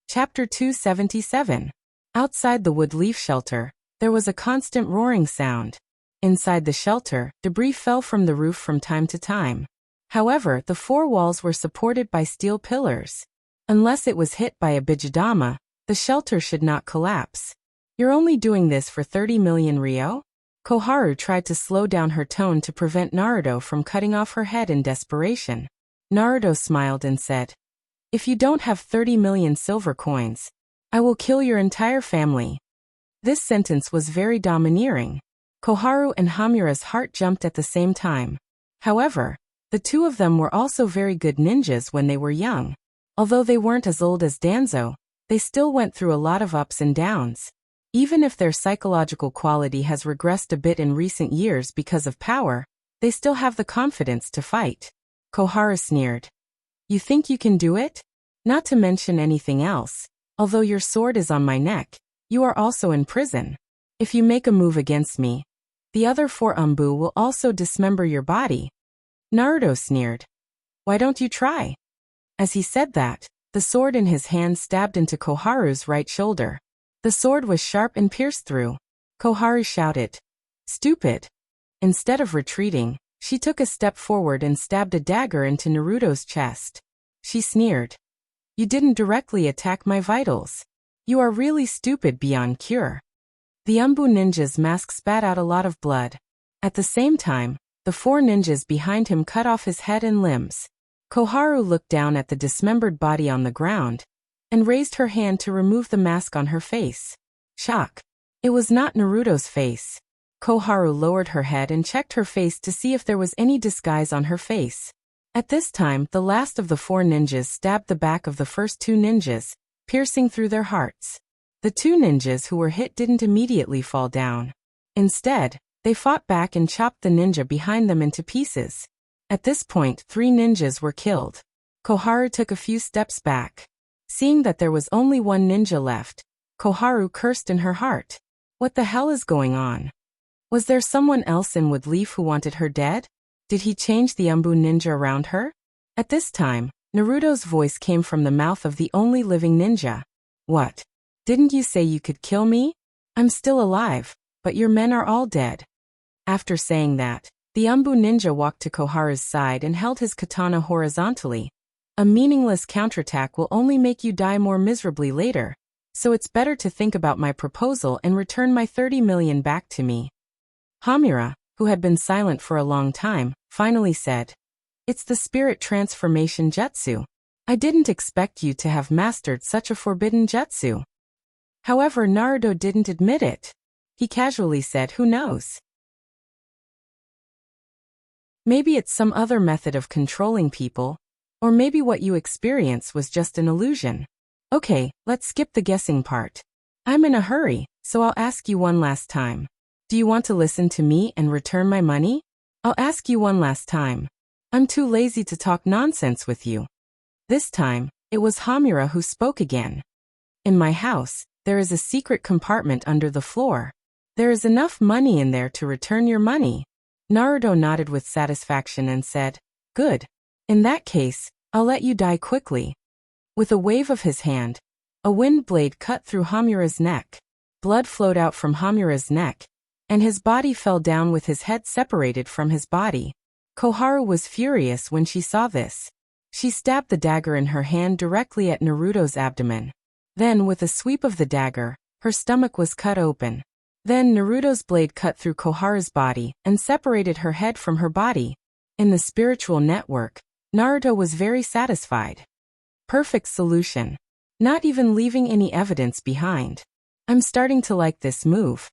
Chapter 277. Outside the wood leaf shelter, there was a constant roaring sound. Inside the shelter, debris fell from the roof from time to time. However, the 4 walls were supported by steel pillars. Unless it was hit by a Bijidama, the shelter should not collapse. "You're only doing this for 30 million Ryo?" Koharu tried to slow down her tone to prevent Naruto from cutting off her head in desperation. Naruto smiled and said, "If you don't have 30 million silver coins, I will kill your entire family." This sentence was very domineering. Koharu and Hamura's heart jumped at the same time. However, the 2 of them were also very good ninjas when they were young. Although they weren't as old as Danzo, they still went through a lot of ups and downs. Even if their psychological quality has regressed a bit in recent years because of power, they still have the confidence to fight. Koharu sneered. "You think you can do it? Not to mention anything else, although your sword is on my neck, you are also in prison. If you make a move against me, the other 4 Umbu will also dismember your body." Naruto sneered. "Why don't you try?" As he said that, the sword in his hand stabbed into Koharu's right shoulder. The sword was sharp and pierced through. Koharu shouted, "Stupid." Instead of retreating, she took a step forward and stabbed a dagger into Naruto's chest. She sneered, "You didn't directly attack my vitals. You are really stupid beyond cure." The Umbu ninja's mask spat out a lot of blood. At the same time, the 4 ninjas behind him cut off his head and limbs. Koharu looked down at the dismembered body on the ground and raised her hand to remove the mask on her face. Shock. It was not Naruto's face. Koharu lowered her head and checked her face to see if there was any disguise on her face. At this time, the last of the 4 ninjas stabbed the back of the first 2 ninjas, piercing through their hearts. The two ninjas who were hit didn't immediately fall down. Instead, they fought back and chopped the ninja behind them into pieces. At this point, 3 ninjas were killed. Koharu took a few steps back. Seeing that there was only one ninja left, Koharu cursed in her heart. What the hell is going on? Was there someone else in Woodleaf who wanted her dead? Did he change the Umbu ninja around her? At this time, Naruto's voice came from the mouth of the only living ninja. What? Didn't you say you could kill me? I'm still alive, but your men are all dead. After saying that, the Umbu ninja walked to Koharu's side and held his katana horizontally. A meaningless counterattack will only make you die more miserably later, so it's better to think about my proposal and return my 30 million back to me. Hamura, who had been silent for a long time, finally said, "It's the spirit transformation jutsu. I didn't expect you to have mastered such a forbidden jutsu." However, Naruto didn't admit it. He casually said, "Who knows? Maybe it's some other method of controlling people, or maybe what you experience was just an illusion. Okay, let's skip the guessing part. I'm in a hurry, so I'll ask you one last time. Do you want to listen to me and return my money? I'll ask you one last time. I'm too lazy to talk nonsense with you." This time, it was Hamura who spoke again. "In my house, there is a secret compartment under the floor. There is enough money in there to return your money." Naruto nodded with satisfaction and said, "Good. In that case, I'll let you die quickly." With a wave of his hand, a wind blade cut through Hamura's neck. Blood flowed out from Hamura's neck, and his body fell down with his head separated from his body. Koharu was furious when she saw this. She stabbed the dagger in her hand directly at Naruto's abdomen. Then, with a sweep of the dagger, her stomach was cut open. Then Naruto's blade cut through Koharu's body and separated her head from her body. In the spiritual network, Naruto was very satisfied. Perfect solution. Not even leaving any evidence behind. I'm starting to like this move.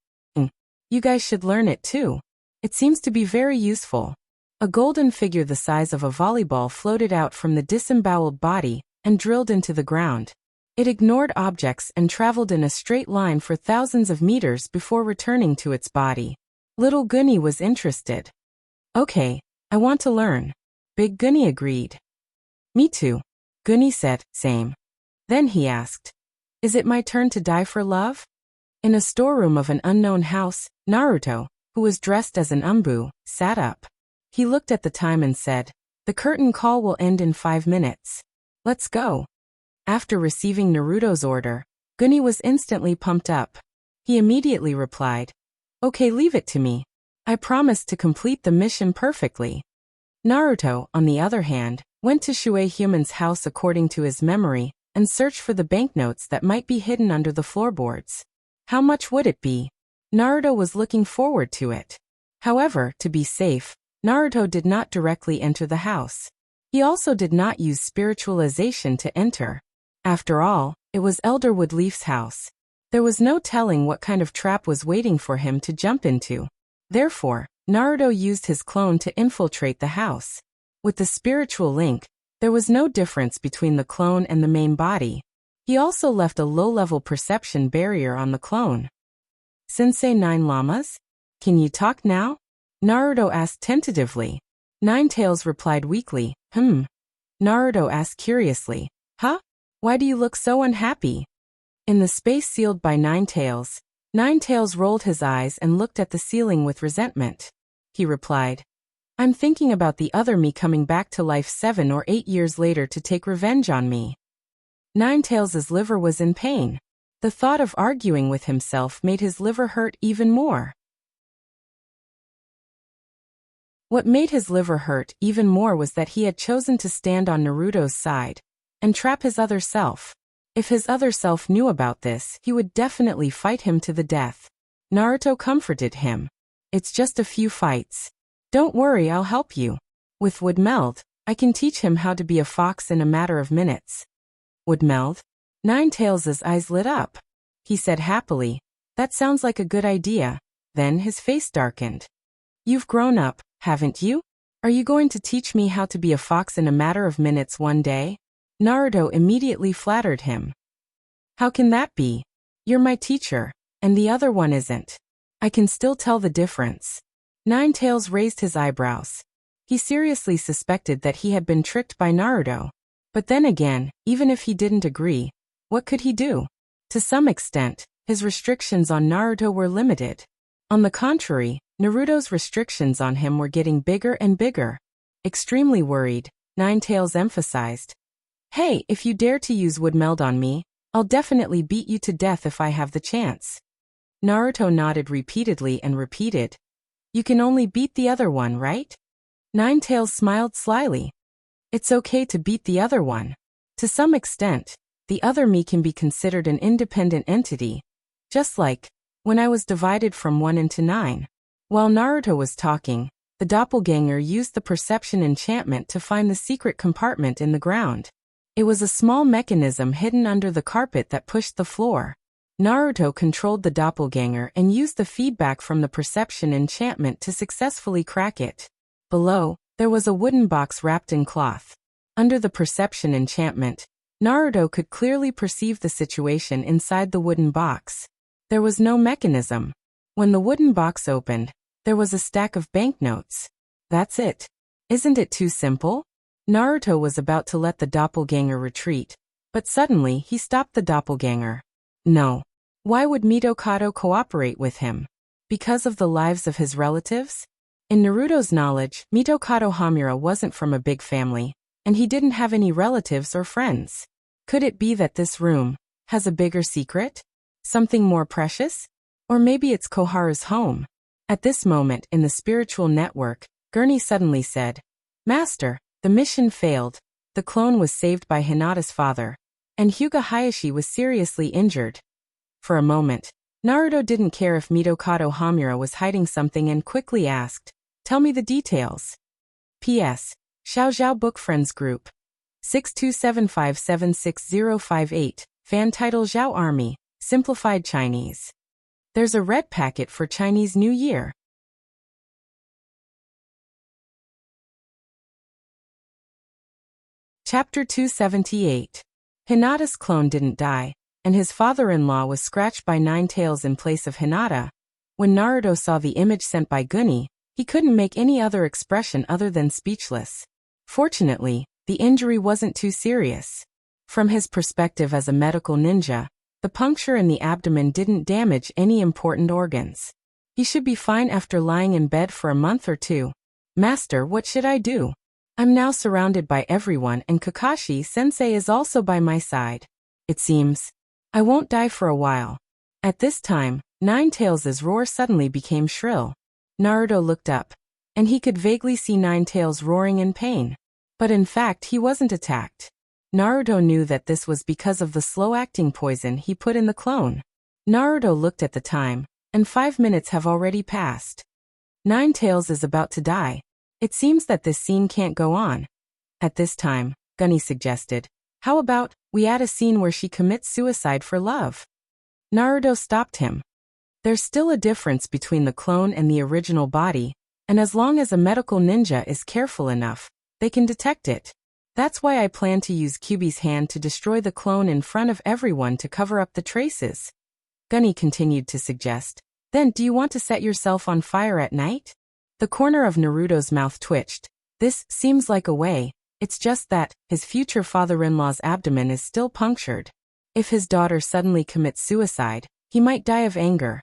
You guys should learn it too. It seems to be very useful. A golden figure the size of a volleyball floated out from the disemboweled body and drilled into the ground. It ignored objects and traveled in a straight line for thousands of meters before returning to its body. Little Gunny was interested. "Okay, I want to learn." Big Gunny agreed. "Me too." Gunny said, "Same." Then he asked, "Is it my turn to die for love?" In a storeroom of an unknown house, Naruto, who was dressed as an Umbu, sat up. He looked at the time and said, "The curtain call will end in 5 minutes. Let's go." After receiving Naruto's order, Gunny was instantly pumped up. He immediately replied, "Okay, leave it to me. I promise to complete the mission perfectly." Naruto, on the other hand, went to Shuei Human's house according to his memory and searched for the banknotes that might be hidden under the floorboards. How much would it be? Naruto was looking forward to it. However, to be safe, Naruto did not directly enter the house. He also did not use spiritualization to enter. After all, it was Elder Woodleaf's house. There was no telling what kind of trap was waiting for him to jump into. Therefore, Naruto used his clone to infiltrate the house. With the spiritual link, there was no difference between the clone and the main body. He also left a low-level perception barrier on the clone. "Sensei Nine Llamas? Can you talk now?" Naruto asked tentatively. Ninetails replied weakly, Naruto asked curiously, "Huh? Why do you look so unhappy?" In the space sealed by Ninetails, Ninetails rolled his eyes and looked at the ceiling with resentment. He replied, "I'm thinking about the other me coming back to life 7 or 8 years later to take revenge on me." Ninetails' liver was in pain. The thought of arguing with himself made his liver hurt even more. What made his liver hurt even more was that he had chosen to stand on Naruto's side and trap his other self. If his other self knew about this, he would definitely fight him to the death. Naruto comforted him. "It's just a few fights. Don't worry, I'll help you. With Woodmeld, I can teach him how to be a fox in a matter of minutes." Woodmeld? Ninetails' eyes lit up. He said happily, "That sounds like a good idea." Then his face darkened. "You've grown up, haven't you? Are you going to teach me how to be a fox in a matter of minutes one day?" Naruto immediately flattered him. How can that be? You're my teacher, and the other one isn't. I can still tell the difference. Ninetales raised his eyebrows. He seriously suspected that he had been tricked by Naruto. But then again, even if he didn't agree, what could he do? To some extent, his restrictions on Naruto were limited. On the contrary, Naruto's restrictions on him were getting bigger and bigger. Extremely worried, Ninetales emphasized, "Hey, if you dare to use wood meld on me, I'll definitely beat you to death if I have the chance." Naruto nodded repeatedly and repeated, "You can only beat the other one, right?" Ninetales smiled slyly. "It's okay to beat the other one. To some extent, the other me can be considered an independent entity, just like when I was divided from 1 into 9. While Naruto was talking, the doppelganger used the perception enchantment to find the secret compartment in the ground. It was a small mechanism hidden under the carpet that pushed the floor. Naruto controlled the doppelganger and used the feedback from the perception enchantment to successfully crack it. Below, there was a wooden box wrapped in cloth. Under the perception enchantment, Naruto could clearly perceive the situation inside the wooden box. There was no mechanism. When the wooden box opened, there was a stack of banknotes. That's it. Isn't it too simple? Naruto was about to let the doppelganger retreat, but suddenly he stopped the doppelganger. No. Why would Mitokado cooperate with him? Because of the lives of his relatives? In Naruto's knowledge, Mitokado Hamura wasn't from a big family, and he didn't have any relatives or friends. Could it be that this room has a bigger secret? Something more precious? Or maybe it's Koharu's home. At this moment in the spiritual network, Gurney suddenly said, "Master, the mission failed. The clone was saved by Hinata's father, and Hyuga Hayashi was seriously injured." For a moment, Naruto didn't care if Mitokado Hamura was hiding something and quickly asked, "Tell me the details." P.S. Xiao Xiao Book Friends Group 627576058, fan title Zhao Army, simplified Chinese. There's a red packet for Chinese New Year. Chapter 278. Hinata's clone didn't die, and his father-in-law was scratched by Ninetales in place of Hinata. When Naruto saw the image sent by Guni, he couldn't make any other expression other than speechless. Fortunately, the injury wasn't too serious. From his perspective as a medical ninja, the puncture in the abdomen didn't damage any important organs. He should be fine after lying in bed for a month or two. "Master, what should I do? I'm now surrounded by everyone and Kakashi-sensei is also by my side. It seems I won't die for a while." At this time, Ninetales' roar suddenly became shrill. Naruto looked up, and he could vaguely see Ninetales roaring in pain. But in fact he wasn't attacked. Naruto knew that this was because of the slow-acting poison he put in the clone. Naruto looked at the time, and 5 minutes have already passed. Ninetales is about to die. It seems that this scene can't go on. At this time, Gunny suggested, "How about we add a scene where she commits suicide for love?" Naruto stopped him. There's still a difference between the clone and the original body, and as long as a medical ninja is careful enough, they can detect it. That's why I plan to use Kyuubi's hand to destroy the clone in front of everyone to cover up the traces. Gunny continued to suggest, "Then do you want to set yourself on fire at night?" The corner of Naruto's mouth twitched. This seems like a way, it's just that his future father-in-law's abdomen is still punctured. If his daughter suddenly commits suicide, he might die of anger.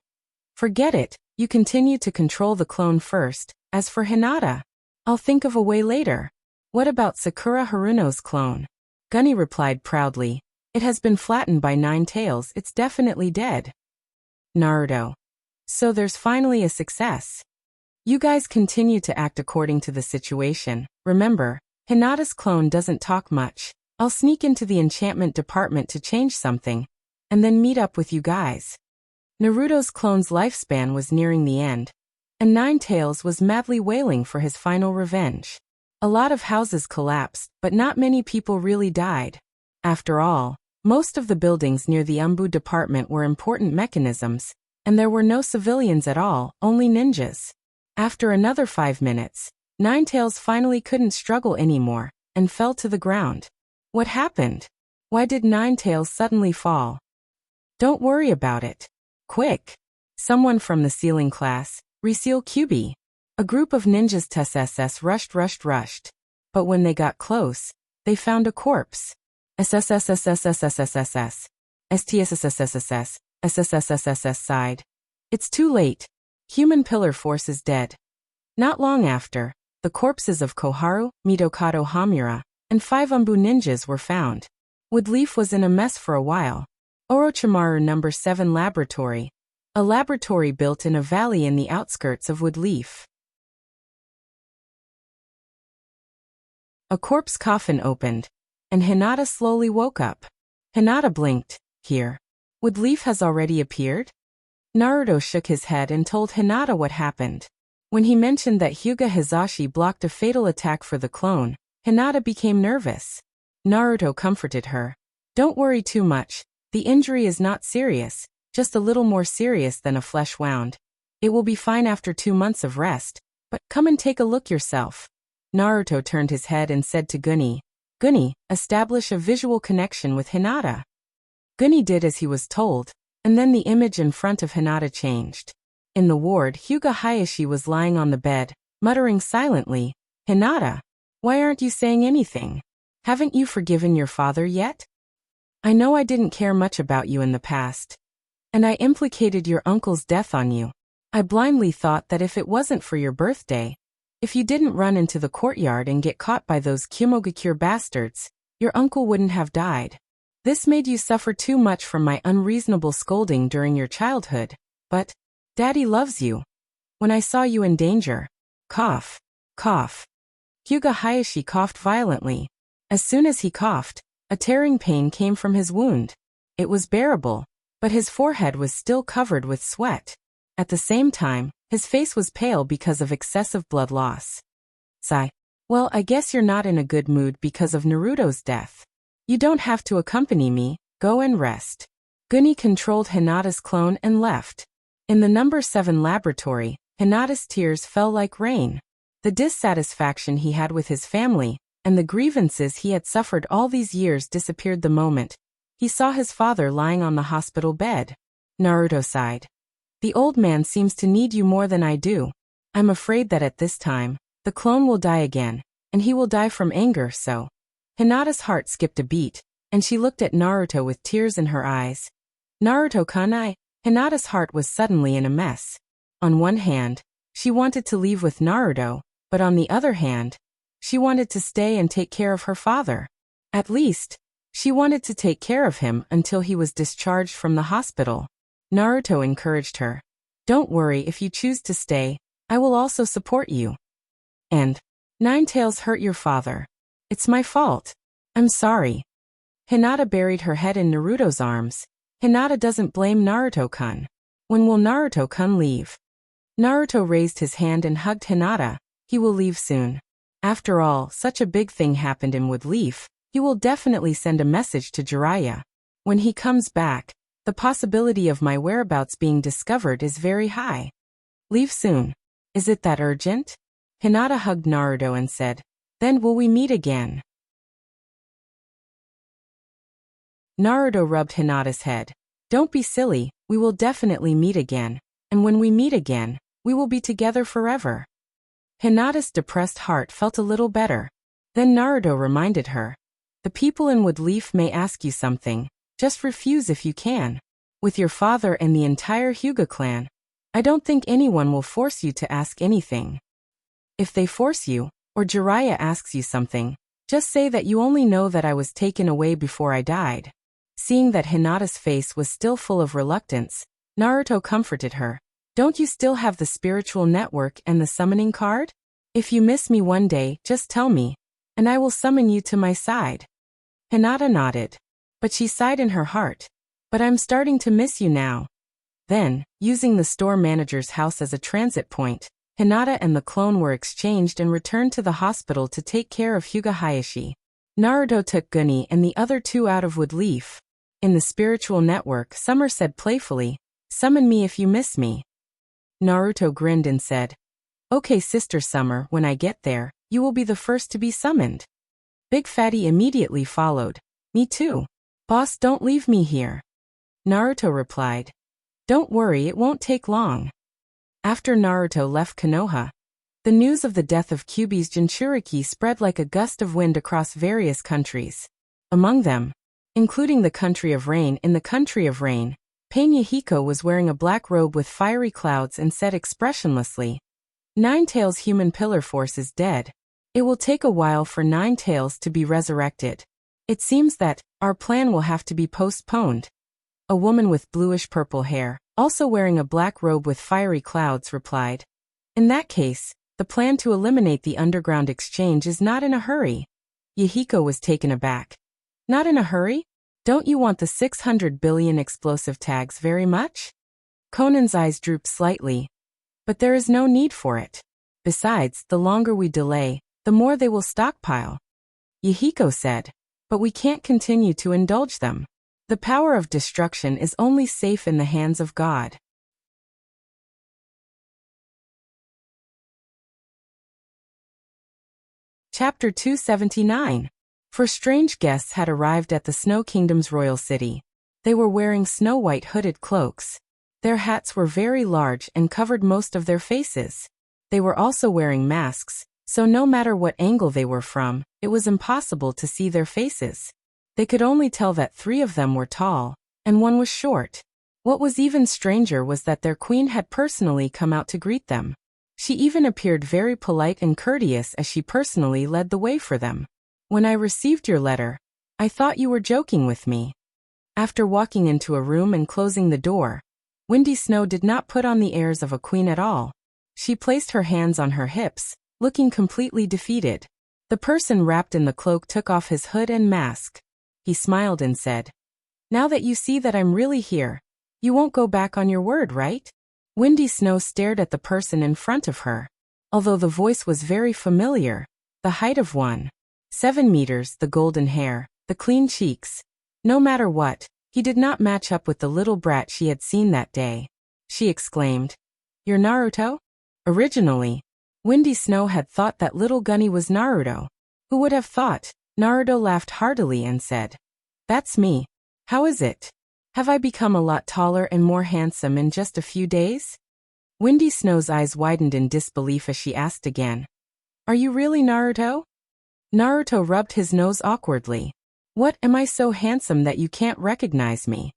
"Forget it, you continue to control the clone first. As for Hinata, I'll think of a way later." "What about Sakura Haruno's clone?" Gunny replied proudly, "It has been flattened by Ninetales, it's definitely dead." Naruto. "So there's finally a success. You guys continue to act according to the situation. Remember, Hinata's clone doesn't talk much. I'll sneak into the enchantment department to change something, and then meet up with you guys." Naruto's clone's lifespan was nearing the end, and Ninetales was madly wailing for his final revenge. A lot of houses collapsed, but not many people really died. After all, most of the buildings near the Umbu department were important mechanisms, and there were no civilians at all, only ninjas. After another 5 minutes, Ninetales finally couldn't struggle anymore, and fell to the ground. What happened? Why did Ninetales suddenly fall? Don't worry about it. Quick! Someone from the sealing class, reseal QB. A group of ninjas TSSS rushed. But when they got close, they found a corpse. SSSSSSSSSS. STSSSSSS. SSSSSS sighed. It's too late. Human pillar force is dead. Not long after, the corpses of Koharu, Midokado Hamura, and 5 Umbu ninjas were found. Woodleaf was in a mess for a while. Orochimaru No. 7 Laboratory. A laboratory built in a valley in the outskirts of Woodleaf. A corpse coffin opened, and Hinata slowly woke up. Hinata blinked. Here. Woodleaf has already appeared? Naruto shook his head and told Hinata what happened. When he mentioned that Hyuga Hizashi blocked a fatal attack for the clone, Hinata became nervous. Naruto comforted her. Don't worry too much. The injury is not serious, just a little more serious than a flesh wound. It will be fine after 2 months of rest, but come and take a look yourself. Naruto turned his head and said to Guni, Guni, establish a visual connection with Hinata. Guni did as he was told, and then the image in front of Hinata changed. In the ward, Hyuga Hayashi was lying on the bed, muttering silently, Hinata, why aren't you saying anything? Haven't you forgiven your father yet? I know I didn't care much about you in the past. And I implicated your uncle's death on you. I blindly thought that if it wasn't for your birthday, if you didn't run into the courtyard and get caught by those Kimogakure bastards, your uncle wouldn't have died. This made you suffer too much from my unreasonable scolding during your childhood, but Daddy loves you. When I saw you in danger, cough. Hyuga Hayashi coughed violently. As soon as he coughed, a tearing pain came from his wound. It was bearable, but his forehead was still covered with sweat. At the same time, his face was pale because of excessive blood loss. Sigh. Well, I guess you're not in a good mood because of Naruto's death. You don't have to accompany me, go and rest. Guni controlled Hinata's clone and left. In the No. 7 laboratory, Hinata's tears fell like rain. The dissatisfaction he had with his family, and the grievances he had suffered all these years disappeared the moment he saw his father lying on the hospital bed. Naruto sighed. The old man seems to need you more than I do. I'm afraid that at this time, the clone will die again, and he will die from anger, so. Hinata's heart skipped a beat, and she looked at Naruto with tears in her eyes. Naruto-kun, Hinata's heart was suddenly in a mess. On one hand, she wanted to leave with Naruto, but on the other hand, she wanted to stay and take care of her father. At least, she wanted to take care of him until he was discharged from the hospital. Naruto encouraged her. Don't worry if you choose to stay, I will also support you. And, Ninetales hurt your father. It's my fault. I'm sorry. Hinata buried her head in Naruto's arms. Hinata doesn't blame Naruto-kun. When will Naruto-kun leave? Naruto raised his hand and hugged Hinata. He will leave soon. After all, such a big thing happened in Woodleaf. He will definitely send a message to Jiraiya. When he comes back, the possibility of my whereabouts being discovered is very high. Leave soon. Is it that urgent? Hinata hugged Naruto and said, Then will we meet again? Naruto rubbed Hinata's head. Don't be silly, we will definitely meet again. And when we meet again, we will be together forever. Hinata's depressed heart felt a little better. Then Naruto reminded her. The people in Woodleaf may ask you something. Just refuse if you can. With your father and the entire Hyuga clan, I don't think anyone will force you to ask anything. If they force you, or Jiraiya asks you something, just say that you only know that I was taken away before I died. Seeing that Hinata's face was still full of reluctance, Naruto comforted her. Don't you still have the spiritual network and the summoning card? If you miss me one day, just tell me, and I will summon you to my side. Hinata nodded, but she sighed in her heart. But I'm starting to miss you now. Then, using the store manager's house as a transit point, Hinata and the clone were exchanged and returned to the hospital to take care of Hyuga Hayashi. Naruto took Guni and the other 2 out of Woodleaf. In the spiritual network, Summer said playfully, Summon me if you miss me. Naruto grinned and said, Okay, Sister Summer, when I get there, you will be the first to be summoned. Big Fatty immediately followed. Me too. Boss, don't leave me here. Naruto replied. Don't worry, it won't take long. After Naruto left Konoha, the news of the death of Kyuubi's Jinchuriki spread like a gust of wind across various countries. Among them, including the country of rain. In the country of rain, Pain Yahiko was wearing a black robe with fiery clouds and said expressionlessly, Nine Tails' human pillar force is dead. It will take a while for Nine Tails to be resurrected. It seems that our plan will have to be postponed. A woman with bluish-purple hair, also wearing a black robe with fiery clouds, replied. In that case, the plan to eliminate the underground exchange is not in a hurry. Yahiko was taken aback. Not in a hurry? Don't you want the 600 billion explosive tags very much? Conan's eyes drooped slightly. But there is no need for it. Besides, the longer we delay, the more they will stockpile. Yahiko said. But we can't continue to indulge them. The power of destruction is only safe in the hands of God. Chapter 279. For strange guests had arrived at the Snow Kingdom's royal city. They were wearing snow-white hooded cloaks. Their hats were very large and covered most of their faces. They were also wearing masks, so no matter what angle they were from, it was impossible to see their faces. They could only tell that 3 of them were tall, and 1 was short. What was even stranger was that their queen had personally come out to greet them. She even appeared very polite and courteous as she personally led the way for them. When I received your letter, I thought you were joking with me. After walking into a room and closing the door, Windy Snow did not put on the airs of a queen at all. She placed her hands on her hips, looking completely defeated. The person wrapped in the cloak took off his hood and mask. He smiled and said, Now that you see that I'm really here, you won't go back on your word, right? Windy Snow stared at the person in front of her. Although the voice was very familiar, the height of 1.7 meters, the golden hair, the clean cheeks. No matter what, he did not match up with the little brat she had seen that day. She exclaimed, You're Naruto? Originally, Windy Snow had thought that little Gunny was Naruto. Who would have thought? Naruto laughed heartily and said, That's me. How is it? Have I become a lot taller and more handsome in just a few days? Windy Snow's eyes widened in disbelief as she asked again, Are you really Naruto? Naruto rubbed his nose awkwardly. What, am I so handsome that you can't recognize me?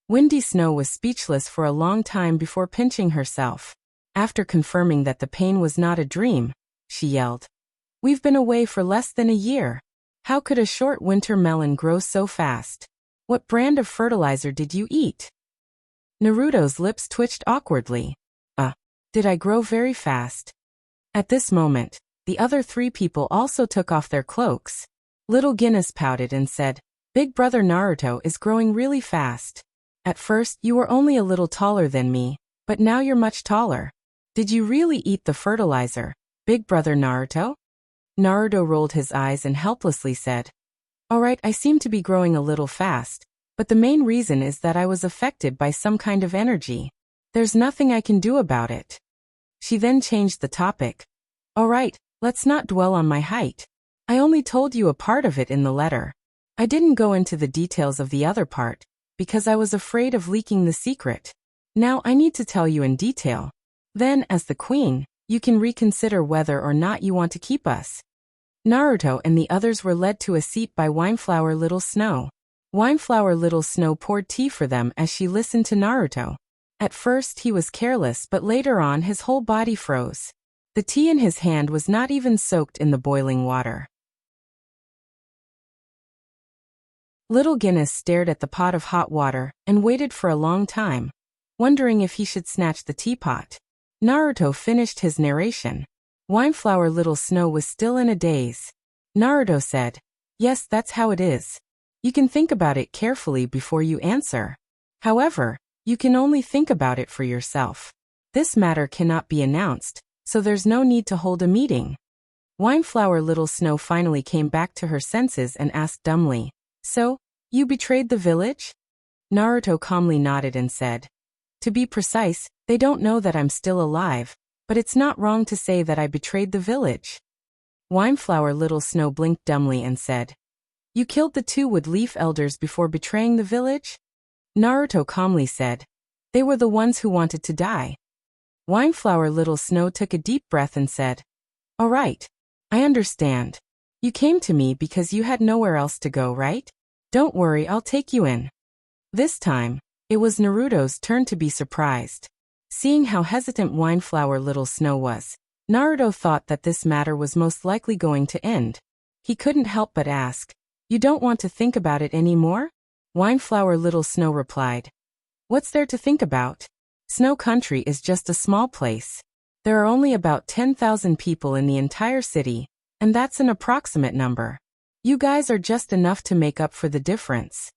Windy Snow was speechless for a long time before pinching herself. After confirming that the pain was not a dream, she yelled, We've been away for less than a year. How could a short winter melon grow so fast? What brand of fertilizer did you eat? Naruto's lips twitched awkwardly. Did I grow very fast? At this moment, the other 3 people also took off their cloaks. Little Guinness pouted and said, Big brother Naruto is growing really fast. At first, you were only a little taller than me, but now you're much taller. Did you really eat the fertilizer, Big brother Naruto? Naruto rolled his eyes and helplessly said, Alright, I seem to be growing a little fast, but the main reason is that I was affected by some kind of energy. There's nothing I can do about it. She then changed the topic. Alright, let's not dwell on my height. I only told you a part of it in the letter. I didn't go into the details of the other part, because I was afraid of leaking the secret. Now I need to tell you in detail. Then, as the queen, you can reconsider whether or not you want to keep us. Naruto and the others were led to a seat by Wineflower Little Snow. Wineflower Little Snow poured tea for them as she listened to Naruto. At first he was careless, but later on his whole body froze. The tea in his hand was not even soaked in the boiling water. Little Guinness stared at the pot of hot water and waited for a long time, wondering if he should snatch the teapot. Naruto finished his narration. Wineflower Little Snow was still in a daze. Naruto said, Yes, that's how it is. You can think about it carefully before you answer. However, you can only think about it for yourself. This matter cannot be announced, so there's no need to hold a meeting. Wineflower Little Snow finally came back to her senses and asked dumbly, So, you betrayed the village? Naruto calmly nodded and said, To be precise, they don't know that I'm still alive, but it's not wrong to say that I betrayed the village. Wineflower Little Snow blinked dumbly and said, You killed the 2 wood leaf elders before betraying the village? Naruto calmly said. They were the ones who wanted to die. Wineflower Little Snow took a deep breath and said, All right. I understand. You came to me because you had nowhere else to go, right? Don't worry, I'll take you in. This time, it was Naruto's turn to be surprised. Seeing how hesitant Wineflower Little Snow was, Naruto thought that this matter was most likely going to end. He couldn't help but ask, You don't want to think about it anymore? Wineflower Little Snow replied, What's there to think about? Snow Country is just a small place. There are only about 10,000 people in the entire city, and that's an approximate number. You guys are just enough to make up for the difference.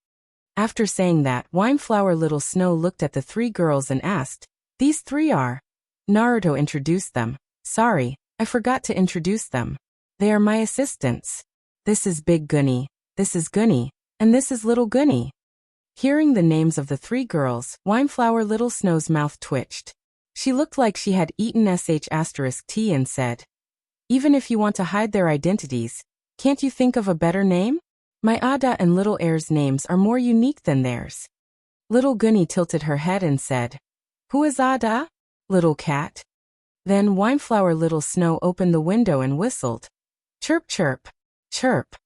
After saying that, Wineflower Little Snow looked at the three girls and asked, These three are? Naruto introduced them. Sorry, I forgot to introduce them. They are my assistants. This is Big Gunny, this is Gunny, and this is Little Gunny. Hearing the names of the three girls, Wineflower Little Snow's mouth twitched. She looked like she had eaten sh*t and said, Even if you want to hide their identities, can't you think of a better name? My Ada and Little Air's names are more unique than theirs. Little Gunny tilted her head and said, Who is Ada? Little cat. Then Wineflower Little Snow opened the window and whistled. Chirp chirp, chirp.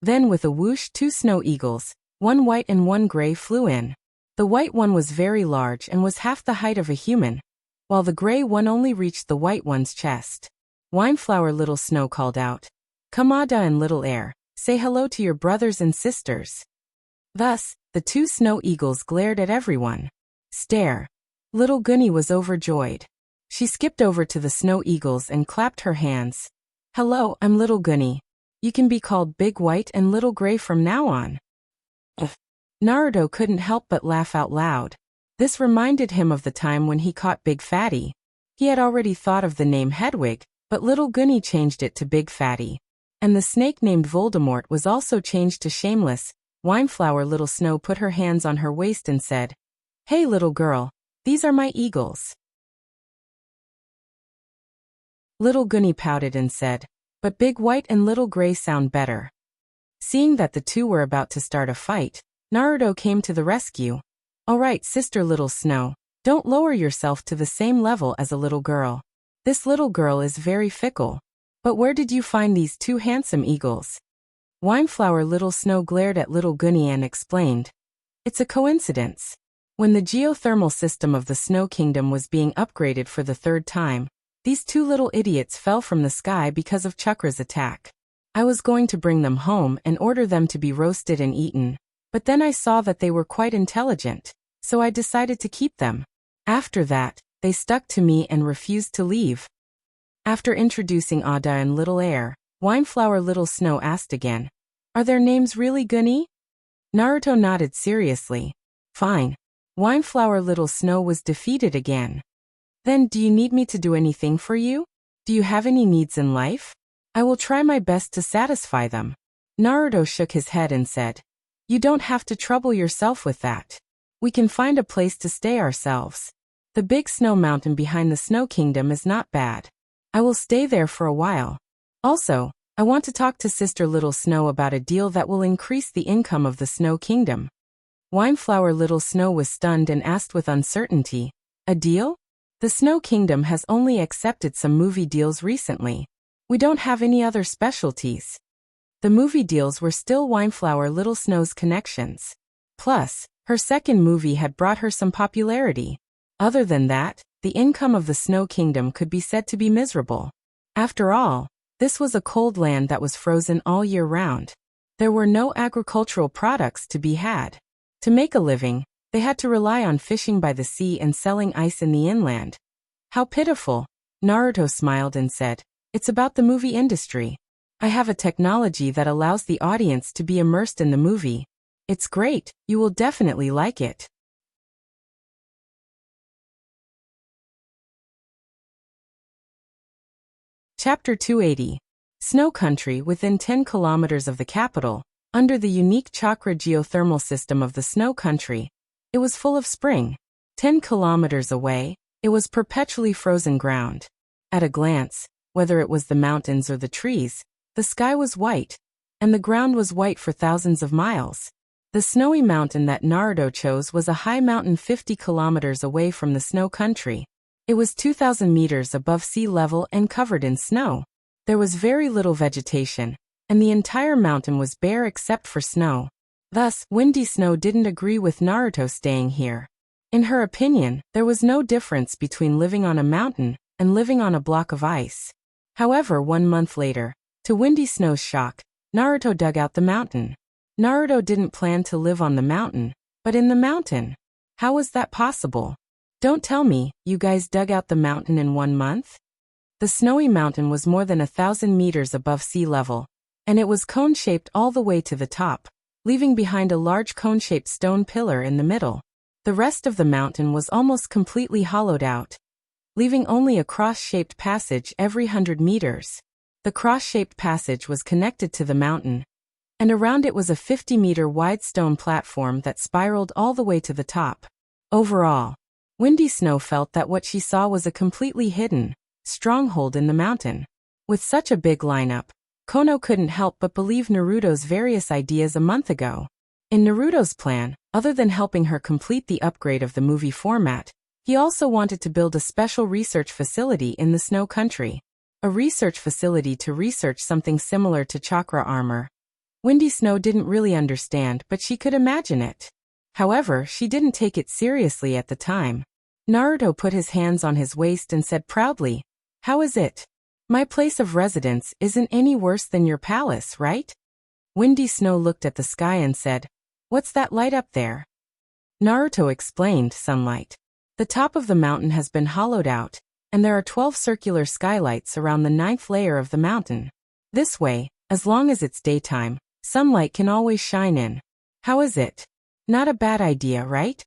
Then with a whoosh 2 snow eagles, one white and one gray, flew in. The white one was very large and was half the height of a human, while the gray one only reached the white one's chest. Wineflower Little Snow called out, Come Ada and Little Air, say hello to your brothers and sisters. Thus, the 2 snow eagles glared at everyone. Stare. Little Gunny was overjoyed. She skipped over to the snow eagles and clapped her hands. Hello, I'm Little Gunny. You can be called Big White and Little Gray from now on. Naruto couldn't help but laugh out loud. This reminded him of the time when he caught Big Fatty. He had already thought of the name Hedwig, but Little Gunny changed it to Big Fatty. And the snake named Voldemort was also changed to Shameless. Wineflower Little Snow put her hands on her waist and said, Hey little girl, these are my eagles. Little Gunny pouted and said, But Big White and Little Gray sound better. Seeing that the two were about to start a fight, Naruto came to the rescue. All right, Sister Little Snow, don't lower yourself to the same level as a little girl. This little girl is very fickle. But where did you find these 2 handsome eagles? Wineflower Little Snow glared at Little Gunny and explained, It's a coincidence. When the geothermal system of the Snow Kingdom was being upgraded for the 3rd time, these 2 little idiots fell from the sky because of Chakra's attack. I was going to bring them home and order them to be roasted and eaten, but then I saw that they were quite intelligent, so I decided to keep them. After that, they stuck to me and refused to leave. After introducing Ada and Little Air, Wineflower Little Snow asked again, Are their names really Gunny? Naruto nodded seriously. Fine. Wineflower Little Snow was defeated again. Then do you need me to do anything for you? Do you have any needs in life? I will try my best to satisfy them. Naruto shook his head and said, You don't have to trouble yourself with that. We can find a place to stay ourselves. The big snow mountain behind the Snow Kingdom is not bad. I will stay there for a while. Also, I want to talk to Sister Little Snow about a deal that will increase the income of the Snow Kingdom. Wineflower Little Snow was stunned and asked with uncertainty, A deal? The Snow Kingdom has only accepted some movie deals recently. We don't have any other specialties. The movie deals were still Wineflower Little Snow's connections. Plus, her second movie had brought her some popularity. Other than that, the income of the Snow Kingdom could be said to be miserable. After all, this was a cold land that was frozen all year round. There were no agricultural products to be had. To make a living, they had to rely on fishing by the sea and selling ice in the inland. How pitiful! Naruto smiled and said, It's about the movie industry. I have a technology that allows the audience to be immersed in the movie. It's great, you will definitely like it. Chapter 280. Snow Country within 10 kilometers of the capital, under the unique chakra geothermal system of the Snow Country. It was full of spring. 10 kilometers away, it was perpetually frozen ground. At a glance, whether it was the mountains or the trees, the sky was white, and the ground was white for thousands of miles. The snowy mountain that Naruto chose was a high mountain 50 kilometers away from the snow country. It was 2,000 meters above sea level and covered in snow. There was very little vegetation, and the entire mountain was bare except for snow. Thus, Windy Snow didn't agree with Naruto staying here. In her opinion, there was no difference between living on a mountain and living on a block of ice. However, 1 month later, to Windy Snow's shock, Naruto dug out the mountain. Naruto didn't plan to live on the mountain, but in the mountain. How was that possible? Don't tell me, you guys dug out the mountain in 1 month? The snowy mountain was more than 1,000 meters above sea level, and it was cone-shaped all the way to the top, leaving behind a large cone-shaped stone pillar in the middle. The rest of the mountain was almost completely hollowed out, leaving only a cross-shaped passage every 100 meters. The cross-shaped passage was connected to the mountain, and around it was a 50-meter wide stone platform that spiraled all the way to the top. Overall, Windy Snow felt that what she saw was a completely hidden stronghold in the mountain. With such a big lineup, Kono couldn't help but believe Naruto's various ideas a month ago. In Naruto's plan, other than helping her complete the upgrade of the movie format, he also wanted to build a special research facility in the snow country. A research facility to research something similar to chakra armor. Windy Snow didn't really understand, but she could imagine it. However, she didn't take it seriously at the time. Naruto put his hands on his waist and said proudly, "How is it? My place of residence isn't any worse than your palace, right?" Windy Snow looked at the sky and said, "What's that light up there?" Naruto explained, "Sunlight. The top of the mountain has been hollowed out, and there are 12 circular skylights around the 9th layer of the mountain. This way, as long as it's daytime, sunlight can always shine in. How is it? Not a bad idea, right?"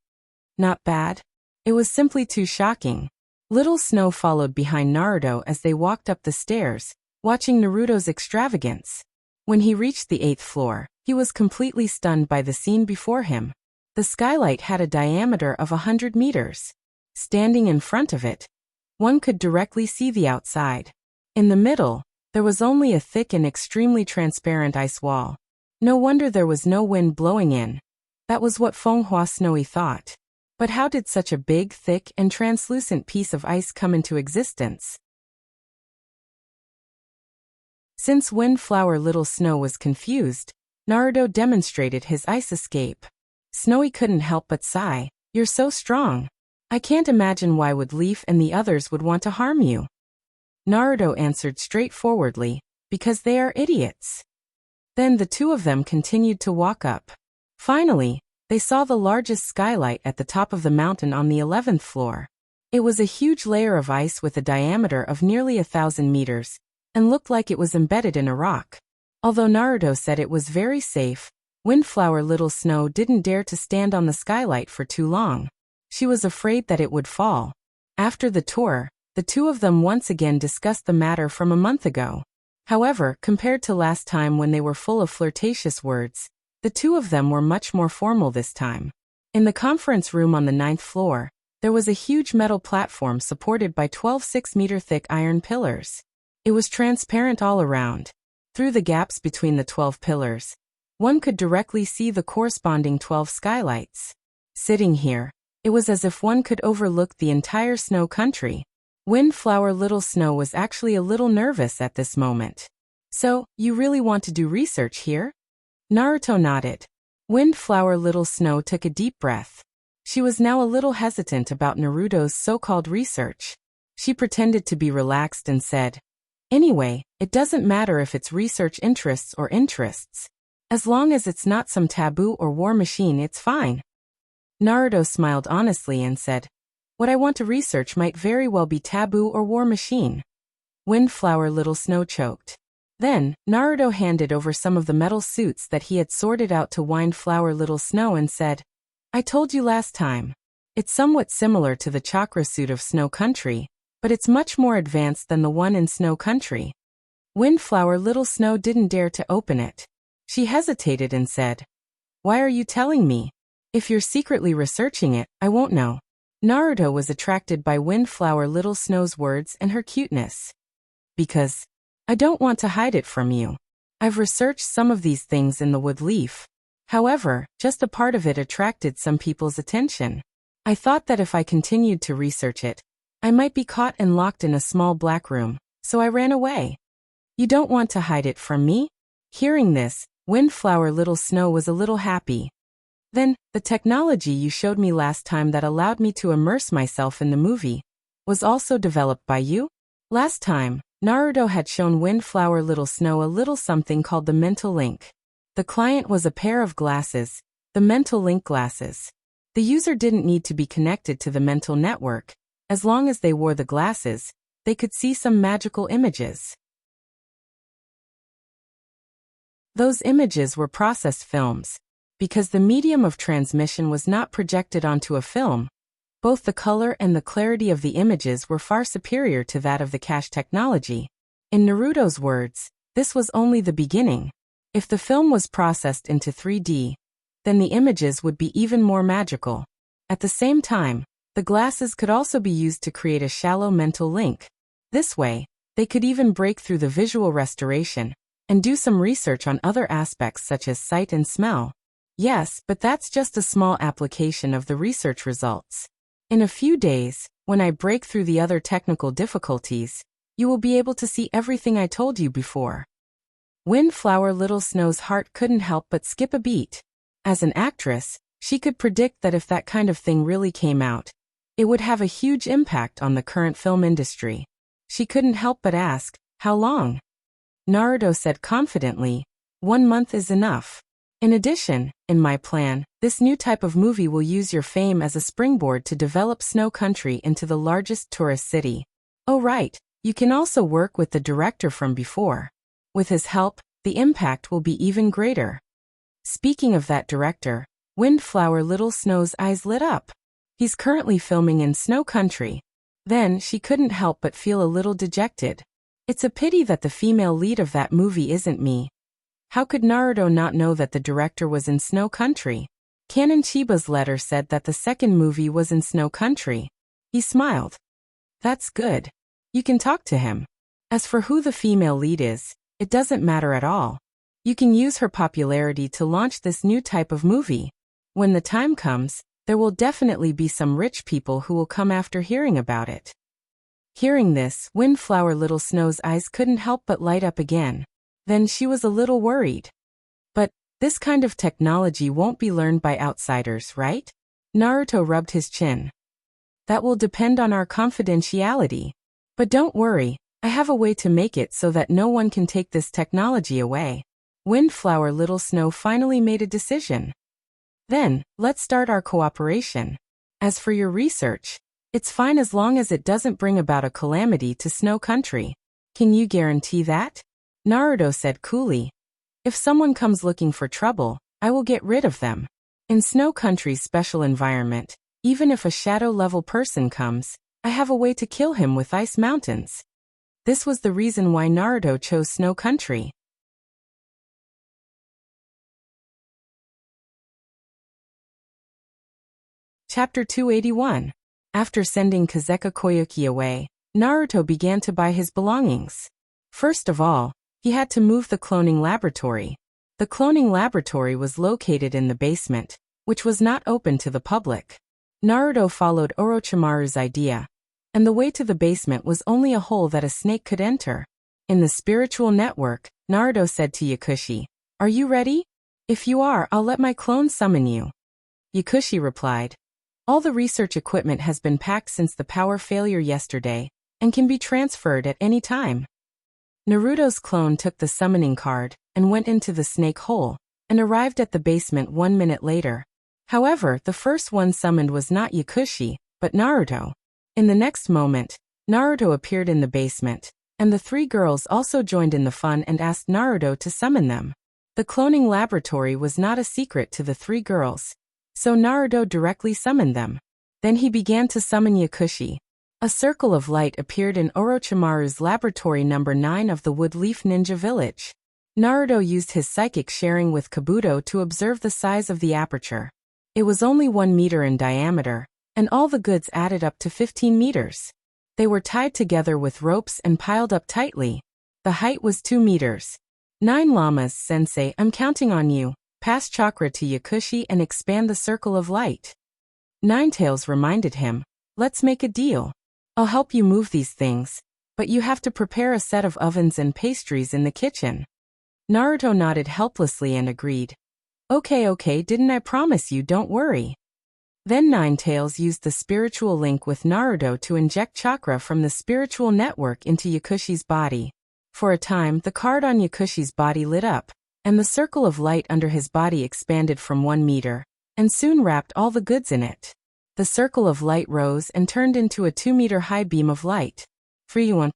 "Not bad." It was simply too shocking. Little Snow followed behind Naruto as they walked up the stairs, watching Naruto's extravagance. When he reached the 8th floor, he was completely stunned by the scene before him. The skylight had a diameter of 100 meters. Standing in front of it, one could directly see the outside. In the middle, there was only a thick and extremely transparent ice wall. No wonder there was no wind blowing in. That was what Fenghua Snowy thought. But how did such a big, thick, and translucent piece of ice come into existence? Since Windflower Little Snow was confused, Naruto demonstrated his ice escape. Snowy couldn't help but sigh, "You're so strong. I can't imagine why Wood Leaf and the others would want to harm you." Naruto answered straightforwardly, "Because they are idiots." Then the two of them continued to walk up. Finally, they saw the largest skylight at the top of the mountain on the 11th floor. It was a huge layer of ice with a diameter of nearly 1,000 meters, and looked like it was embedded in a rock. Although Naruto said it was very safe, Windflower Little Snow didn't dare to stand on the skylight for too long. She was afraid that it would fall. After the tour, the two of them once again discussed the matter from a month ago. However, compared to last time when they were full of flirtatious words, the two of them were much more formal this time. In the conference room on the 9th floor, there was a huge metal platform supported by 12 6-meter thick iron pillars. It was transparent all around. Through the gaps between the 12 pillars, one could directly see the corresponding 12 skylights. Sitting here, it was as if one could overlook the entire snow country. Windflower Little Snow was actually a little nervous at this moment. "So, you really want to do research here?" Naruto nodded. Windflower Little Snow took a deep breath. She was now a little hesitant about Naruto's so-called research. She pretended to be relaxed and said, "Anyway, it doesn't matter if it's research interests or interests. As long as it's not some taboo or war machine, it's fine." Naruto smiled honestly and said, "What I want to research might very well be taboo or war machine." Windflower Little Snow choked. Then, Naruto handed over some of the metal suits that he had sorted out to Windflower Little Snow and said, "I told you last time. It's somewhat similar to the chakra suit of Snow Country, but it's much more advanced than the one in Snow Country." Windflower Little Snow didn't dare to open it. She hesitated and said, "Why are you telling me? If you're secretly researching it, I won't know." Naruto was attracted by Windflower Little Snow's words and her cuteness. "Because I don't want to hide it from you. I've researched some of these things in the Wood Leaf. However, just a part of it attracted some people's attention. I thought that if I continued to research it, I might be caught and locked in a small black room, so I ran away. You don't want to hide it from me? Hearing this, Windflower Little Snow was a little happy. Then, the technology you showed me last time that allowed me to immerse myself in the movie was also developed by you? Last time, Naruto had shown Windflower Little Snow a little something called the mental link. The client was a pair of glasses, the mental link glasses. The user didn't need to be connected to the mental network. As long as they wore the glasses, they could see some magical images. Those images were processed films. Because the medium of transmission was not projected onto a film, both the color and the clarity of the images were far superior to that of the cache technology. In Naruto's words, this was only the beginning. If the film was processed into 3D, then the images would be even more magical. At the same time, the glasses could also be used to create a shallow mental link. This way, they could even break through the visual restoration and do some research on other aspects such as sight and smell. Yes, but that's just a small application of the research results. In a few days, when I break through the other technical difficulties, you will be able to see everything I told you before. Windflower Little Snow's heart couldn't help but skip a beat. As an actress, she could predict that if that kind of thing really came out, it would have a huge impact on the current film industry. She couldn't help but ask, how long? Naruto said confidently, 1 month is enough. In addition, in my plan, this new type of movie will use your fame as a springboard to develop Snow Country into the largest tourist city. Oh right, you can also work with the director from before. With his help, the impact will be even greater. Speaking of that director, Windflower Little Snow's eyes lit up. He's currently filming in Snow Country. Then she couldn't help but feel a little dejected. It's a pity that the female lead of that movie isn't me. How could Naruto not know that the director was in Snow Country? Canon Chiba's letter said that the second movie was in Snow Country. He smiled. That's good. You can talk to him. As for who the female lead is, it doesn't matter at all. You can use her popularity to launch this new type of movie. When the time comes, there will definitely be some rich people who will come after hearing about it. Hearing this, Windflower Little Snow's eyes couldn't help but light up again. Then she was a little worried. But, this kind of technology won't be learned by outsiders, right? Naruto rubbed his chin. That will depend on our confidentiality. But don't worry, I have a way to make it so that no one can take this technology away. Windflower Little Snow finally made a decision. Then, let's start our cooperation. As for your research, it's fine as long as it doesn't bring about a calamity to Snow Country. Can you guarantee that? Naruto said coolly. If someone comes looking for trouble, I will get rid of them. In Snow Country's special environment, even if a shadow-level person comes, I have a way to kill him with ice mountains. This was the reason why Naruto chose Snow Country. Chapter 281. After sending Kazeka Koyuki away, Naruto began to buy his belongings. First of all, he had to move the cloning laboratory. The cloning laboratory was located in the basement, which was not open to the public. Naruto followed Orochimaru's idea, and the way to the basement was only a hole that a snake could enter. In the spiritual network, Naruto said to Yakushi, "Are you ready? If you are, I'll let my clone summon you." Yakushi replied, "All the research equipment has been packed since the power failure yesterday, and can be transferred at any time." Naruto's clone took the summoning card and went into the snake hole, and arrived at the basement 1 minute later. However, the first one summoned was not Yakushi, but Naruto. In the next moment, Naruto appeared in the basement, and the 3 girls also joined in the fun and asked Naruto to summon them. The cloning laboratory was not a secret to the 3 girls, so Naruto directly summoned them. Then he began to summon Yakushi. A circle of light appeared in Orochimaru's laboratory number 9 of the Woodleaf Ninja Village. Naruto used his psychic sharing with Kabuto to observe the size of the aperture. It was only 1 meter in diameter, and all the goods added up to 15 meters. They were tied together with ropes and piled up tightly. The height was 2 meters. 9 llamas, sensei, I'm counting on you. Pass chakra to Yakushi and expand the circle of light. Ninetails reminded him, let's make a deal. I'll help you move these things, but you have to prepare a set of ovens and pastries in the kitchen. Naruto nodded helplessly and agreed. Okay, didn't I promise you, don't worry. Then Ninetails used the spiritual link with Naruto to inject chakra from the spiritual network into Yakushi's body. For a time, the card on Yakushi's body lit up, and the circle of light under his body expanded from 1 meter, and soon wrapped all the goods in it. The circle of light rose and turned into a 2-meter-high beam of light.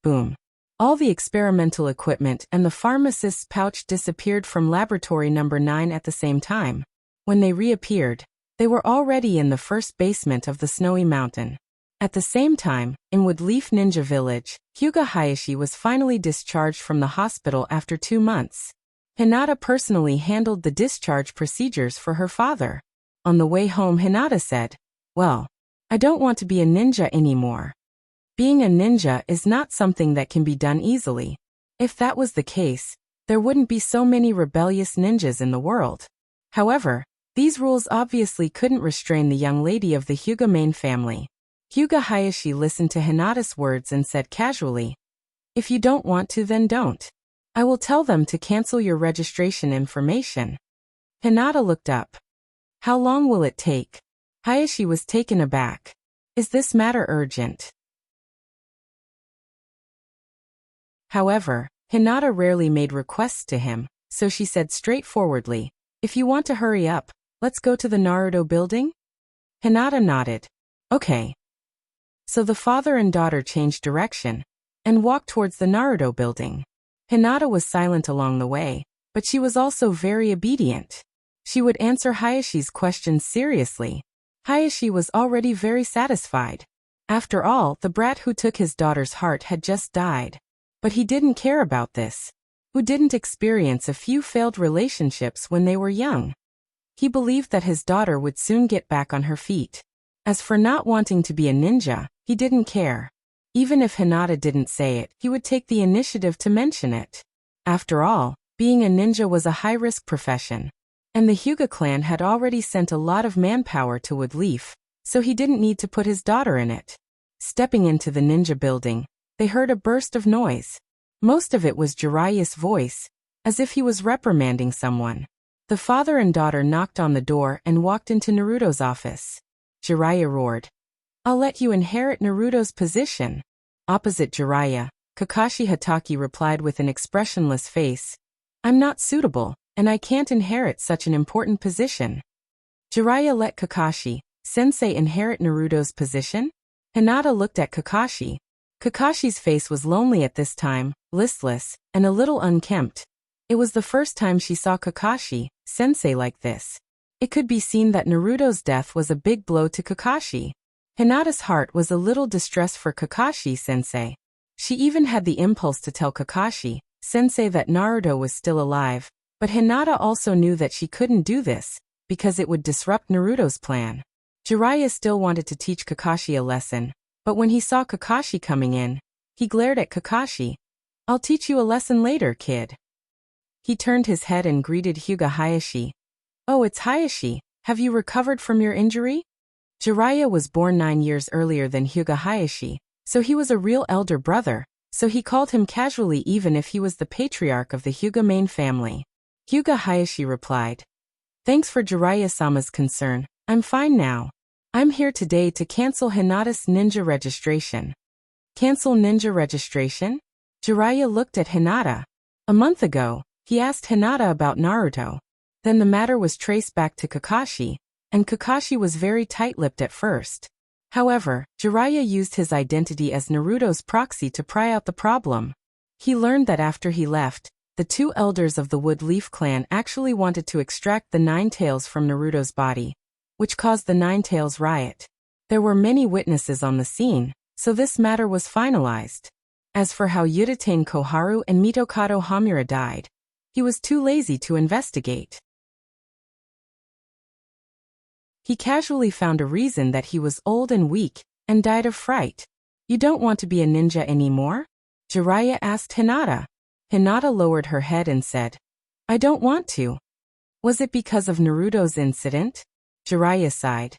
Boom. All the experimental equipment and the pharmacist's pouch disappeared from laboratory number 9 at the same time. When they reappeared, they were already in the first basement of the snowy mountain. At the same time, in Woodleaf Ninja Village, Hyuga Hayashi was finally discharged from the hospital after 2 months. Hinata personally handled the discharge procedures for her father. On the way home, Hinata said, well, I don't want to be a ninja anymore. Being a ninja is not something that can be done easily. If that was the case, there wouldn't be so many rebellious ninjas in the world. However, these rules obviously couldn't restrain the young lady of the Hyuga main family. Hyuga Hayashi listened to Hinata's words and said casually, if you don't want to, then don't. I will tell them to cancel your registration information. Hinata looked up. How long will it take? Hayashi was taken aback. Is this matter urgent? However, Hinata rarely made requests to him, so she said straightforwardly, if you want to hurry up, let's go to the Naruto building? Hinata nodded. Okay. So the father and daughter changed direction and walked towards the Naruto building. Hinata was silent along the way, but she was also very obedient. She would answer Hayashi's questions seriously. Hayashi was already very satisfied. After all, the brat who took his daughter's heart had just died. But he didn't care about this. Who didn't experience a few failed relationships when they were young? He believed that his daughter would soon get back on her feet. As for not wanting to be a ninja, he didn't care. Even if Hinata didn't say it, he would take the initiative to mention it. After all, being a ninja was a high-risk profession. And the Hyuga clan had already sent a lot of manpower to Woodleaf, so he didn't need to put his daughter in it. Stepping into the ninja building, they heard a burst of noise. Most of it was Jiraiya's voice, as if he was reprimanding someone. The father and daughter knocked on the door and walked into Naruto's office. Jiraiya roared, I'll let you inherit Naruto's position. Opposite Jiraiya, Kakashi Hatake replied with an expressionless face, I'm not suitable, and I can't inherit such an important position. Jiraiya let Kakashi-sensei inherit Naruto's position? Hinata looked at Kakashi. Kakashi's face was lonely at this time, listless, and a little unkempt. It was the first time she saw Kakashi-sensei like this. It could be seen that Naruto's death was a big blow to Kakashi. Hinata's heart was a little distressed for Kakashi-sensei. She even had the impulse to tell Kakashi-sensei that Naruto was still alive, but Hinata also knew that she couldn't do this, because it would disrupt Naruto's plan. Jiraiya still wanted to teach Kakashi a lesson, but when he saw Kakashi coming in, he glared at Kakashi. I'll teach you a lesson later, kid. He turned his head and greeted Hyuga Hayashi. Oh, it's Hayashi. Have you recovered from your injury? Jiraiya was born 9 years earlier than Hyuga Hayashi, so he was a real elder brother, so he called him casually even if he was the patriarch of the Hyuga main family. Hyuga Hayashi replied, Thanks for Jiraiya-sama's concern, I'm fine now. I'm here today to cancel Hinata's ninja registration. Cancel ninja registration? Jiraiya looked at Hinata. A month ago, he asked Hinata about Naruto. Then the matter was traced back to Kakashi, and Kakashi was very tight-lipped at first. However, Jiraiya used his identity as Naruto's proxy to pry out the problem. He learned that after he left, the 2 elders of the Woodleaf clan actually wanted to extract the 9 tails from Naruto's body, which caused the 9 tails riot. There were many witnesses on the scene, so this matter was finalized. As for how Yuditane Koharu and Mitokado Hamura died, he was too lazy to investigate. He casually found a reason that he was old and weak, and died of fright. You don't want to be a ninja anymore? Jiraiya asked Hinata. Hinata lowered her head and said, I don't want to. Was it because of Naruto's incident? Jiraiya sighed.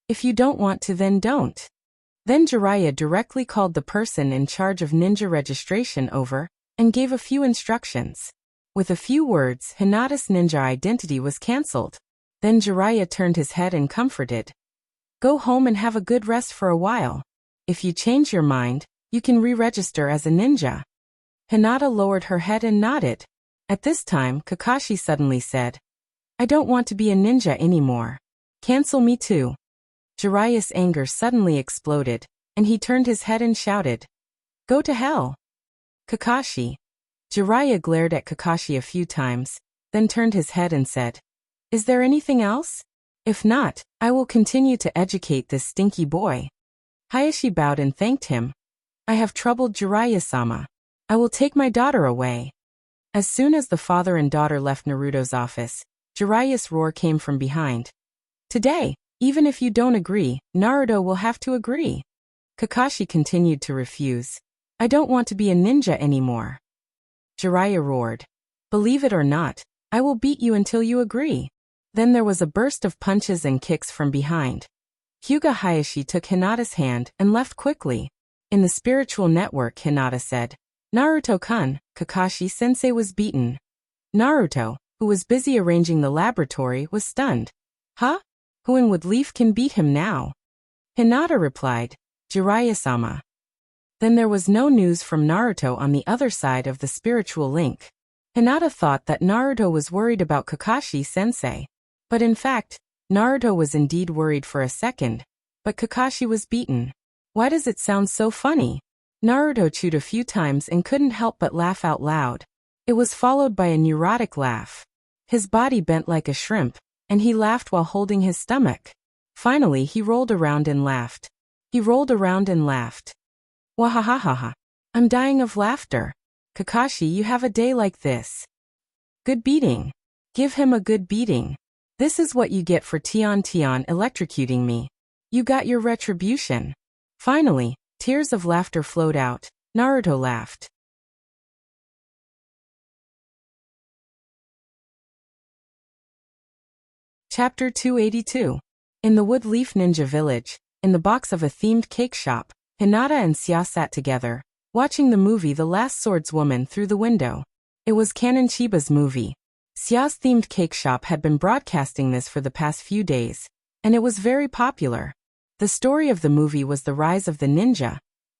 If you don't want to, then don't. Then Jiraiya directly called the person in charge of ninja registration over and gave a few instructions. With a few words, Hinata's ninja identity was cancelled. Then Jiraiya turned his head and comforted. Go home and have a good rest for a while. If you change your mind, you can re-register as a ninja. Hinata lowered her head and nodded. At this time, Kakashi suddenly said, I don't want to be a ninja anymore. Cancel me too. Jiraiya's anger suddenly exploded, and he turned his head and shouted, Go to hell. Kakashi. Jiraiya glared at Kakashi a few times, then turned his head and said, Is there anything else? If not, I will continue to educate this stinky boy. Hayashi bowed and thanked him. I have troubled Jiraiya-sama. I will take my daughter away. As soon as the father and daughter left Naruto's office, Jiraiya's roar came from behind. Today, even if you don't agree, Naruto will have to agree. Kakashi continued to refuse. I don't want to be a ninja anymore. Jiraiya roared. Believe it or not, I will beat you until you agree. Then there was a burst of punches and kicks from behind. Hyuga Hayashi took Hinata's hand and left quickly. In the spiritual network, Hinata said, Naruto-kun, Kakashi-sensei was beaten. Naruto, who was busy arranging the laboratory, was stunned. Huh? Who in Woodleaf can beat him now? Hinata replied, Jiraiya-sama. Then there was no news from Naruto on the other side of the spiritual link. Hinata thought that Naruto was worried about Kakashi-sensei. But in fact, Naruto was indeed worried for a second. But Kakashi was beaten. Why does it sound so funny? Naruto chewed a few times and couldn't help but laugh out loud. It was followed by a neurotic laugh. His body bent like a shrimp, and he laughed while holding his stomach. Finally, he rolled around and laughed. He rolled around and laughed. Wahahaha. I'm dying of laughter. Kakashi, you have a day like this. Good beating. Give him a good beating. This is what you get for Tion electrocuting me. You got your retribution. Finally, tears of laughter flowed out. Naruto laughed. Chapter 282. In the Woodleaf Ninja Village, in the box of a themed cake shop, Hinata and Sia sat together, watching the movie The Last Swordswoman through the window. It was Kanon Chiba's movie. Sia's themed cake shop had been broadcasting this for the past few days, and it was very popular. The story of the movie was the rise of the ninja,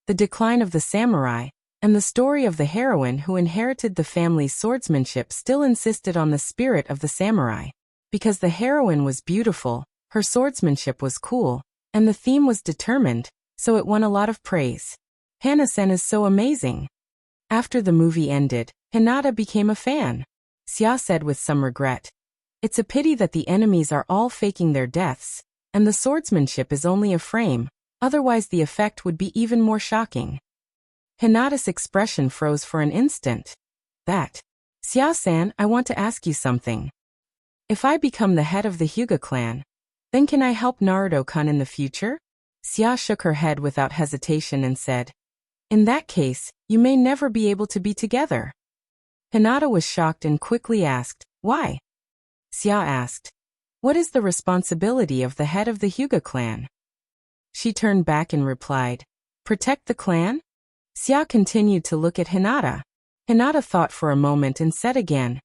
the decline of the samurai, and the story of the heroine who inherited the family's swordsmanship still insisted on the spirit of the samurai. Because the heroine was beautiful, her swordsmanship was cool, and the theme was determined, so it won a lot of praise. Hana-sen is so amazing. After the movie ended, Hinata became a fan. Sia said with some regret. It's a pity that the enemies are all faking their deaths, and the swordsmanship is only a frame, otherwise the effect would be even more shocking. Hinata's expression froze for an instant. That. Sia-san, I want to ask you something. If I become the head of the Hyuga clan, then can I help Naruto-kun in the future? Sia shook her head without hesitation and said, In that case, you may never be able to be together. Hinata was shocked and quickly asked, Why? Sia asked, What is the responsibility of the head of the Hyuga clan? She turned back and replied, Protect the clan? Sia continued to look at Hinata. Hinata thought for a moment and said again,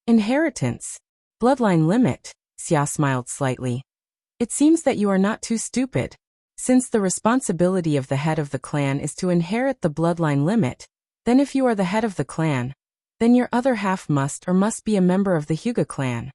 Inheritance. Bloodline limit. Sia smiled slightly. It seems that you are not too stupid. Since the responsibility of the head of the clan is to inherit the bloodline limit, then if you are the head of the clan, then your other half must be a member of the Hyuga clan.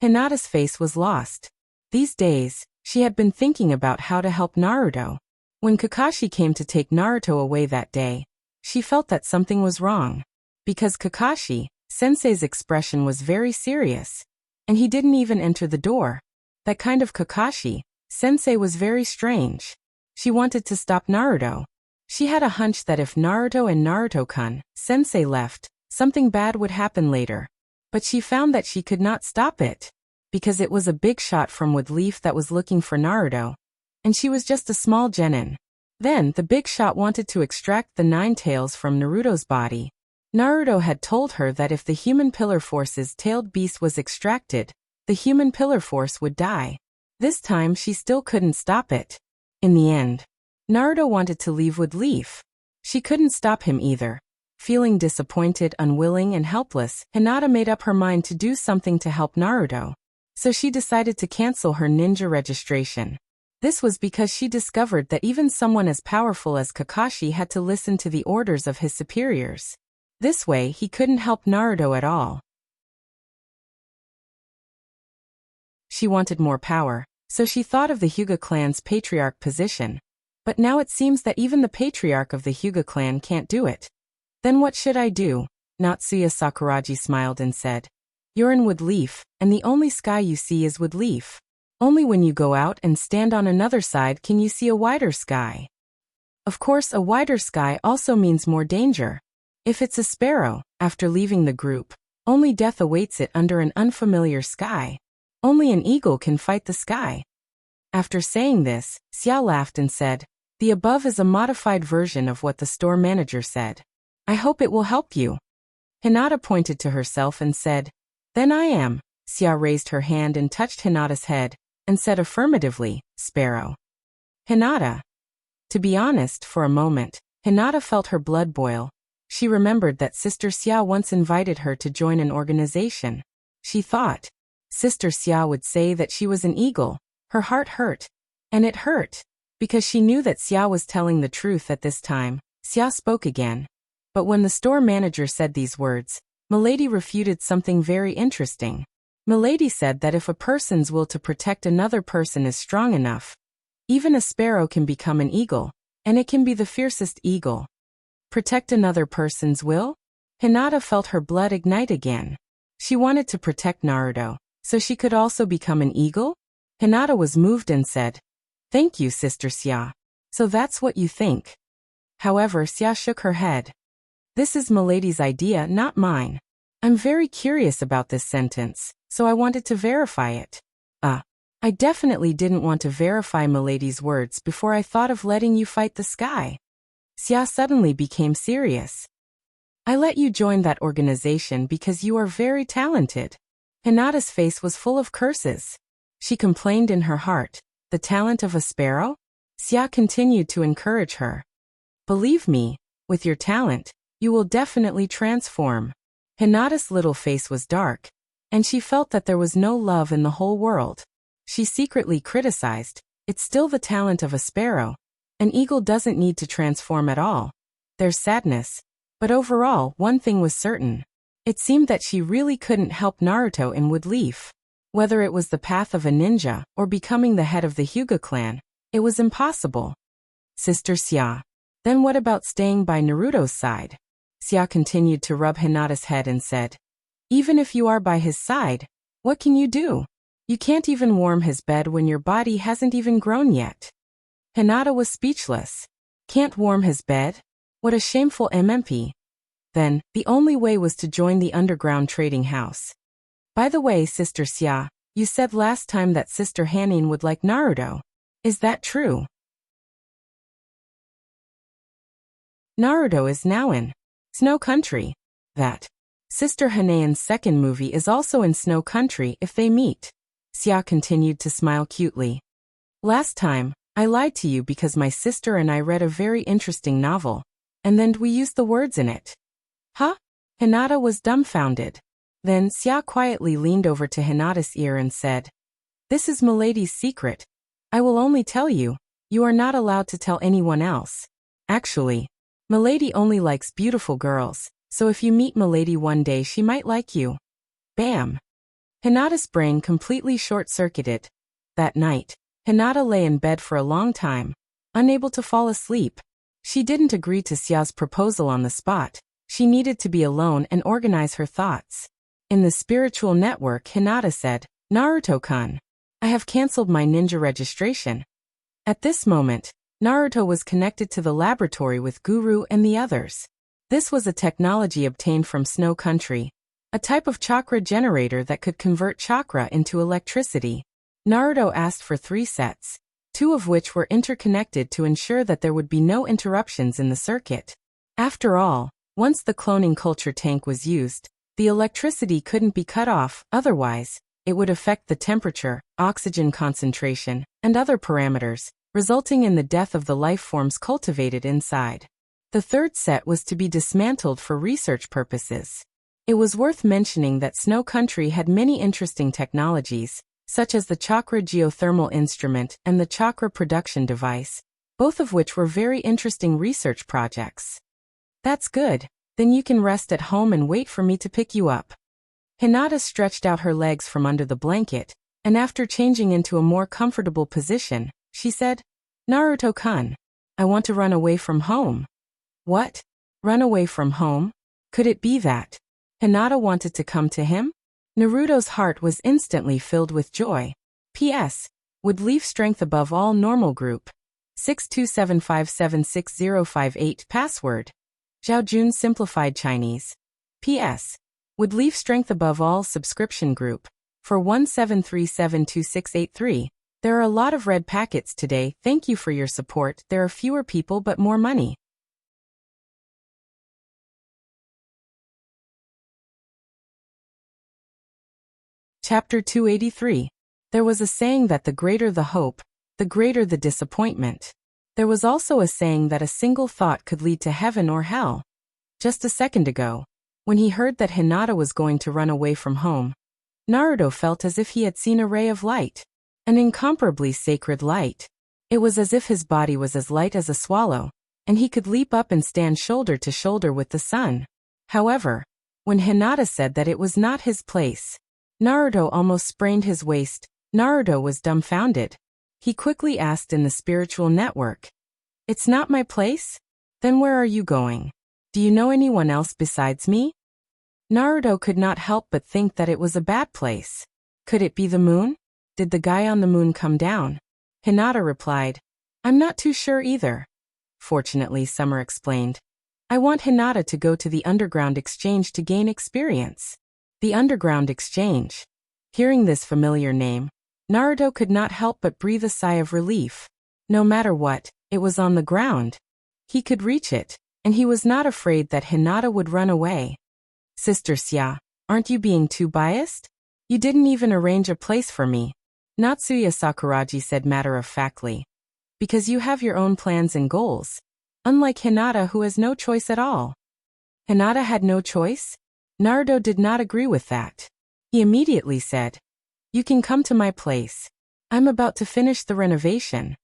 Hinata's face was lost. These days, she had been thinking about how to help Naruto. When Kakashi came to take Naruto away that day, she felt that something was wrong. Because Kakashi-sensei's expression was very serious, and he didn't even enter the door. That kind of Kakashi-sensei was very strange. She wanted to stop Naruto. She had a hunch that if Naruto and Naruto-kun sensei left, something bad would happen later. But she found that she could not stop it, because it was a big shot from Woodleaf that was looking for Naruto, and she was just a small genin. Then the big shot wanted to extract the 9 tails from Naruto's body. Naruto had told her that if the human pillar force's tailed beast was extracted, the human pillar force would die. This time she still couldn't stop it. In the end, Naruto wanted to leave with Leaf. She couldn't stop him either. Feeling disappointed, unwilling, and helpless, Hinata made up her mind to do something to help Naruto. So she decided to cancel her ninja registration. This was because she discovered that even someone as powerful as Kakashi had to listen to the orders of his superiors. This way he couldn't help Naruto at all. She wanted more power, so she thought of the Hyuga clan's patriarch position. But now it seems that even the patriarch of the Hyuga clan can't do it. Then what should I do? Natsuya Sakuragi smiled and said, "You're in Wood Leaf, and the only sky you see is Wood Leaf. Only when you go out and stand on another side can you see a wider sky. Of course, a wider sky also means more danger. If it's a sparrow, after leaving the group, only death awaits it under an unfamiliar sky. Only an eagle can fight the sky." After saying this, Xia laughed and said, "The above is a modified version of what the store manager said. I hope it will help you." Hinata pointed to herself and said, "Then I am." Xia raised her hand and touched Hinata's head, and said affirmatively, "Sparrow." Hinata. To be honest, for a moment, Hinata felt her blood boil. She remembered that Sister Xia once invited her to join an organization. She thought Sister Xia would say that she was an eagle. Her heart hurt. And it hurt. Because she knew that Xia was telling the truth at this time. Xia spoke again. But when the store manager said these words, Milady refuted something very interesting. Milady said that if a person's will to protect another person is strong enough, even a sparrow can become an eagle, and it can be the fiercest eagle. Protect another person's will? Hinata felt her blood ignite again. She wanted to protect Naruto, so she could also become an eagle? Hinata was moved and said, "Thank you, Sister Xia. So that's what you think." However, Xia shook her head. "This is Milady's idea, not mine. I'm very curious about this sentence, so I wanted to verify it." I definitely didn't want to verify Milady's words before I thought of letting you fight the sky." Xia suddenly became serious. "I let you join that organization because you are very talented." Hinata's face was full of curses. She complained in her heart, "The talent of a sparrow?" Xia continued to encourage her. "Believe me, with your talent, you will definitely transform." Hinata's little face was dark, and she felt that there was no love in the whole world. She secretly criticized, "It's still the talent of a sparrow. An eagle doesn't need to transform at all. There's sadness." But overall, one thing was certain. It seemed that she really couldn't help Naruto in Wood Leaf. Whether it was the path of a ninja or becoming the head of the Hyuga clan, it was impossible. "Sister Xia, then what about staying by Naruto's side?" Xia continued to rub Hinata's head and said, "Even if you are by his side, what can you do? You can't even warm his bed when your body hasn't even grown yet." Hinata was speechless. Can't warm his bed? What a shameful MMP. Then, the only way was to join the underground trading house. "By the way, Sister Xia, you said last time that Sister Hanin would like Naruto. Is that true?" Naruto is now in Snow Country. That Sister Hanane's second movie is also in Snow Country if they meet. Xia continued to smile cutely. "Last time, I lied to you because my sister and I read a very interesting novel, and then we used the words in it." "Huh?" Hinata was dumbfounded. Then Xia quietly leaned over to Hinata's ear and said, "This is Milady's secret. I will only tell you. You are not allowed to tell anyone else. Actually, Milady only likes beautiful girls, so if you meet Milady one day she might like you." Bam! Hinata's brain completely short-circuited. That night, Hinata lay in bed for a long time, unable to fall asleep. She didn't agree to Xia's proposal on the spot. She needed to be alone and organize her thoughts. In the spiritual network, Hinata said, "Naruto-kun, I have cancelled my ninja registration." At this moment, Naruto was connected to the laboratory with Guru and the others. This was a technology obtained from Snow Country, a type of chakra generator that could convert chakra into electricity. Naruto asked for 3 sets, 2 of which were interconnected to ensure that there would be no interruptions in the circuit. After all, Once the cloning culture tank was used, the electricity couldn't be cut off, otherwise, it would affect the temperature, oxygen concentration, and other parameters, resulting in the death of the life forms cultivated inside. The third set was to be dismantled for research purposes. It was worth mentioning that Snow Country had many interesting technologies, such as the chakra geothermal instrument and the chakra production device, both of which were very interesting research projects. That's good. Then you can rest at home and wait for me to pick you up. Hinata stretched out her legs from under the blanket, and after changing into a more comfortable position, she said, Naruto-kun, I want to run away from home. What? Run away from home? Could it be that Hinata wanted to come to him? Naruto's heart was instantly filled with joy. P.S. Would leave strength above all normal group. 627576058 Password. Zhaojun Simplified Chinese. P.S. Would leave strength above all subscription group. For 17372683. There are a lot of red packets today. Thank you for your support. There are fewer people but more money. Chapter 283. There was a saying that the greater the hope, the greater the disappointment. There was also a saying that a single thought could lead to heaven or hell. Just a second ago, when he heard that Hinata was going to run away from home, Naruto felt as if he had seen a ray of light, an incomparably sacred light. It was as if his body was as light as a swallow, and he could leap up and stand shoulder to shoulder with the sun. However, when Hinata said that it was not his place, Naruto almost sprained his waist. Naruto was dumbfounded. He quickly asked in the spiritual network, It's not my place? Then where are you going? Do you know anyone else besides me? Naruto could not help but think that it was a bad place. Could it be the moon? Did the guy on the moon come down? Hinata replied, I'm not too sure either. Fortunately, Summer explained, I want Hinata to go to the underground exchange to gain experience. The underground exchange. Hearing this familiar name, Naruto could not help but breathe a sigh of relief. No matter what, it was on the ground. He could reach it, and he was not afraid that Hinata would run away. Sister Xia, aren't you being too biased? You didn't even arrange a place for me. Natsuya Sakuragi said matter-of-factly. Because you have your own plans and goals. Unlike Hinata, who has no choice at all. Hinata had no choice? Naruto did not agree with that. He immediately said, You can come to my place. I'm about to finish the renovation.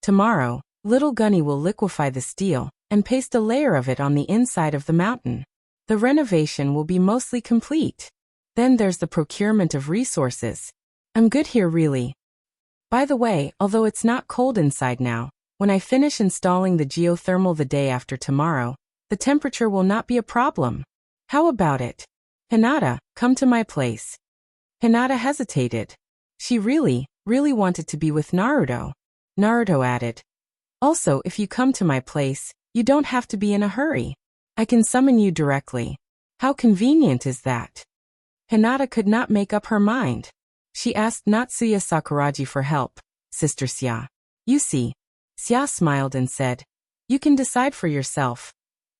Tomorrow, Little Gunny will liquefy the steel and paste a layer of it on the inside of the mountain. The renovation will be mostly complete. Then there's the procurement of resources. I'm good here really. By the way, although it's not cold inside now, when I finish installing the geothermal the day after tomorrow, the temperature will not be a problem. How about it? Hinata, come to my place. Hinata hesitated. She really wanted to be with Naruto. Naruto added, Also, if you come to my place, you don't have to be in a hurry. I can summon you directly. How convenient is that? Hinata could not make up her mind. She asked Natsuya Sakuragi for help. Sister Xia. You see. Xia smiled and said, You can decide for yourself.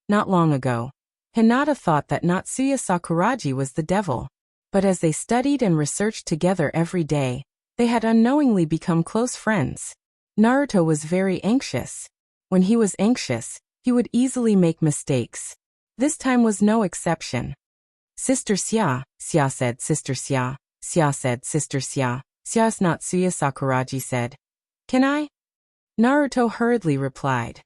Not long ago, Hinata thought that Natsuya Sakuragi was the devil. But as they studied and researched together every day, they had unknowingly become close friends. Naruto was very anxious. When he was anxious, he would easily make mistakes. This time was no exception. Sister Xia, Xia said. Sister Xia, Xia said. Sister Xia, Xia's Natsuya Sakuragi said. Can I? Naruto hurriedly replied.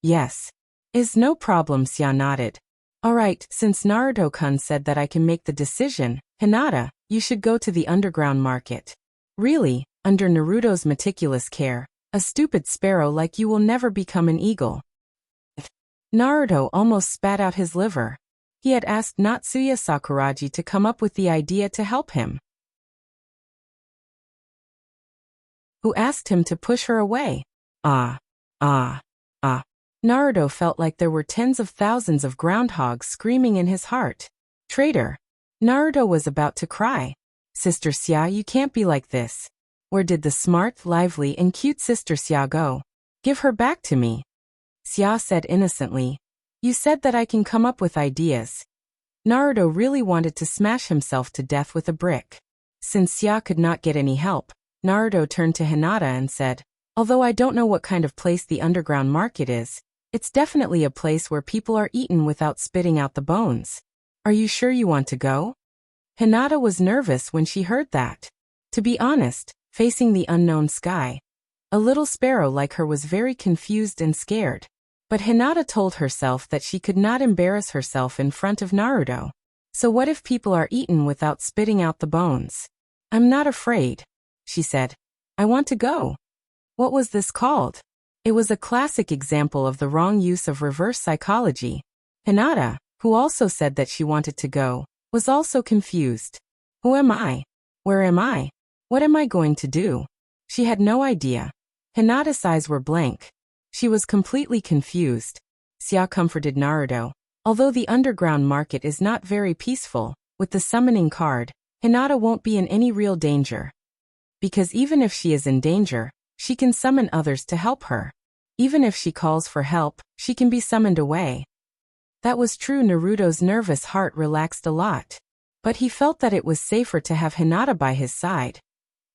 Yes. Is no problem, Xia nodded. Alright, since Naruto-kun said that I can make the decision, Hinata, you should go to the underground market. Really, under Naruto's meticulous care, a stupid sparrow like you will never become an eagle. Naruto almost spat out his liver. He had asked Natsuya Sakuragi to come up with the idea to help him. Who asked him to push her away? Naruto felt like there were tens of thousands of groundhogs screaming in his heart. Traitor. Naruto was about to cry. Sister Xia, you can't be like this. Where did the smart, lively, and cute Sister Xia go? Give her back to me. Xia said innocently. You said that I can come up with ideas. Naruto really wanted to smash himself to death with a brick. Since Sia could not get any help, Naruto turned to Hinata and said, although I don't know what kind of place the underground market is, it's definitely a place where people are eaten without spitting out the bones. Are you sure you want to go? Hinata was nervous when she heard that. To be honest, facing the unknown sky, a little sparrow like her was very confused and scared. But Hinata told herself that she could not embarrass herself in front of Naruto. So what if people are eaten without spitting out the bones? I'm not afraid, she said. I want to go. What was this called? It was a classic example of the wrong use of reverse psychology. Hinata, who also said that she wanted to go, was also confused. Who am I? Where am I? What am I going to do? She had no idea. Hinata's eyes were blank. She was completely confused. Sia comforted Naruto. Although the underground market is not very peaceful, with the summoning card, Hinata won't be in any real danger. Because even if she is in danger, she can summon others to help her. Even if she calls for help, she can be summoned away. That was true. Naruto's nervous heart relaxed a lot. But he felt that it was safer to have Hinata by his side.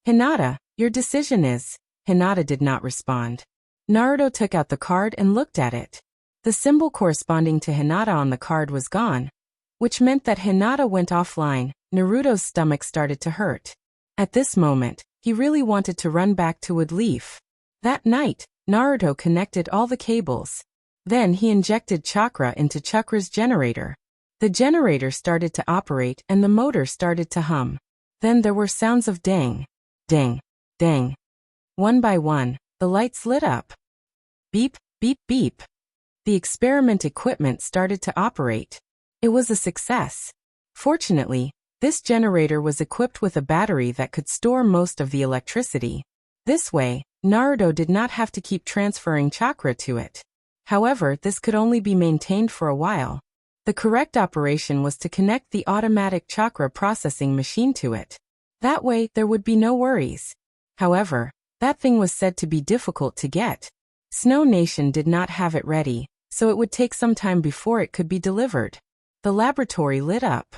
Hinata, your decision is... Hinata did not respond. Naruto took out the card and looked at it. The symbol corresponding to Hinata on the card was gone, which meant that Hinata went offline. Naruto's stomach started to hurt. At this moment, he really wanted to run back to Woodleaf. That night, Naruto connected all the cables. Then he injected chakra into Chakra's generator. The generator started to operate and the motor started to hum. Then there were sounds of dang, dang, dang. One by one, the lights lit up. Beep, beep, beep. The experiment equipment started to operate. It was a success. Fortunately, this generator was equipped with a battery that could store most of the electricity. This way, Naruto did not have to keep transferring chakra to it. However, this could only be maintained for a while. The correct operation was to connect the automatic chakra processing machine to it. That way, there would be no worries. However, that thing was said to be difficult to get. Snow Nation did not have it ready, so it would take some time before it could be delivered. The laboratory lit up.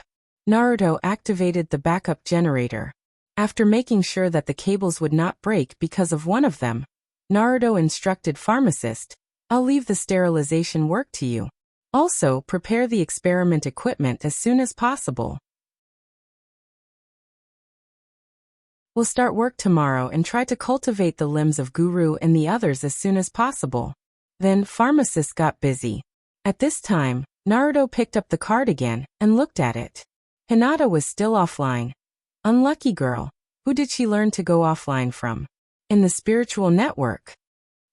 Naruto activated the backup generator. After making sure that the cables would not break because of one of them, Naruto instructed Pharmacist, I'll leave the sterilization work to you. Also, prepare the experiment equipment as soon as possible. We'll start work tomorrow and try to cultivate the limbs of Guru and the others as soon as possible. Then, Pharmacist got busy. At this time, Naruto picked up the card again and looked at it. Hinata was still offline. Unlucky girl. Who did she learn to go offline from? In the spiritual network.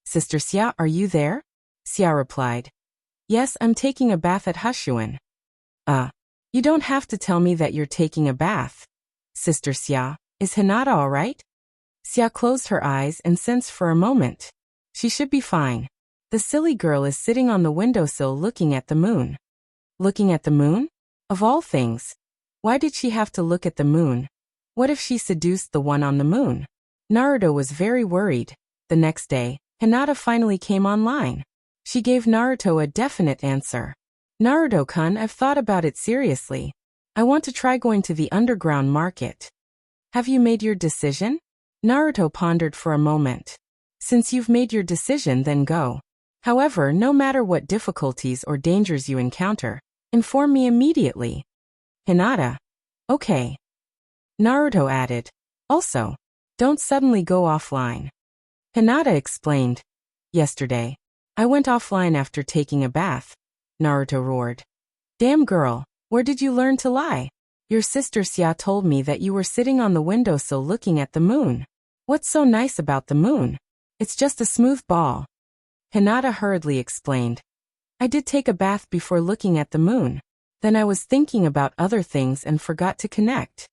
Sister Sia, are you there? Sia replied. Yes, I'm taking a bath at Hushuan. You don't have to tell me that you're taking a bath. Sister Sia, is Hinata alright? Sia closed her eyes and sensed for a moment. She should be fine. The silly girl is sitting on the windowsill looking at the moon. Looking at the moon? Of all things. Why did she have to look at the moon? What if she seduced the one on the moon? Naruto was very worried. The next day, Hinata finally came online. She gave Naruto a definite answer. Naruto-kun, I've thought about it seriously. I want to try going to the underground market. Have you made your decision? Naruto pondered for a moment. Since you've made your decision, then go. However, no matter what difficulties or dangers you encounter, inform me immediately. Hinata. Okay. Naruto added. Also, don't suddenly go offline. Hinata explained. Yesterday, I went offline after taking a bath. Naruto roared. Damn girl, where did you learn to lie? Your sister Sia told me that you were sitting on the windowsill looking at the moon. What's so nice about the moon? It's just a smooth ball. Hinata hurriedly explained. I did take a bath before looking at the moon. Then I was thinking about other things and forgot to connect.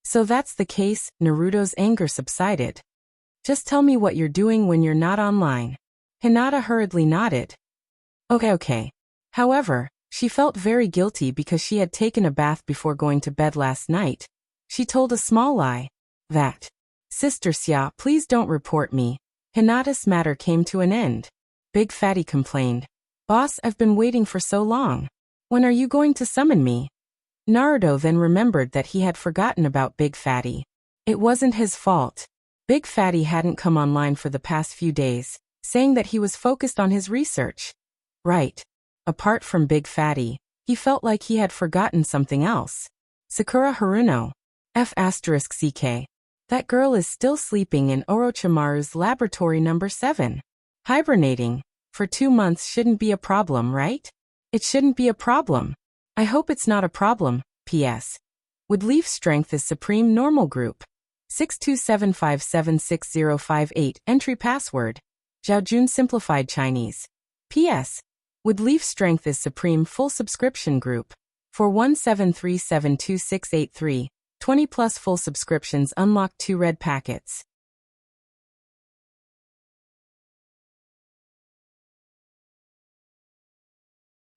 So that's the case. Naruto's anger subsided. Just tell me what you're doing when you're not online. Hinata hurriedly nodded. Okay. However, she felt very guilty because she had taken a bath before going to bed last night. She told a small lie. That. Sister Sia, please don't report me. Hinata's matter came to an end. Big Fatty complained. Boss, I've been waiting for so long. When are you going to summon me? Naruto then remembered that he had forgotten about Big Fatty. It wasn't his fault. Big Fatty hadn't come online for the past few days, saying that he was focused on his research. Right. Apart from Big Fatty, he felt like he had forgotten something else. Sakura Haruno. F***CK. That girl is still sleeping in Orochimaru's laboratory number 7. Hibernating for 2 months shouldn't be a problem, right? It shouldn't be a problem. I hope it's not a problem. P.S. Would leaf strength is supreme normal group. 627576058 entry password. Zhaojun simplified Chinese. P.S. Would leaf strength is supreme full subscription group. For 173726883, 20 plus full subscriptions unlock 2 red packets.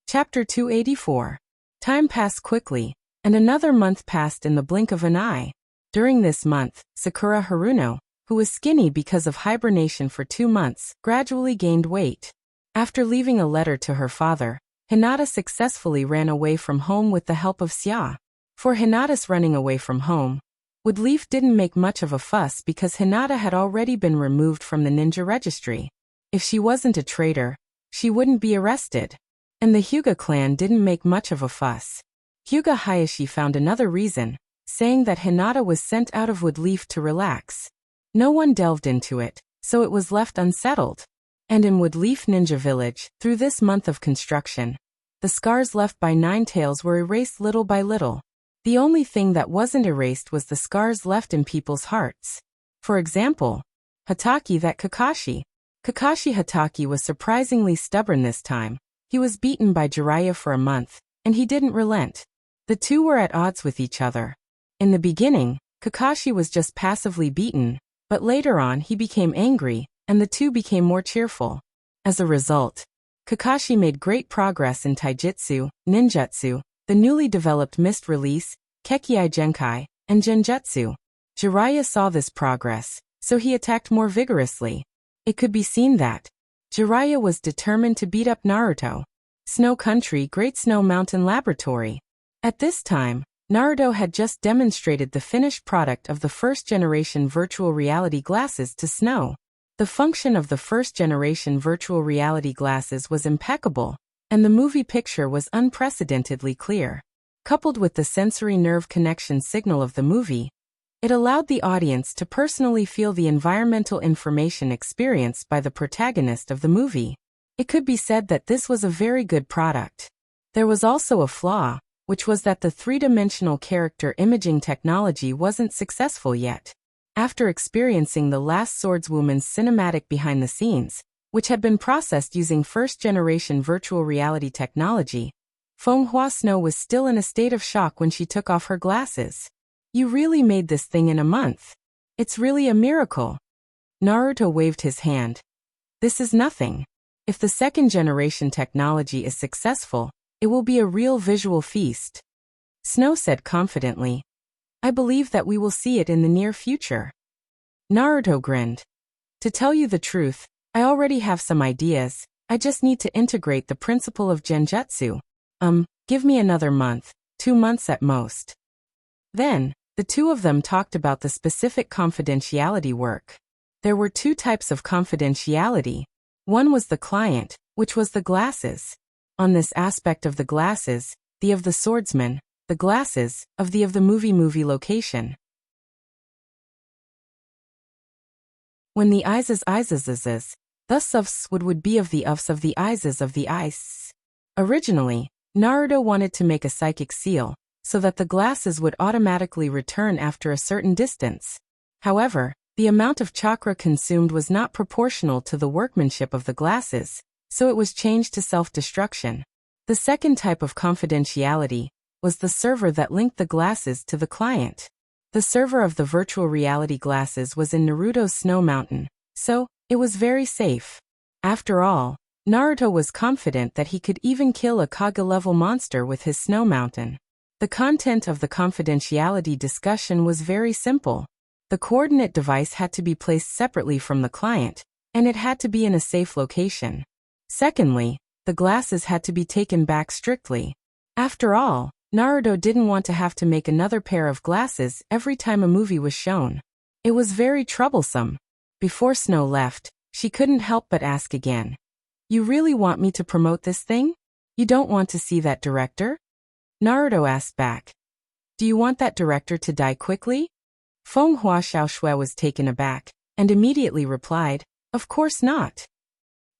Chapter 284. Time passed quickly, and another month passed in the blink of an eye. During this month, Sakura Haruno, who was skinny because of hibernation for 2 months, gradually gained weight. After leaving a letter to her father, Hinata successfully ran away from home with the help of Xia. For Hinata's running away from home, Woodleaf didn't make much of a fuss because Hinata had already been removed from the ninja registry. If she wasn't a traitor, she wouldn't be arrested. And the Hyuga clan didn't make much of a fuss. Hyuga Hayashi found another reason, saying that Hinata was sent out of Woodleaf to relax. No one delved into it, so it was left unsettled. And in Woodleaf Ninja Village, through this month of construction, the scars left by Ninetales were erased little by little. The only thing that wasn't erased was the scars left in people's hearts. For example, Hataki that Kakashi. Kakashi Hataki was surprisingly stubborn this time. He was beaten by Jiraiya for a month, and he didn't relent. The two were at odds with each other. In the beginning, Kakashi was just passively beaten, but later on he became angry, and the two became more cheerful. As a result, Kakashi made great progress in Taijutsu, Ninjutsu, the newly developed Mist Release, Kekkei Genkai, and Genjutsu. Jiraiya saw this progress, so he attacked more vigorously. It could be seen that Jiraiya was determined to beat up Naruto. Snow Country Great Snow Mountain Laboratory. At this time, Naruto had just demonstrated the finished product of the first-generation virtual reality glasses to Snow. The function of the first-generation virtual reality glasses was impeccable, and the movie picture was unprecedentedly clear. Coupled with the sensory nerve connection signal of the movie, it allowed the audience to personally feel the environmental information experienced by the protagonist of the movie. It could be said that this was a very good product. There was also a flaw, which was that the three-dimensional character imaging technology wasn't successful yet. After experiencing the Last Swordswoman's cinematic behind the scenes, which had been processed using first-generation virtual reality technology, Fenghua Snow was still in a state of shock when she took off her glasses. You really made this thing in a month. It's really a miracle. Naruto waved his hand. This is nothing. If the second-generation technology is successful, it will be a real visual feast. Snow said confidently. I believe that we will see it in the near future. Naruto grinned. To tell you the truth, I already have some ideas. I just need to integrate the principle of Genjutsu. Give me another month, 2 months at most. Then, the two of them talked about the specific confidentiality work. There were 2 types of confidentiality. One was the client, which was the glasses. On this aspect of the glasses, the of the swordsman, the glasses, of the movie location. When the eyes thus ofs would be of the eyes of the eyes. Originally, Naruto wanted to make a psychic seal, so that the glasses would automatically return after a certain distance. However, the amount of chakra consumed was not proportional to the workmanship of the glasses, so it was changed to self-destruction. The second type of confidentiality was the server that linked the glasses to the client. The server of the virtual reality glasses was in Naruto's Snow Mountain, so it was very safe. After all, Naruto was confident that he could even kill a Kage-level monster with his Snow Mountain. The content of the confidentiality discussion was very simple. The coordinate device had to be placed separately from the client, and it had to be in a safe location. Secondly, the glasses had to be taken back strictly. After all, Naruto didn't want to have to make another pair of glasses every time a movie was shown. It was very troublesome. Before Snow left, she couldn't help but ask again. You really want me to promote this thing? You don't want to see that director? Naruto asked back. Do you want that director to die quickly? Feng Hua Xiaoshui was taken aback, and immediately replied, Of course not.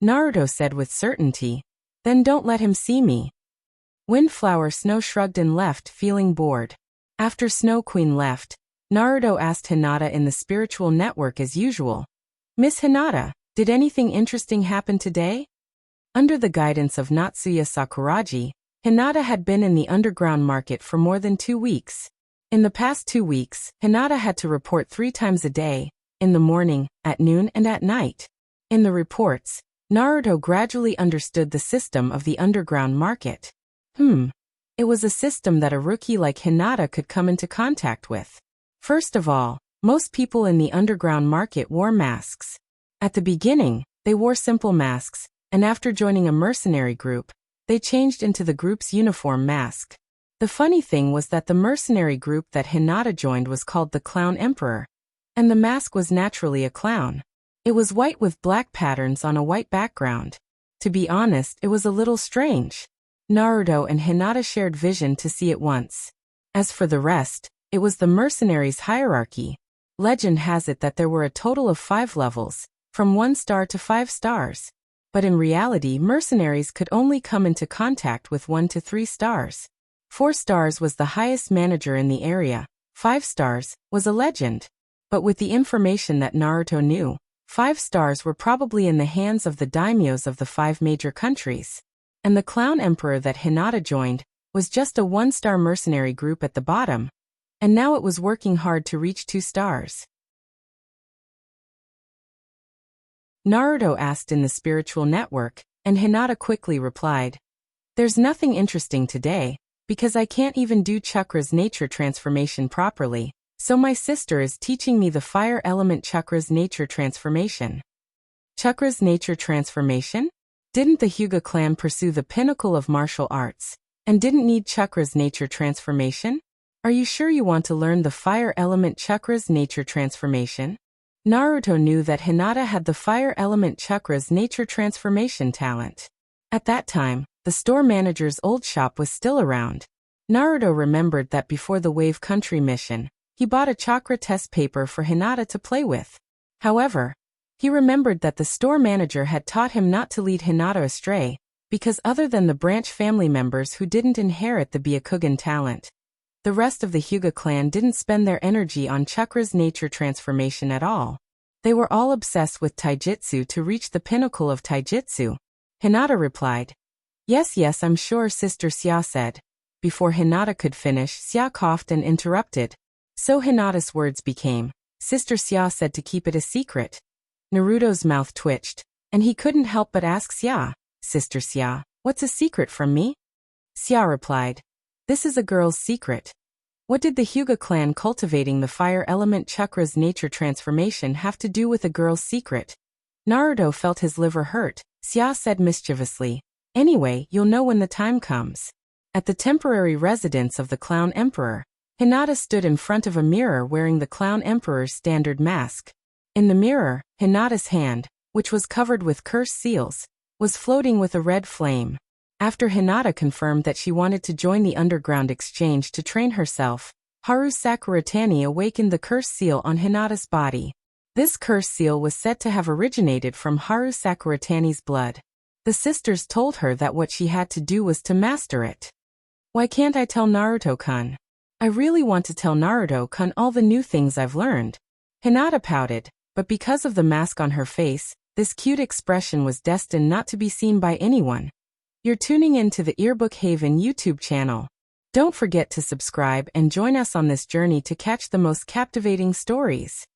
Naruto said with certainty, Then don't let him see me. Windflower Snow shrugged and left, feeling bored. After Snow Queen left, Naruto asked Hinata in the spiritual network as usual. Miss Hinata, did anything interesting happen today? Under the guidance of Natsuya Sakuragi, Hinata had been in the underground market for more than 2 weeks. In the past 2 weeks, Hinata had to report 3 times a day, in the morning, at noon and at night. In the reports, Naruto gradually understood the system of the underground market. It was a system that a rookie like Hinata could come into contact with. First of all, most people in the underground market wore masks. At the beginning, they wore simple masks, and after joining a mercenary group, they changed into the group's uniform mask. The funny thing was that the mercenary group that Hinata joined was called the Clown Emperor, and the mask was naturally a clown. It was white with black patterns on a white background. To be honest, it was a little strange. Naruto and Hinata shared vision to see it once. As for the rest, it was the mercenaries' hierarchy. Legend has it that there were a total of 5 levels, from 1 star to 5 stars. But in reality, mercenaries could only come into contact with 1 to 3 stars. 4 stars was the highest manager in the area, 5 stars was a legend. But with the information that Naruto knew, 5 stars were probably in the hands of the daimyos of the 5 major countries. And the Clown Emperor that Hinata joined was just a 1-star mercenary group at the bottom, and now it was working hard to reach 2 stars. Naruto asked in the spiritual network, and Hinata quickly replied, There's nothing interesting today, because I can't even do Chakra's nature transformation properly, so my sister is teaching me the fire element Chakra's nature transformation. Chakra's nature transformation? Didn't the Hyuga clan pursue the pinnacle of martial arts, and didn't need Chakra's nature transformation? Are you sure you want to learn the fire element Chakra's nature transformation? Naruto knew that Hinata had the fire element Chakra's nature transformation talent. At that time, the store manager's old shop was still around. Naruto remembered that before the Wave Country mission, he bought a chakra test paper for Hinata to play with. However, he remembered that the store manager had taught him not to lead Hinata astray, because other than the branch family members who didn't inherit the Byakugan talent, the rest of the Hyuga clan didn't spend their energy on Chakra's nature transformation at all. They were all obsessed with taijutsu to reach the pinnacle of taijutsu. Hinata replied, Yes, I'm sure, Sister Xia said. Before Hinata could finish, Xia coughed and interrupted. So Hinata's words became, Sister Xia said to keep it a secret. Naruto's mouth twitched, and he couldn't help but ask Xia, Sister Xia, what's a secret from me? Xia replied, This is a girl's secret. What did the Hyuga clan cultivating the fire element Chakra's nature transformation have to do with a girl's secret? Naruto felt his liver hurt. Xia said mischievously, Anyway, you'll know when the time comes. At the temporary residence of the Clown Emperor, Hinata stood in front of a mirror wearing the Clown Emperor's standard mask. In the mirror, Hinata's hand, which was covered with curse seals, was floating with a red flame. After Hinata confirmed that she wanted to join the underground exchange to train herself, Haru Sakuratani awakened the curse seal on Hinata's body. This curse seal was said to have originated from Haru Sakuratani's blood. The sisters told her that what she had to do was to master it. Why can't I tell Naruto-kun? I really want to tell Naruto-kun all the new things I've learned. Hinata pouted, but because of the mask on her face, this cute expression was destined not to be seen by anyone. You're tuning in to the Earbook Haven YouTube channel. Don't forget to subscribe and join us on this journey to catch the most captivating stories.